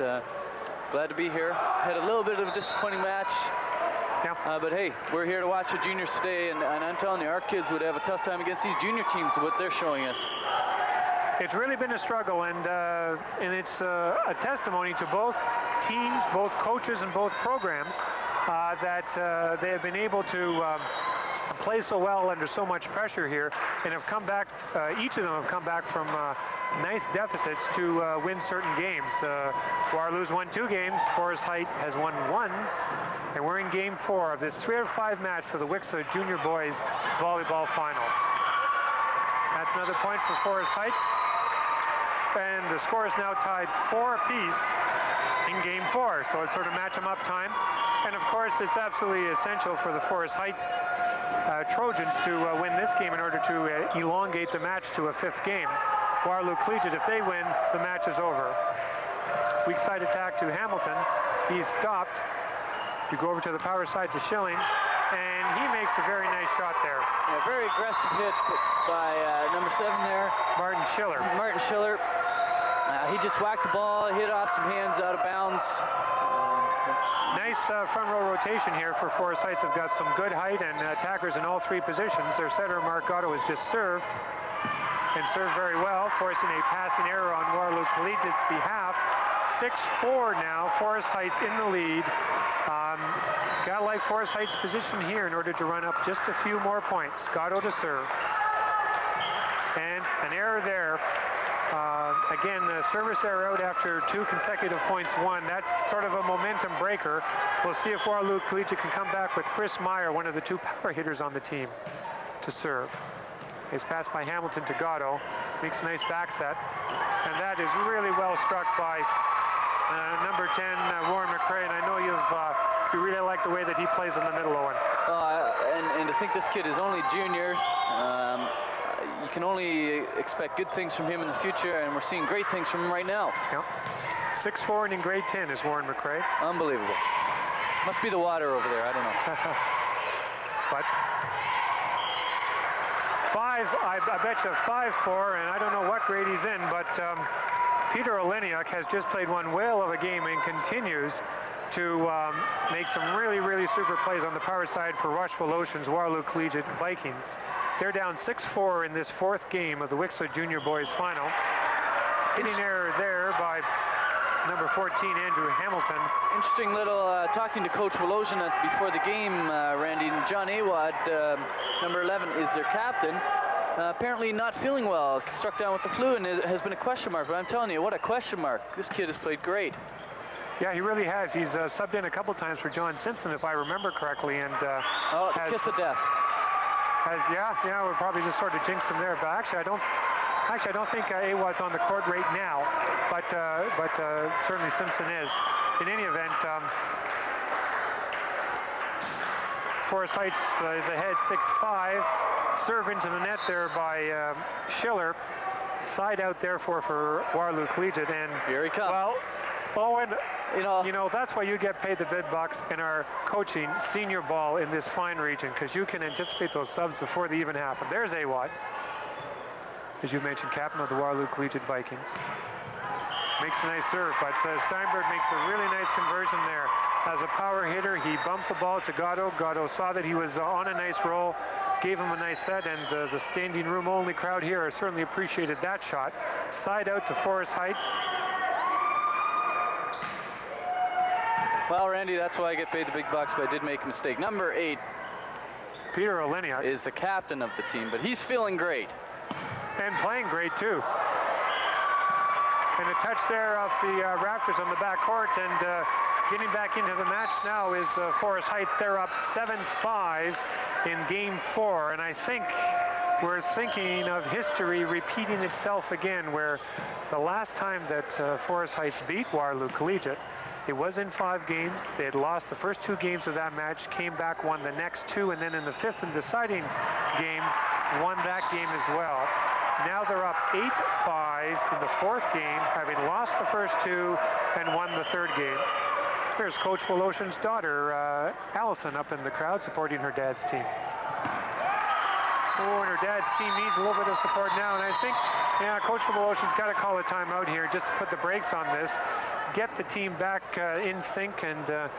glad to be here. Had a little bit of a disappointing match, yeah. But hey, we're here to watch the juniors today, and I'm telling you, our kids would have a tough time against these junior teams, what they're showing us. It's really been a struggle, and it's a testimony to both teams, both coaches, and both programs that they have been able to play so well under so much pressure here, and have come back. Each of them have come back from nice deficits to win certain games. Waterloo's won 2 games. Forest Heights has won 1, and we're in game 4 of this 3-5 match for the WCSSA Junior Boys Volleyball Final. That's another point for Forest Heights. And the score is now tied 4 apiece in game 4. So it's sort of match 'em up time. And of course, it's absolutely essential for the Forest Heights Trojans to win this game in order to elongate the match to a 5th game. Waterloo Collegiate, if they win, the match is over. Weak side attack to Hamilton. He's stopped. You go over to the power side to Schilling, and he makes a very nice shot there. Yeah, very aggressive hit by number 7 there. Martin Schiller. He just whacked the ball, hit off some hands out of bounds. Nice front row rotation here for Forest Heights. Have got some good height and attackers in all 3 positions. Their setter, Mark Gatto, has just served, and served very well, forcing a passing error on Waterloo Collegiate's behalf. 6-4 now, Forest Heights in the lead. Gotta like Forest Heights' position here in order to run up just a few more points. Gatto to serve. And an error there. Again, the service error out after 2 consecutive points won. That's sort of a momentum breaker. We'll see if Waterloo Collegiate can come back with Chris Meyer, one of the 2 power hitters on the team, to serve. His pass by Hamilton to Gatto. Makes a nice back set. And that is really well struck by number 10, Warren McCrea. And I know you really like the way that he plays in the middle, Owen. And to think this kid is only junior, you can only expect good things from him in the future, and we're seeing great things from him right now. Yep. 6'4" and in grade 10 is Warren McCrea. Unbelievable. Must be the water over there, I don't know. But 5, I bet you 5'4", and I don't know what grade he's in, but Peter Olijnyk has just played one whale of a game and continues to make some really, really super plays on the power side for Rushville Ocean's Waterloo Collegiate Vikings. They're down 6-4 in this 4th game of the Wixler Junior Boys Final. Hitting error there by number 14, Andrew Hamilton. Interesting little talking to Coach Woloshyn before the game, Randy. Jon Awad, number 11, is their captain. Apparently not feeling well, struck down with the flu, and it has been a question mark. But I'm telling you, what a question mark. This kid has played great. Yeah, he really has. He's subbed in a couple times for John Simpson, if I remember correctly, and the kiss of death. Yeah, we'll probably just sort of jinx him there. But actually, I don't think Awad's on the court right now, but certainly Simpson is. In any event, Forest Heights is ahead 6-5. Serve into the net there by Schiller. Side out therefore for Waterloo Collegiate, and here he comes. Well, Owen, you know that's why you get paid the big bucks in our coaching senior ball in this fine region, because you can anticipate those subs before they even happen. There's Awad, as you mentioned, captain of the Waterloo Collegiate Vikings. Makes a nice serve, but Steinberg makes a really nice conversion there. As a power hitter, he bumped the ball to Gatto. Gatto saw that he was on a nice roll, gave him a nice set, and the standing room only crowd here certainly appreciated that shot. Side out to Forest Heights. Well, Randy, that's why I get paid the big bucks, but I did make a mistake. Number 8, Peter Olijnyk, is the captain of the team, but he's feeling great. And playing great, too. And a touch there off the Raptors on the back court, and getting back into the match now is Forest Heights. They're up 7-5 in Game 4, and I think we're thinking of history repeating itself again, where the last time that Forest Heights beat Waterloo Collegiate, it was in 5 games. They had lost the first 2 games of that match, came back, won the next 2, and then in the 5th and deciding game, won that game as well. Now they're up 8-5 in the 4th game, having lost the first 2 and won the 3rd game. Here's Coach Woloshyn's daughter, Allison, up in the crowd supporting her dad's team. Oh, and her dad's team needs a little bit of support now, and I think, Coach Woloshyn's got to call a timeout here just to put the brakes on this, get the team back in sync, and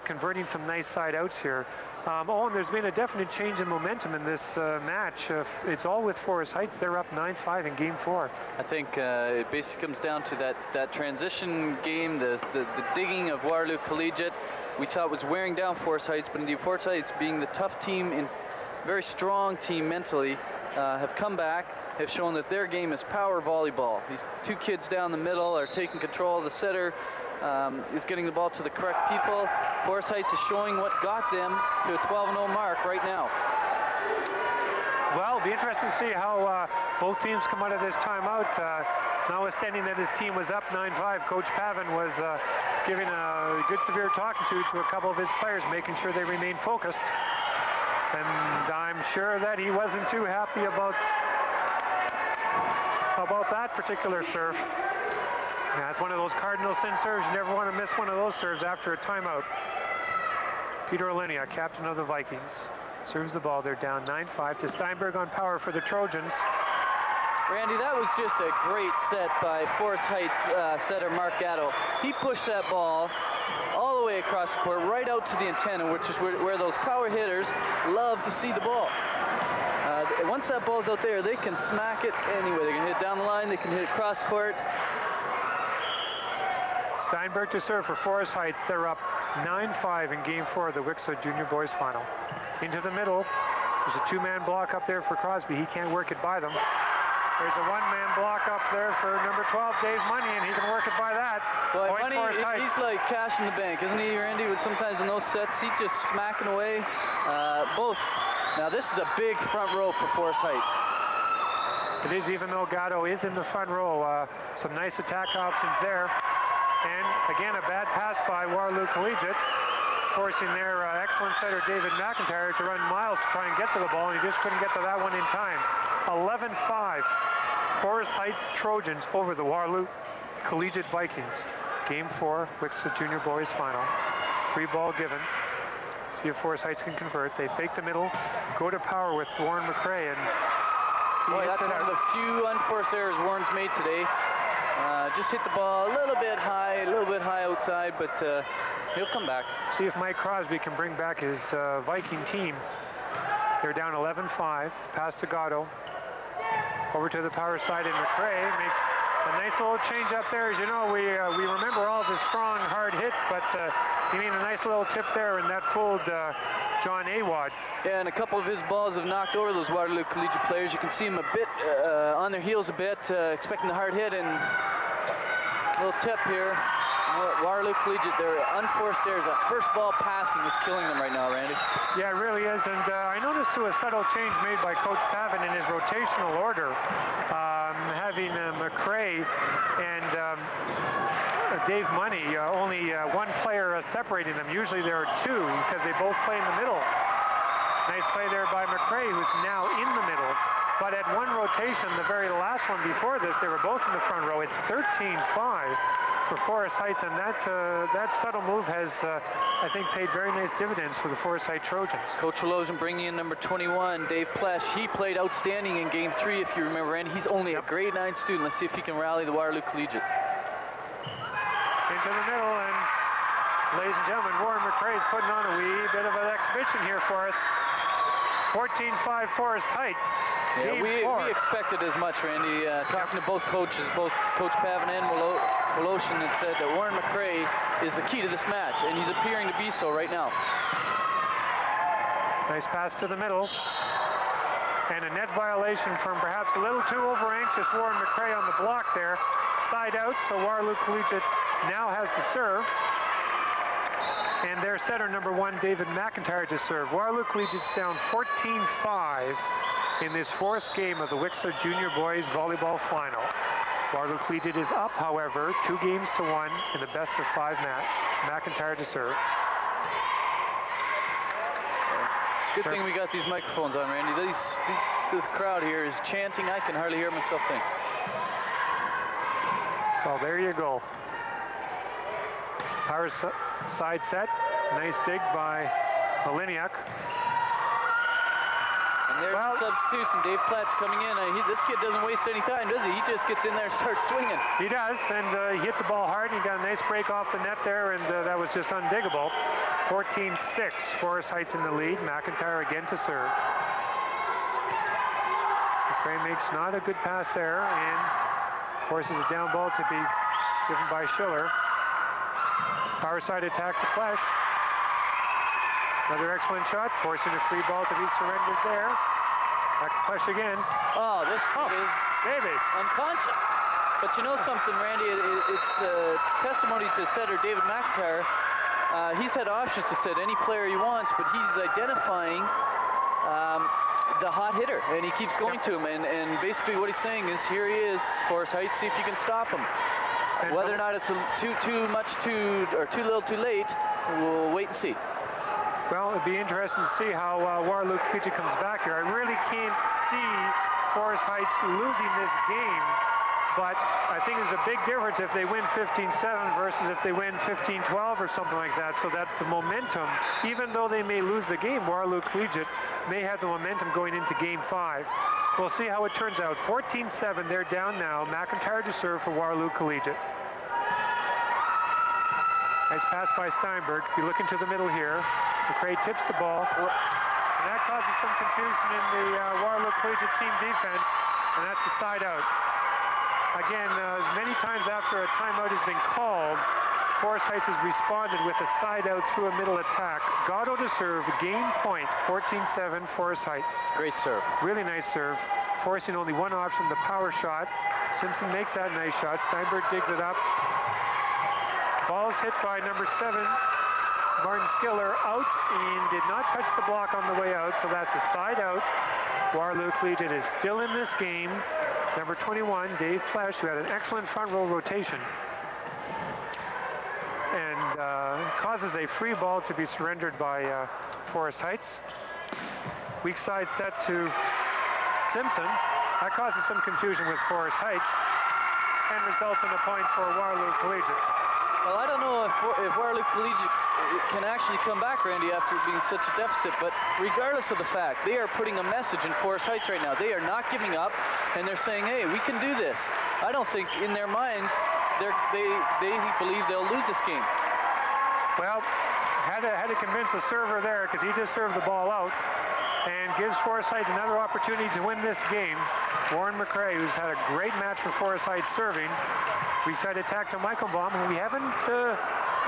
converting some nice side outs here. And there's been a definite change in momentum in this match. It's all with Forest Heights. They're up 9-5 in Game 4. I think it basically comes down to that transition game, the digging of Waterloo Collegiate. We thought was wearing down Forest Heights, but indeed Forest Heights, being the tough team and very strong team mentally, have come back, have shown that their game is power volleyball. These 2 kids down the middle are taking control. The setter is getting the ball to the correct people. Forest Heights is showing what got them to a 12-0 mark right now. Well, it'll be interesting to see how both teams come out of this timeout. Notwithstanding that his team was up 9-5, Coach Pavin was giving a good severe talking to a couple of his players, making sure they remain focused. And I'm sure that he wasn't too happy about that particular serve. Yeah, it's one of those cardinal sin serves. You never want to miss one of those serves after a timeout. Peter Olijnyk, captain of the Vikings, serves the ball. They're down 9-5 to Steinberg on power for the Trojans. Randy, that was just a great set by Forest Heights setter Mark Gatto. He pushed that ball all the way across the court, right out to the antenna, which is where those power hitters love to see the ball. Once that ball's out there, they can smack it anywhere. They can hit it down the line, they can hit it cross court. Steinberg to serve for Forest Heights. They're up 9-5 in Game 4 of the WCSSA Junior Boys Final. Into the middle. There's a two-man block up there for Crosby. He can't work it by them. There's a one-man block up there for number 12, Dave Money, and he can work it by that. Boy, Point Money, Forest Heights. he's like cash in the bank, isn't he, Randy? With sometimes in those sets, he's just smacking away. Both. Now, this is a big front row for Forest Heights. It is, even though Gatto is in the front row. Some nice attack options there. And again, a bad pass by Waterloo Collegiate, forcing their excellent setter David McIntyre to run miles to try and get to the ball, and he just couldn't get to that one in time. 11-5, Forest Heights Trojans over the Waterloo Collegiate Vikings. Game 4, WCSSA Junior Boys Final. Free ball given. See if Forest Heights can convert. They fake the middle, go to power with Warren McCrea, and boy, that's one of the few unforced errors Warren's made today. Just hit the ball a little bit high outside, but he'll come back. See if Mike Crosby can bring back his Viking team. They're down 11-5. Pass to Gatto. Over to the power side, and McCrea makes a nice little change up there. As you know, we remember all of his strong, hard hits, but he made a nice little tip there, and that fooled Jon Awad. Yeah, and a couple of his balls have knocked over those Waterloo Collegiate players. You can see him a bit on their heels a bit, expecting the hard hit, and a little tip here. Waterloo Collegiate, their unforced errors. That first ball passing is killing them right now, Randy. Yeah, it really is, and I noticed too a subtle change made by Coach Pavin in his rotational order, having McCrea and Dave Money, only one player separating them. Usually there are two because they both play in the middle. Nice play there by McCrea, who's now in the middle. But at one rotation, the very last one before this, they were both in the front row. It's 13-5 for Forest Heights, and that subtle move has, I think, paid very nice dividends for the Forest Heights Trojans. Coach Wolosin bringing in number 21, Dave Pletsch. He played outstanding in Game 3, if you remember, and he's only a grade 9 student. Let's see if he can rally the Waterloo Collegiate. Into the middle, and ladies and gentlemen, Warren McCrea is putting on a wee bit of an exhibition here for us. 14-5 Forest Heights. Yeah, we expected as much, Randy. Talking to both coaches, both Coach Pavin and Wolosin, had said that Warren McCrea is the key to this match, and he's appearing to be so right now. Nice pass to the middle. And a net violation from perhaps a little too over-anxious Warren McCrea on the block there. Side out, so Waterloo Collegiate now has to serve. And their setter, number 1, David McIntyre, to serve. Waterloo Collegiate's down 14-5 in this 4th game of the WCSSA Junior Boys Volleyball Final. Waterloo Collegiate is up, however, 2 games to 1 in the best-of-5 match. McIntyre to serve. It's a good thing we got these microphones on, Randy. This crowd here is chanting. I can hardly hear myself think. Well, there you go. Power side set. Nice dig by Olijnyk. And there's the substitution. Dave Pletsch coming in. This kid doesn't waste any time, does he? He just gets in there and starts swinging. He does, and he hit the ball hard. He got a nice break off the net there, and that was just undiggable. 14-6, Forest Heights in the lead. McIntyre again to serve. McCrea makes not a good pass there, and forces a down ball to be given by Schiller. Power side attack to Pletsch. Another excellent shot, forcing a free ball to be surrendered there. Back to Pletsch again. Oh, this kid is unconscious. But you know something, Randy? It's a testimony to setter David McIntyre. He's had options to set any player he wants, but he's identifying the hot hitter, and he keeps going to him. And basically what he's saying is, here he is, Forest Heights, see if you can stop him. And whether or not it's too little too late, we'll wait and see. Well, it'd be interesting to see how Waterloo Collegiate comes back here. I really can't see Forest Heights losing this game But I think there's a big difference if they win 15-7 versus if they win 15-12 or something like that, so that the momentum, even though they may lose the game, Waterloo Collegiate may have the momentum going into game 5. We'll see how it turns out. 14-7, they're down now. McIntyre to serve for Waterloo Collegiate. Nice pass by Steinberg. Be looking to the middle here. McCrea tips the ball. And that causes some confusion in the Waterloo Collegiate team defense, and that's a side out. Again, as many times after a timeout has been called, Forest Heights has responded with a side out through a middle attack. Gatto to serve, game point, 14-7, Forest Heights. Great serve. Really nice serve, forcing only one option, the power shot. Simpson makes that nice shot. Steinberg digs it up. Ball's hit by number 7, Martin Schiller, out and did not touch the block on the way out, so that's a side out. Waterloo Collegiate is still in this game. Number 21, Dave Pletsch, who had an excellent front row rotation, and causes a free ball to be surrendered by Forest Heights. Weak side set to Simpson. That causes some confusion with Forest Heights and results in a point for Waterloo Collegiate. Well, I don't know if Waterloo Collegiate can actually come back, Randy, after being such a deficit, but regardless of the fact, they are putting a message in Forest Heights right now. They are not giving up, and they're saying, hey, we can do this. I don't think in their minds they believe they'll lose this game. Well, had to convince the server there, because he just served the ball out and gives Forest Heights another opportunity to win this game. Warren McCrea, who's had a great match for Forest Heights serving. Weak side attack to Michenbaum, who we haven't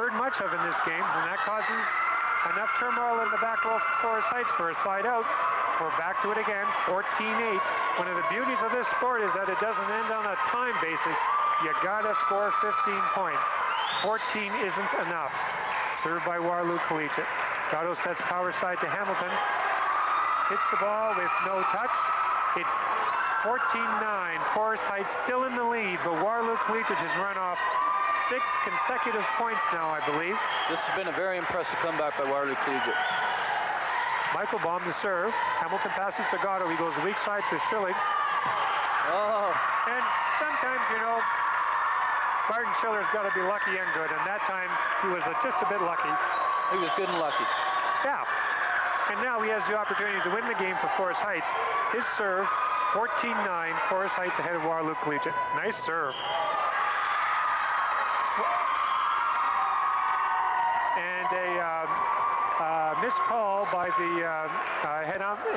heard much of in this game, and that causes enough turmoil in the back row for Forest Heights for a side out. We're back to it again, 14-8. One of the beauties of this sport is that it doesn't end on a time basis. You gotta score 15 points. 14 isn't enough. Served by Waterloo Collegiate. Gatto sets power side to Hamilton. Hits the ball with no touch. It's 14-9. Forest Heights still in the lead, but Waterloo Collegiate has run off 6 consecutive points now, I believe. This has been a very impressive comeback by Waterloo Collegiate. Michenbaum to serve. Hamilton passes to Gatto. He goes weak side to Schiller. Oh. And sometimes, you know, Martin Schiller's got to be lucky and good, and that time he was just a bit lucky. He was good and lucky. Yeah. And now he has the opportunity to win the game for Forest Heights. His serve, 14-9, Forest Heights ahead of Waterloo Collegiate. Nice serve. And a missed call by the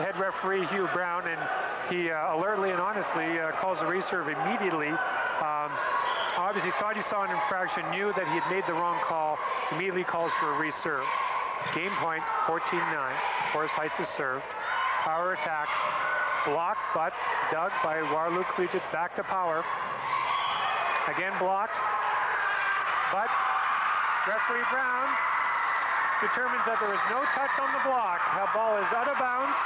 head referee, Hugh Brown, and he alertly and honestly calls the reserve immediately. Obviously thought he saw an infraction, knew that he had made the wrong call, immediately calls for a reserve. Game point, 14-9. Forest Heights is served. Power attack. Blocked, but dug by Waterloo Collegiate. Back to power. Again blocked. But referee Brown determines that there is no touch on the block. The ball is out of bounds.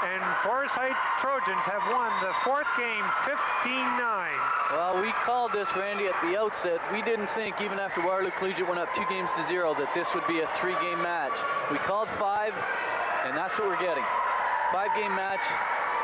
And Forest Heights Trojans have won the 4th game, 15-9. Well, we called this, Randy, at the outset. We didn't think, even after Waterloo Collegiate went up 2-0, that this would be a 3-game match. We called 5, and that's what we're getting. 5-game match.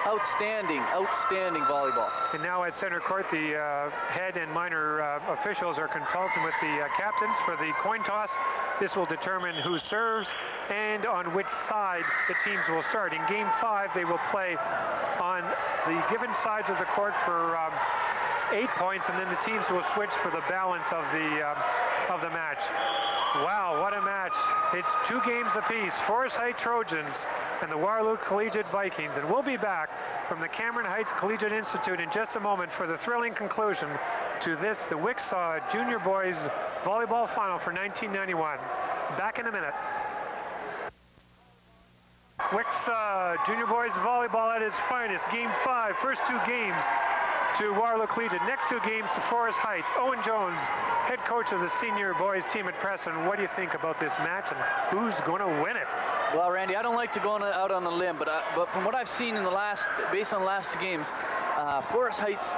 Outstanding, outstanding volleyball. And now at center court, the head and minor officials are consulting with the captains for the coin toss. This will determine who serves and on which side the teams will start. In game 5, they will play on the given sides of the court for 8 points, and then the teams will switch for the balance of the match. Wow, what a match. It's 2 games apiece. Forest Heights Trojans and the Waterloo Collegiate Vikings. And we'll be back from the Cameron Heights Collegiate Institute in just a moment for the thrilling conclusion to this, the Wichita Junior Boys Volleyball Final for 1991. Back in a minute. Wichita Junior Boys Volleyball at its finest. Game 5, first 2 games to Waterloo Collegiate. Next 2 games to Forest Heights. Owen Jones, head coach of the senior boys team at Preston. What do you think about this match and who's going to win it? Well, Randy, I don't like to go out on a limb, but from what I've seen in based on the last 2 games, Forest Heights,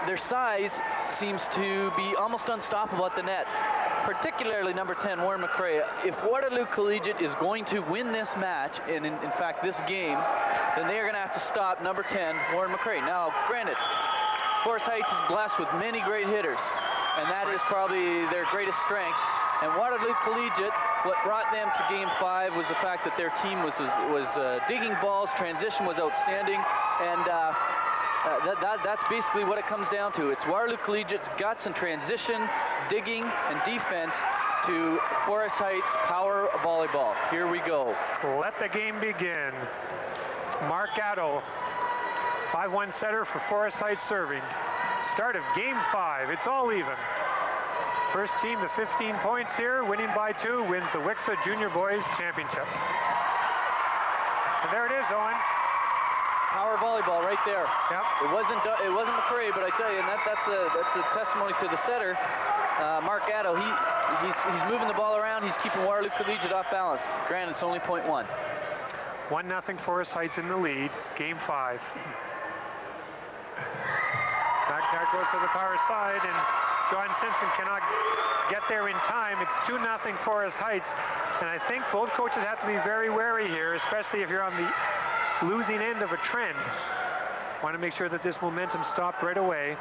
their size seems to be almost unstoppable at the net. Particularly number 10, Warren McCrea. If Waterloo Collegiate is going to win this match, and in fact this game, then they are going to have to stop number 10, Warren McCrea. Now, granted, Forest Heights is blessed with many great hitters, and that is probably their greatest strength. And Waterloo Collegiate, what brought them to Game 5 was the fact that their team was digging balls, transition was outstanding, and that's basically what it comes down to. It's Waterloo Collegiate's guts and transition, digging, and defense to Forest Heights power volleyball. Here we go. Let the game begin. Mark Gatto, 5-1 setter for Forest Heights serving. Start of Game 5. It's all even. First team to 15 points here, winning by 2, wins the WCSSA Junior Boys Championship. And there it is, Owen. Power volleyball right there. Yep. It wasn't McCrea, but I tell you, and that's a testimony to the setter, Mark Gatto. He's moving the ball around. He's keeping Waterloo Collegiate off balance. Granted, it's only .1. 1-0 Forest Heights in the lead. Game 5. Back goes to the power side, and John Simpson cannot get there in time. It's 2-0 Forest Heights, and I think both coaches have to be very wary here, especially if you're on the losing end of a trend. Want to make sure that this momentum stopped right away.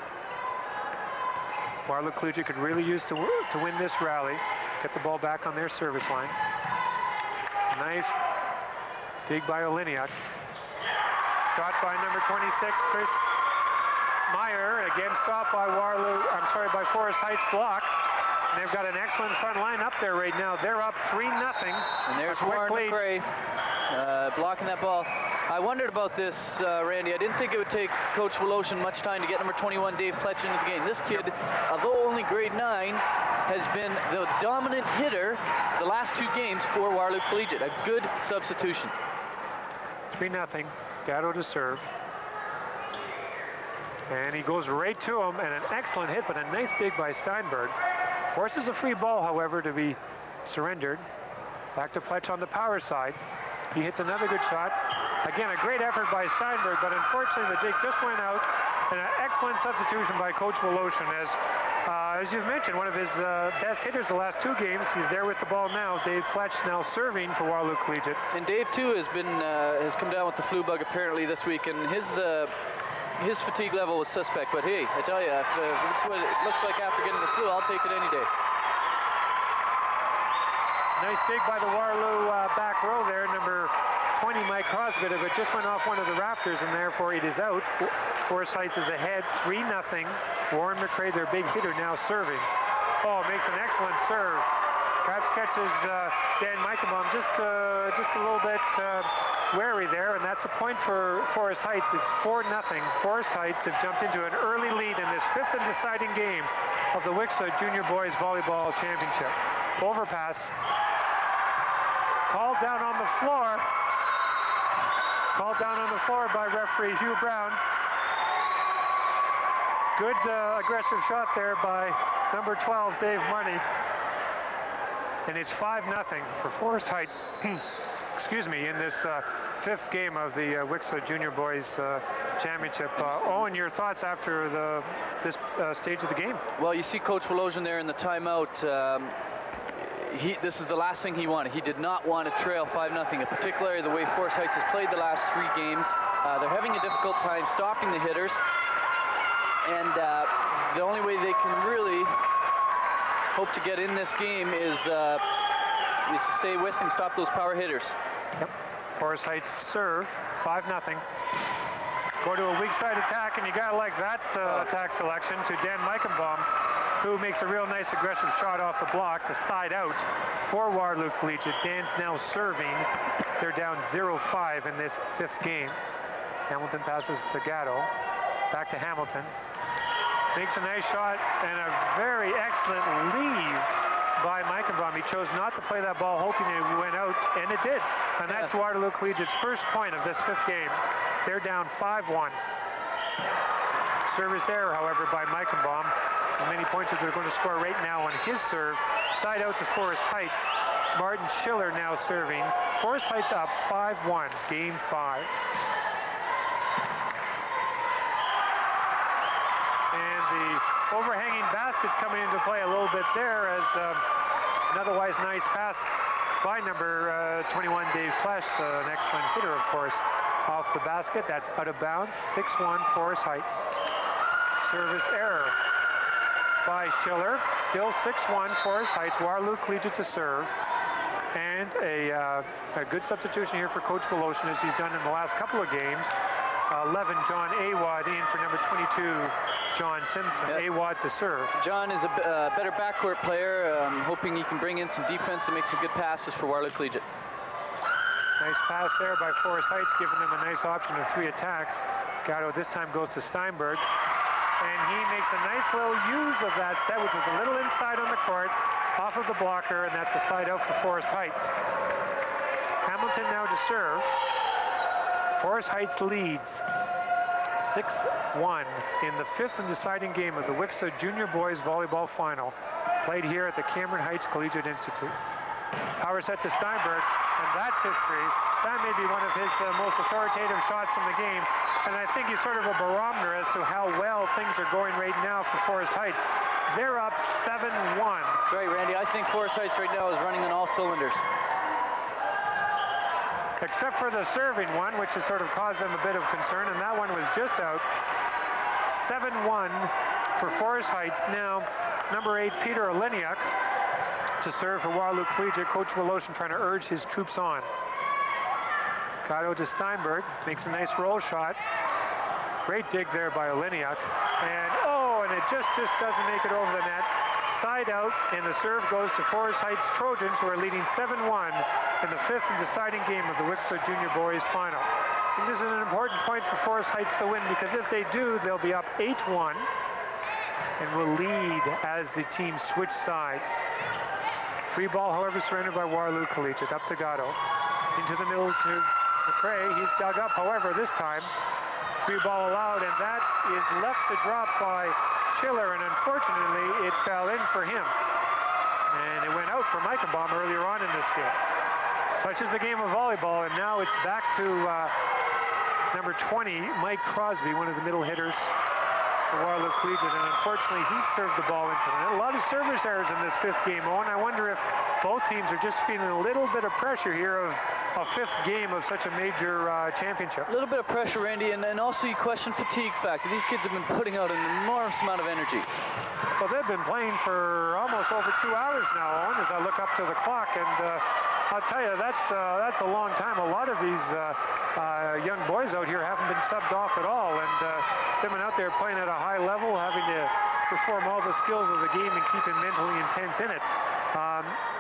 Waterloo Collegiate could really use to win this rally, get the ball back on their service line. Nice dig by Olijnyk. Shot by number 26, Chris Meyer. Again stopped by by Forest Heights block. And they've got an excellent front line up there right now. They're up 3-0. And there's McCrea blocking that ball. I wondered about this, Randy. I didn't think it would take Coach Voloshin much time to get number 21, Dave Pletsch, into the game. This kid, although only grade 9, has been the dominant hitter the last 2 games for Waterloo Collegiate. A good substitution. 3-0. Gatto to serve. And he goes right to him, and an excellent hit, but a nice dig by Steinberg. Forces a free ball, however, to be surrendered. Back to Pletsch on the power side. He hits another good shot. Again, a great effort by Steinberg, but unfortunately the dig just went out, and an excellent substitution by Coach Voloshin. As you've mentioned, one of his best hitters the last 2 games. He's there with the ball now. Dave Pletsch now serving for Waterloo Collegiate. And Dave, too, has come down with the flu bug apparently this week, and his fatigue level was suspect. But hey, I tell you, if this is what it looks like after getting the flu, I'll take it any day. Nice dig by the Waterloo back row there, number 20, Mike Crosby, but it just went off one of the rafters, and therefore it is out. Forest Heights is ahead, 3-0. Warren McCrea, their big hitter, now serving. Oh, makes an excellent serve. Perhaps catches Dan Michenbaum just a little bit wary there, and that's a point for Forest Heights. It's 4-0. Forest Heights have jumped into an early lead in this 5th and deciding game of the WCSSA Junior Boys Volleyball Championship. Overpass. Called down on the floor. Called down on the floor by referee Hugh Brown. Good aggressive shot there by number 12, Dave Money. And it's 5-0 for Forest Heights, excuse me, in this 5th game of the WCSSA Junior Boys Championship. Owen, your thoughts after this stage of the game? Well, you see Coach Voloshin there in the timeout. This is the last thing he wanted. He did not want to trail 5-0, particularly the way Forest Heights has played the last 3 games. They're having a difficult time stopping the hitters, and the only way they can really hope to get in this game is to stay with and stop those power hitters. Yep. Forest Heights serve, 5-0. Go to a weak side attack, and you gotta like that attack selection to Dan Michenbaum, who makes a real nice aggressive shot off the block to side out for Waterloo Collegiate. Dan's now serving. They're down 0-5 in this 5th game. Hamilton passes to Gatto. Back to Hamilton. Makes a nice shot and a very excellent leave by Michenbaum. He chose not to play that ball, hoping it went out, and it did. And that's Waterloo Collegiate's first point of this 5th game. They're down 5-1. Service error, however, by Michenbaum. As many points as they're going to score right now on his serve. Side out to Forest Heights. Martin Schiller now serving. Forest Heights up 5-1, game 5. And the overhanging basket's coming into play a little bit there as an otherwise nice pass by number 21, Dave Pletsch, an excellent hitter, of course, off the basket. That's out of bounds, 6-1 Forest Heights. Service error by Schiller. Still 6-1 Forest Heights. Waterloo Collegiate to serve. And a good substitution here for Coach Voloshin, as he's done in the last couple of games. 11, Jon Awad in for number 22, John Simpson. Yep. Awad to serve. John is a better backcourt player. Hoping he can bring in some defense and make some good passes for Waterloo Collegiate. Nice pass there by Forest Heights, giving them a nice option of 3 attacks. Gatto this time goes to Steinberg. And he makes a nice little use of that set, which was a little inside on the court, off of the blocker, and that's a side out for Forest Heights. Hamilton now to serve. Forest Heights leads 6-1 in the 5th and deciding game of the WCSSA Junior Boys Volleyball Final, played here at the Cameron Heights Collegiate Institute. Power set to Steinberg, and that's history. That may be one of his most authoritative shots in the game, and I think he's sort of a barometer as to how well things are going right now for Forest Heights. They're up 7-1. That's right, Randy. I think Forest Heights right now is running on all cylinders. Except for the serving one, which has sort of caused them a bit of concern, and that one was just out. 7-1 for Forest Heights. Now, number 8, Peter Olijnyk to serve for Waterloo Collegiate. Coach Voloshin trying to urge his troops on. Gatto to Steinberg, makes a nice roll shot. Great dig there by Olijnyk. And it just doesn't make it over the net. Side out, and the serve goes to Forest Heights Trojans, who are leading 7-1 in the 5th and deciding game of the WCSSA Junior Boys Final. I think this is an important point for Forest Heights to win, because if they do, they'll be up 8-1 and will lead as the teams switch sides. Free ball, however, surrendered by Waterloo Collegiate. Up to Gatto. Into the middle to McCrea. He's dug up, however, this time. Free ball allowed, and that is left to drop by Schiller, and unfortunately, it fell in for him. And it went out for Michenbaum earlier on in this game. Such is the game of volleyball, and now it's back to number 20, Mike Crosby, one of the middle hitters for Waterloo Collegiate, and unfortunately, he served the ball into the net. A lot of service errors in this 5th game, Owen. I wonder if both teams are just feeling a little bit of pressure here of a 5th game of such a major championship. A little bit of pressure, Randy, and also you question fatigue factor. These kids have been putting out an enormous amount of energy. Well, they've been playing for almost over 2 hours now, Owen, as I look up to the clock, and I'll tell you, that's a long time. A lot of these young boys out here haven't been subbed off at all, and they've been out there playing at a high level, having to perform all the skills of the game and keeping mentally intense in it.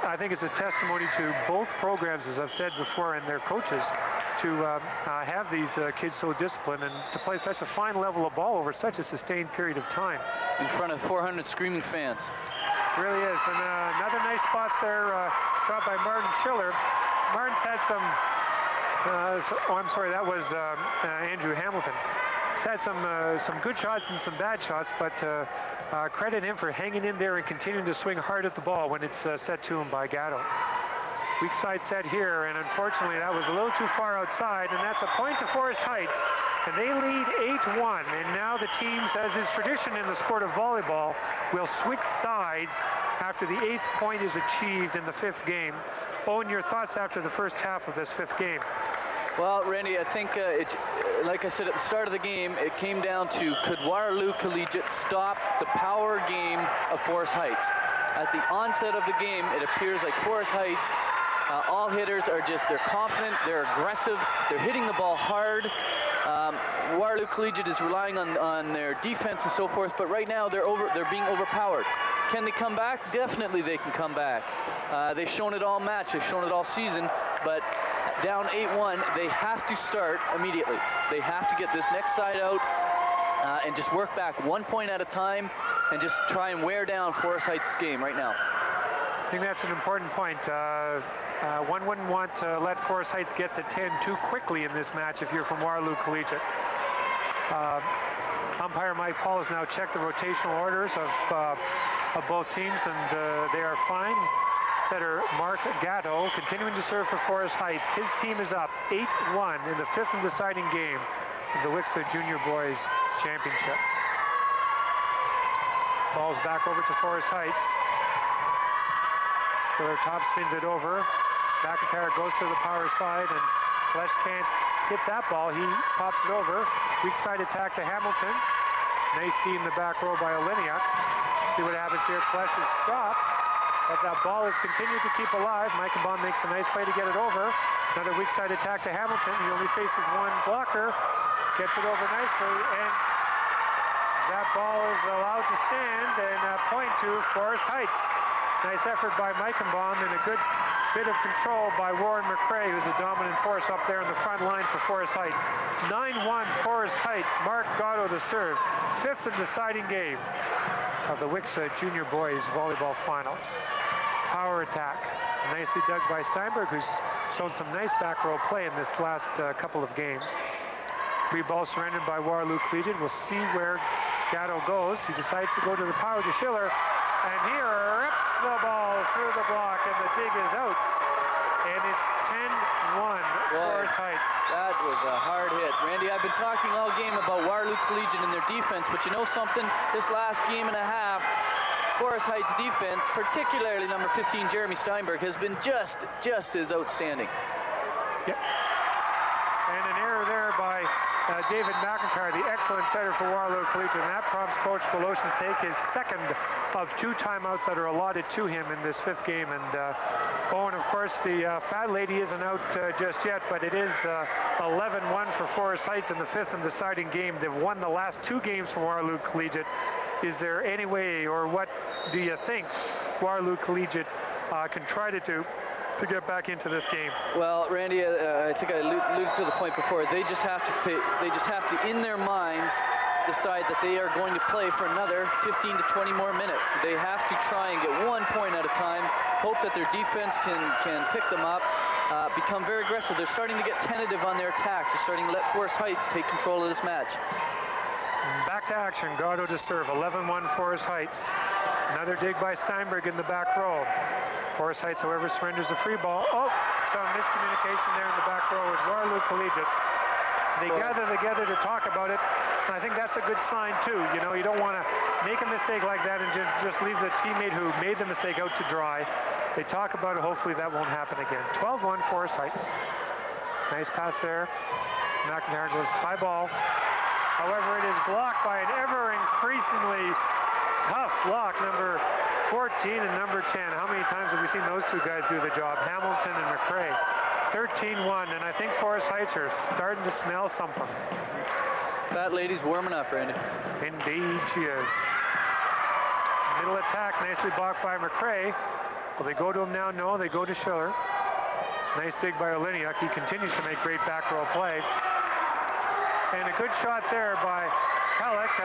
I think it's a testimony to both programs, as I've said before, and their coaches, to have these kids so disciplined and to play such a fine level of ball over such a sustained period of time. In front of 400 screaming fans. It really is. And another nice spot there, shot by Martin Schiller. Martin's had some, that was Andrew Hamilton. He's had some good shots and some bad shots, but credit him for hanging in there and continuing to swing hard at the ball when it's set to him by Gatto. Weak side set here, and unfortunately that was a little too far outside, and that's a point to Forest Heights, and they lead 8-1. And now the teams, as is tradition in the sport of volleyball, will switch sides after the 8th point is achieved in the 5th game. Owen, your thoughts after the first half of this 5th game? Well, Randy, I think, like I said at the start of the game, it came down to, could Waterloo Collegiate stop the power game of Forest Heights? At the onset of the game, it appears like Forest Heights, all hitters are they're confident, they're aggressive, they're hitting the ball hard. Waterloo Collegiate is relying on their defense and so forth, but right now they're being overpowered. Can they come back? Definitely they can come back. They've shown it all match, they've shown it all season, but down 8-1, they have to start immediately. They have to get this next side out and just work back 1 point at a time and just try and wear down Forest Heights' game right now. I think that's an important point. One wouldn't want to let Forest Heights get to 10 too quickly in this match if you're from Waterloo Collegiate. Umpire Mike Paul has now checked the rotational orders of both teams, and they are fine. Setter Mark Gatto continuing to serve for Forest Heights. His team is up 8-1 in the 5th and deciding game of the WCSSA Junior Boys Championship. Ball's back over to Forest Heights. Schiller top spins it over. McIntyre goes to the power side, and Pletsch can't hit that ball. He pops it over. Weak side attack to Hamilton. Nice D in the back row by Olijnyk. See what happens here. Pletsch is stopped, but that ball is continued to keep alive. Michenbaum makes a nice play to get it over. Another weak side attack to Hamilton. He only faces one blocker. Gets it over nicely, and that ball is allowed to stand, and point to Forest Heights. Nice effort by Michenbaum and a good bit of control by Warren McCrea, who's a dominant force up there in the front line for Forest Heights. 9-1 Forest Heights. Mark Gatto to serve. 5th and deciding game of the WCSSA Junior Boys Volleyball Final. Power attack. Nicely dug by Steinberg, who's shown some nice back row play in this last couple of games. Free ball surrendered by Waterloo Collegiate. We'll see where Gatto goes. He decides to go to the power to Schiller, and he rips the ball through the block, and the dig is out. And it's 10-1 Forest Heights. That was a hard hit. Randy, I've been talking all game about Waterloo Collegiate and their defense, but you know something? This last game and a half, Forest Heights defense, particularly number 15, Jeremy Steinberg, has been just as outstanding. Yep. And an error there by David McIntyre, the excellent setter for Waterloo Collegiate, and that prompts Coach Voloshin to take his second of 2 timeouts that are allotted to him in this 5th game. And Owen, of course, the fat lady isn't out just yet, but it is 11-1 for Forest Heights in the 5th and deciding game. They've won the last 2 games from Waterloo Collegiate. Is there any way, or what do you think Waterloo Collegiate can try to do to get back into this game? Well, Randy, I think I alluded to the point before. They just have to, in their minds, decide that they are going to play for another 15 to 20 more minutes. They have to try and get 1 point at a time, hope that their defense can pick them up, become very aggressive. They're starting to get tentative on their attacks. They're starting to let Forest Heights take control of this match. Back to action. Gatto to serve. 11-1 Forest Heights. Another dig by Steinberg in the back row. Forest Heights, however, surrenders a free ball. Oh, some miscommunication there in the back row with Waterloo Collegiate. They gather together to talk about it, and I think that's a good sign too. You know, you don't want to make a mistake like that and just leave the teammate who made the mistake out to dry. They talk about it. Hopefully that won't happen again. 12-1 Forest Heights. Nice pass there. McIntyre goes high ball. However, it is blocked by an ever-increasingly tough block, number 14 and number 10. How many times have we seen those 2 guys do the job? Hamilton and McCrea. 13-1, and I think Forest Heights are starting to smell something. That lady's warming up, Randy. Indeed she is. Middle attack, nicely blocked by McCrea. Will they go to him now? No, they go to Schiller. Nice dig by Olijnyk. He continues to make great back row play. And a good shot there by Clarke.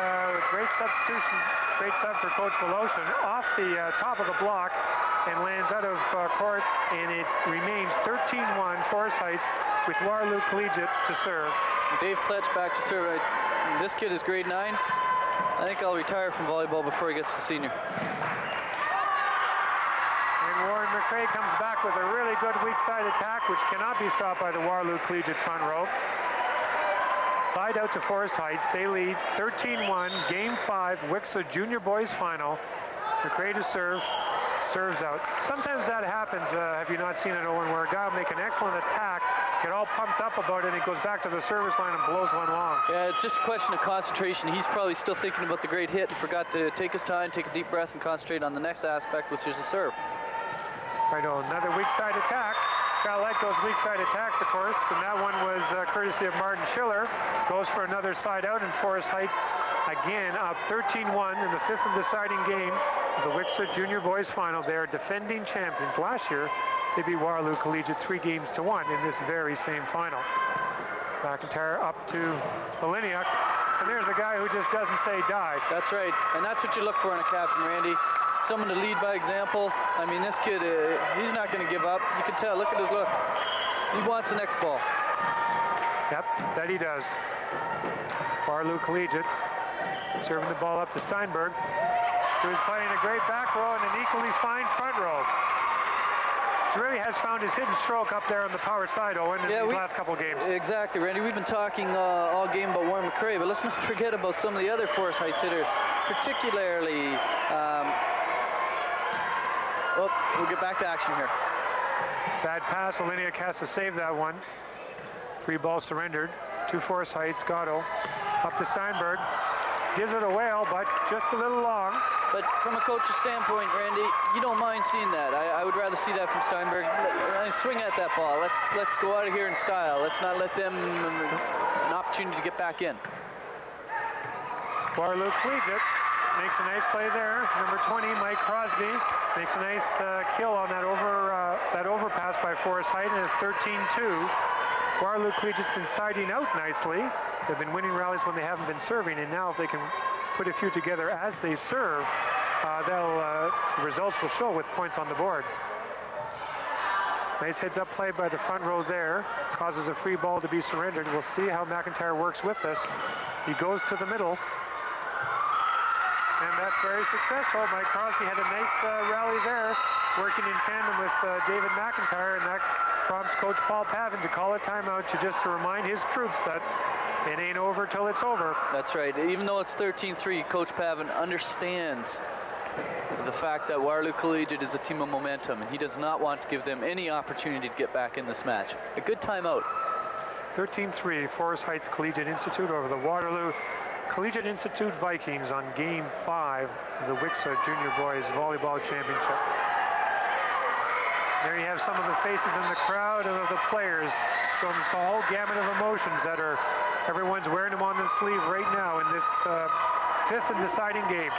Great substitution, great sub for Coach Voloshin. Off the top of the block and lands out of court, and it remains 13-1 Forest Heights with Waterloo Collegiate to serve. Dave Pletsch back to serve. This kid is grade 9. I think I'll retire from volleyball before he gets to senior. And Warren McCrea comes back with a really good weak side attack, which cannot be stopped by the Waterloo Collegiate front row. Side out to Forest Heights. They lead 13-1, Game 5, WCSSA Junior Boys Final. McCrea to serve, serves out. Sometimes that happens, have you not seen it, Owen, where a guy will make an excellent attack, get all pumped up about it, and he goes back to the service line and blows one long. Yeah, it's just a question of concentration. He's probably still thinking about the great hit and forgot to take his time, take a deep breath, and concentrate on the next aspect, which is the serve. Right on, another weak side attack. Gotta like those weak side attacks, of course, and that one was courtesy of Martin Schiller. Goes for another side out, and Forest Heights again up 13-1 in the 5th and deciding game of the WCSSA Junior Boys Final. They are defending champions. Last year, they beat Waterloo Collegiate 3-1 in this very same final. McIntyre up to Olijnyk, and there's a guy who just doesn't say die. That's right, and that's what you look for in a captain, Randy. Someone to lead by example. I mean, this kid, he's not going to give up. You can tell, look at his look. He wants the next ball. Yep, that he does. Waterloo Collegiate serving the ball up to Steinberg, who is playing a great back row and an equally fine front row. He really has found his hidden stroke up there on the power side, Owen, in these last couple games. Exactly, Randy. We've been talking all game about Warren McCrea, but let's not forget about some of the other Forest Heights hitters, particularly... we'll get back to action here. Bad pass. Olijnyk has to save that one. Free ball surrendered to Forest Heights. Gatto up to Steinberg. gives it a wail, but just a little long. But from a coach's standpoint, Randy, you don't mind seeing that. I would rather see that from Steinberg. Swing at that ball. Let's go out of here in style. Let's not let them an opportunity to get back in. Waterloo Collegiate makes a nice play there. Number 20, Mike Crosby, makes a nice kill on that overpass by Forest Heights, and it's 13-2. Waterloo Collegiate's been siding out nicely. They've been winning rallies when they haven't been serving, and now if they can put a few together as they serve, the results will show with points on the board. Nice heads-up play by the front row there. Causes a free ball to be surrendered. We'll see how McIntyre works with this. He goes to the middle. And that's very successful. Mike Crosby had a nice rally there, working in tandem with David McIntyre, and that prompts Coach Paul Pavin to call a timeout to remind his troops that it ain't over till it's over. That's right. Even though it's 13-3, Coach Pavin understands the fact that Waterloo Collegiate is a team of momentum, and he does not want to give them any opportunity to get back in this match. A good timeout. 13-3, Forest Heights Collegiate Institute over the Waterloo Collegiate Institute Vikings on Game 5 of the WCSSA Junior Boys Volleyball Championship. There you have some of the faces in the crowd and of the players. So it's the whole gamut of emotions that everyone's wearing them on their sleeve right now in this fifth and deciding game.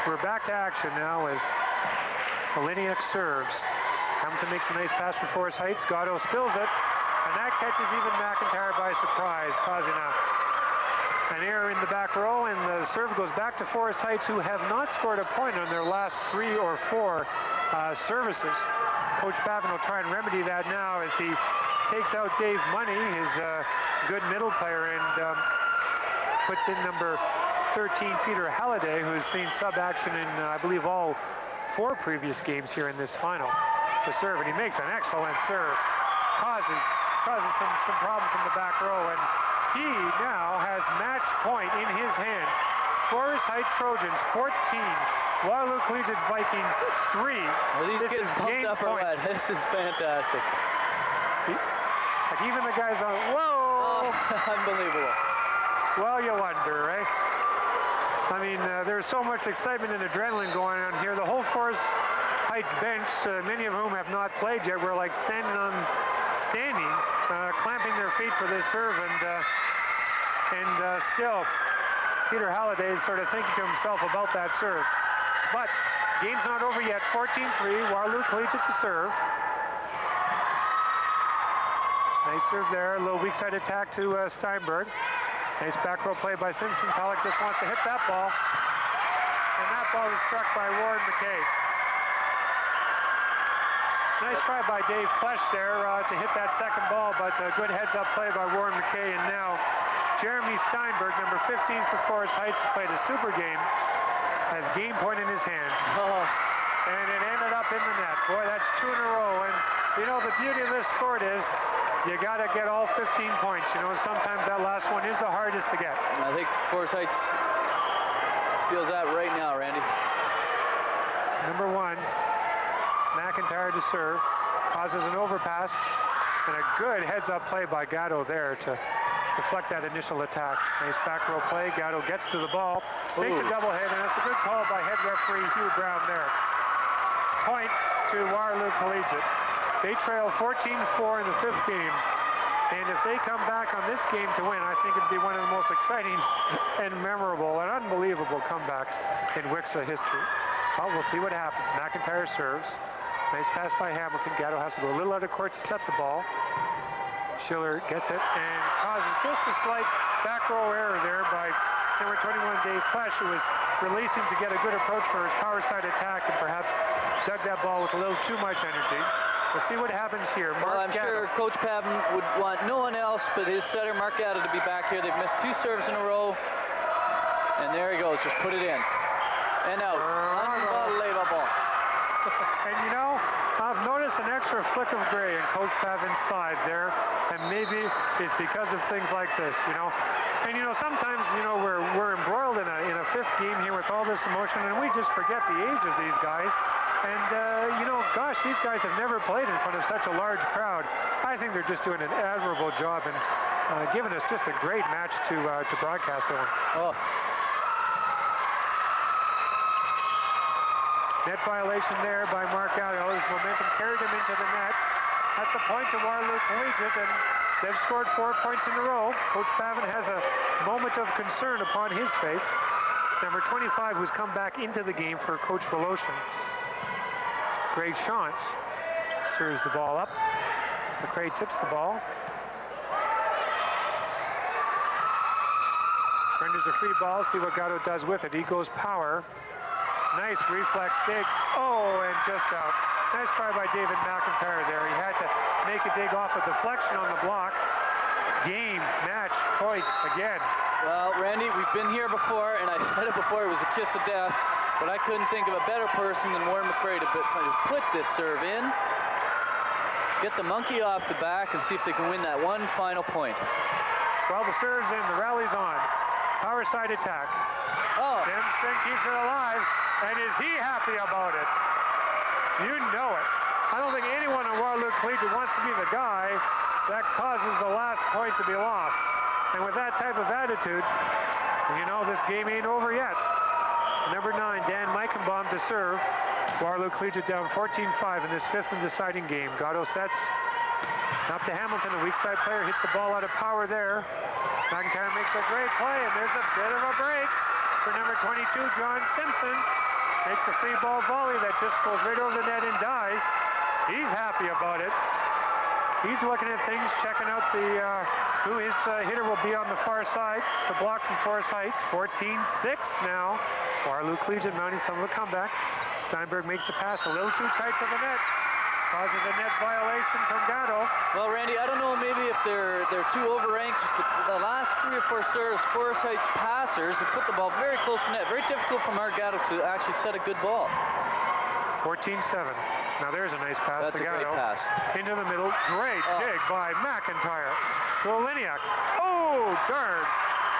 We're back to action now as Olijnyk serves. Hamilton makes a nice pass for Forest Heights. Gatto spills it, and that catches even McIntyre by surprise, causing an error in the back row, and the serve goes back to Forest Heights, who have not scored a point on their last 3 or 4 services. Coach Pavin will try and remedy that now as he takes out Dave Money, his good middle player, and puts in number 13, Peter Haliday, who's seen sub-action in, I believe, all 4 previous games here in this final. To serve, and he makes an excellent serve. Causes some problems in the back row, and he now has match point in his hands. Forest Heights Trojans 14, Waterloo Collegiate Vikings 3. Well, these kids pumped up or what? This is fantastic. Like even the guys on, whoa! Oh, unbelievable. Well, you wonder, eh? I mean, there's so much excitement and adrenaline going on here. The whole Forest Heights bench, many of whom have not played yet, were like standing, clamping their feet for this serve, and still, Peter Haliday is sort of thinking to himself about that serve. But game's not over yet. 14-3, Waterloo Collegiate to serve. Nice serve there. A little weak side attack to Steinberg. Nice back row play by Simpson. Pollock just wants to hit that ball. And that ball was struck by Warren McCrea. Nice try by Dave Pletsch there to hit that second ball, but a good heads-up play by Warren McCrea. And now Jeremy Steinberg, number 15 for Forest Heights, has played a super game. Has game point in his hands. Oh. And it ended up in the net. Boy, that's 2 in a row. And, you know, the beauty of this sport is you got to get all 15 points. You know, sometimes that last one is the hardest to get. I think Forest Heights feels that right now, Randy. Number 1, McIntyre to serve. Causes an overpass. And a good heads-up play by Gatto there to deflect that initial attack. Nice back row play. Gatto gets to the ball. Takes a double hit, and that's a good call by head referee Hugh Brown there. Point to Waterloo Collegiate. They trail 14-4 in the 5th game. And if they come back on this game to win, I think it'd be one of the most exciting and memorable and unbelievable comebacks in WCSSA history. Well, we'll see what happens. McIntyre serves. Nice pass by Hamilton. Gatto has to go a little out of court to set the ball. Schiller gets it and causes just a slight back row error there by number 21, Dave Pletsch, who was releasing to get a good approach for his power side attack and perhaps dug that ball with a little too much energy. We'll see what happens here. Well, I'm sure Coach Pavin would want no one else but his setter, Mark Gatto, to be back here. They've missed 2 serves in a row. And there he goes, just put it in. And out. Unbelievable. And you know, I've noticed an extra flick of gray in Coach Pavin's side there, and maybe it's because of things like this, you know. And you know, sometimes, you know, we're embroiled in a 5th game here with all this emotion, and we just forget the age of these guys. And you know, gosh, these guys have never played in front of such a large crowd. I think they're just doing an admirable job and giving us just a great match to broadcast on. Oh, Net violation there by Mark Gatto. His momentum carried him into the net. At the point to Waterloo Collegiate, and they've scored 4 points in a row. Coach Pavin has a moment of concern upon his face. Number 25, who's come back into the game for Coach Voloshin. Greg Shantz serves the ball up. McCrea tips the ball. Surrenders a free ball. See what Gatto does with it. He goes power. Nice reflex dig. Oh, and just out. Nice try by David McIntyre there. He had to make a dig off a deflection on the block. Game, match, point again. Well, Randy, we've been here before, and I said it before, it was a kiss of death, but I couldn't think of a better person than Warren McCrea to just put this serve in, get the monkey off the back, and see if they can win that one final point. Well, the serve's in, the rally's on. Power side attack. Oh. Simpson keeps it alive, and is he happy about it? You know it. I don't think anyone on Waterloo Collegiate wants to be the guy that causes the last point to be lost. And with that type of attitude, you know this game ain't over yet. Number 9, Dan Michenbaum to serve. Waterloo Collegiate down 14-5 in this 5th and deciding game. Gatto sets up to Hamilton. A weak side player hits the ball out of power there. McIntyre makes a great play, and there's a bit of a break for number 22, John Simpson. Makes a free ball volley that just goes right over the net and dies. He's happy about it. He's looking at things, checking out who his hitter will be on the far side. The block from Forest Heights, 14-6 now. Waterloo Collegiate mounting some of the comeback. Steinberg makes a pass a little too tight to the net. Causes a net violation from Gatto. Well, Randy, I don't know maybe if they're too over-anxious, but the last 3 or 4 serves, Forest Heights passers have put the ball very close to net. Very difficult for Mark Gatto to actually set a good ball. 14-7. Now there's a nice pass That's to Gatto. Great pass. Into the middle. Great dig by McIntyre. To Olijnyk. Oh, darn.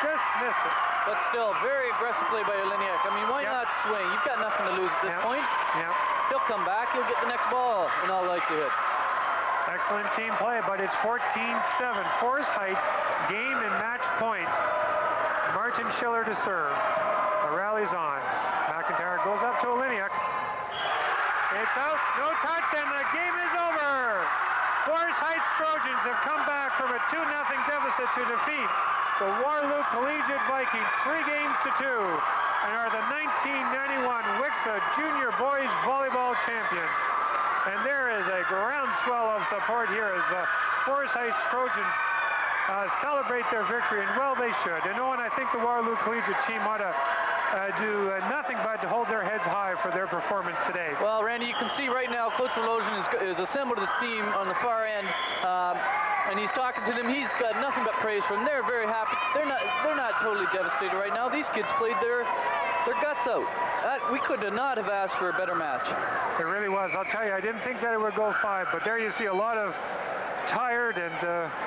Just missed it. But still, very aggressive play by Olijnyk. I mean, why not swing? You've got nothing to lose at this point. Yeah. He'll come back. He'll get the next ball in all likelihood. Excellent team play, but it's 14-7. Forest Heights, game and match point. Martin Schiller to serve. The rally's on. McIntyre goes up to Olijnyk. It's out, no touch, and the game is over. Forest Heights Trojans have come back from a 2-0 deficit to defeat the Waterloo Collegiate Vikings 3 games to 2 and are the 1991 WCSSA Junior Boys Volleyball Champions. And there is a groundswell of support here as the Forest Heights Trojans celebrate their victory, and well they should. And I think the Waterloo Collegiate team ought to do nothing but to hold their heads high for their performance today. Well, Randy, you can see right now Coach Voloshin is assembled his team on the far end, and he's talking to them. He's got nothing but praise for them. They're very happy. They're not totally devastated right now. These kids played their guts out. We could not have asked for a better match. It really was. I'll tell you, I didn't think that it would go 5, but there you see a lot of tired and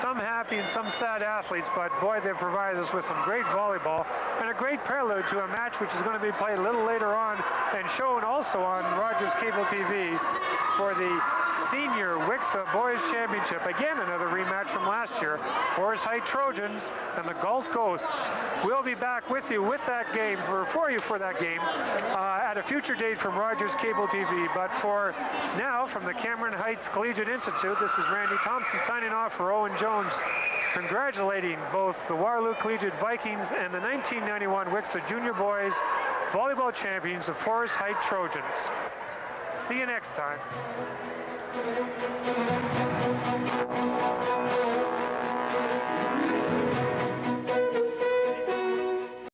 some happy and some sad athletes, but boy, they've provided us with some great volleyball and a great prelude to a match which is going to be played a little later on and shown also on Rogers Cable TV for the Senior WCSSA Boys Championship. Again, another rematch from last year. Forest Heights Trojans and the Galt Ghosts. We'll be back with you with that game, or for you for that game, at a future date from Rogers Cable TV. But for now, from the Cameron Heights Collegiate Institute, this is Randy Thompson signing off for Owen Jones, congratulating both the Waterloo Collegiate Vikings and the 1991 WCSSA Junior Boys Volleyball Champions, the Forest Heights Trojans. See you next time.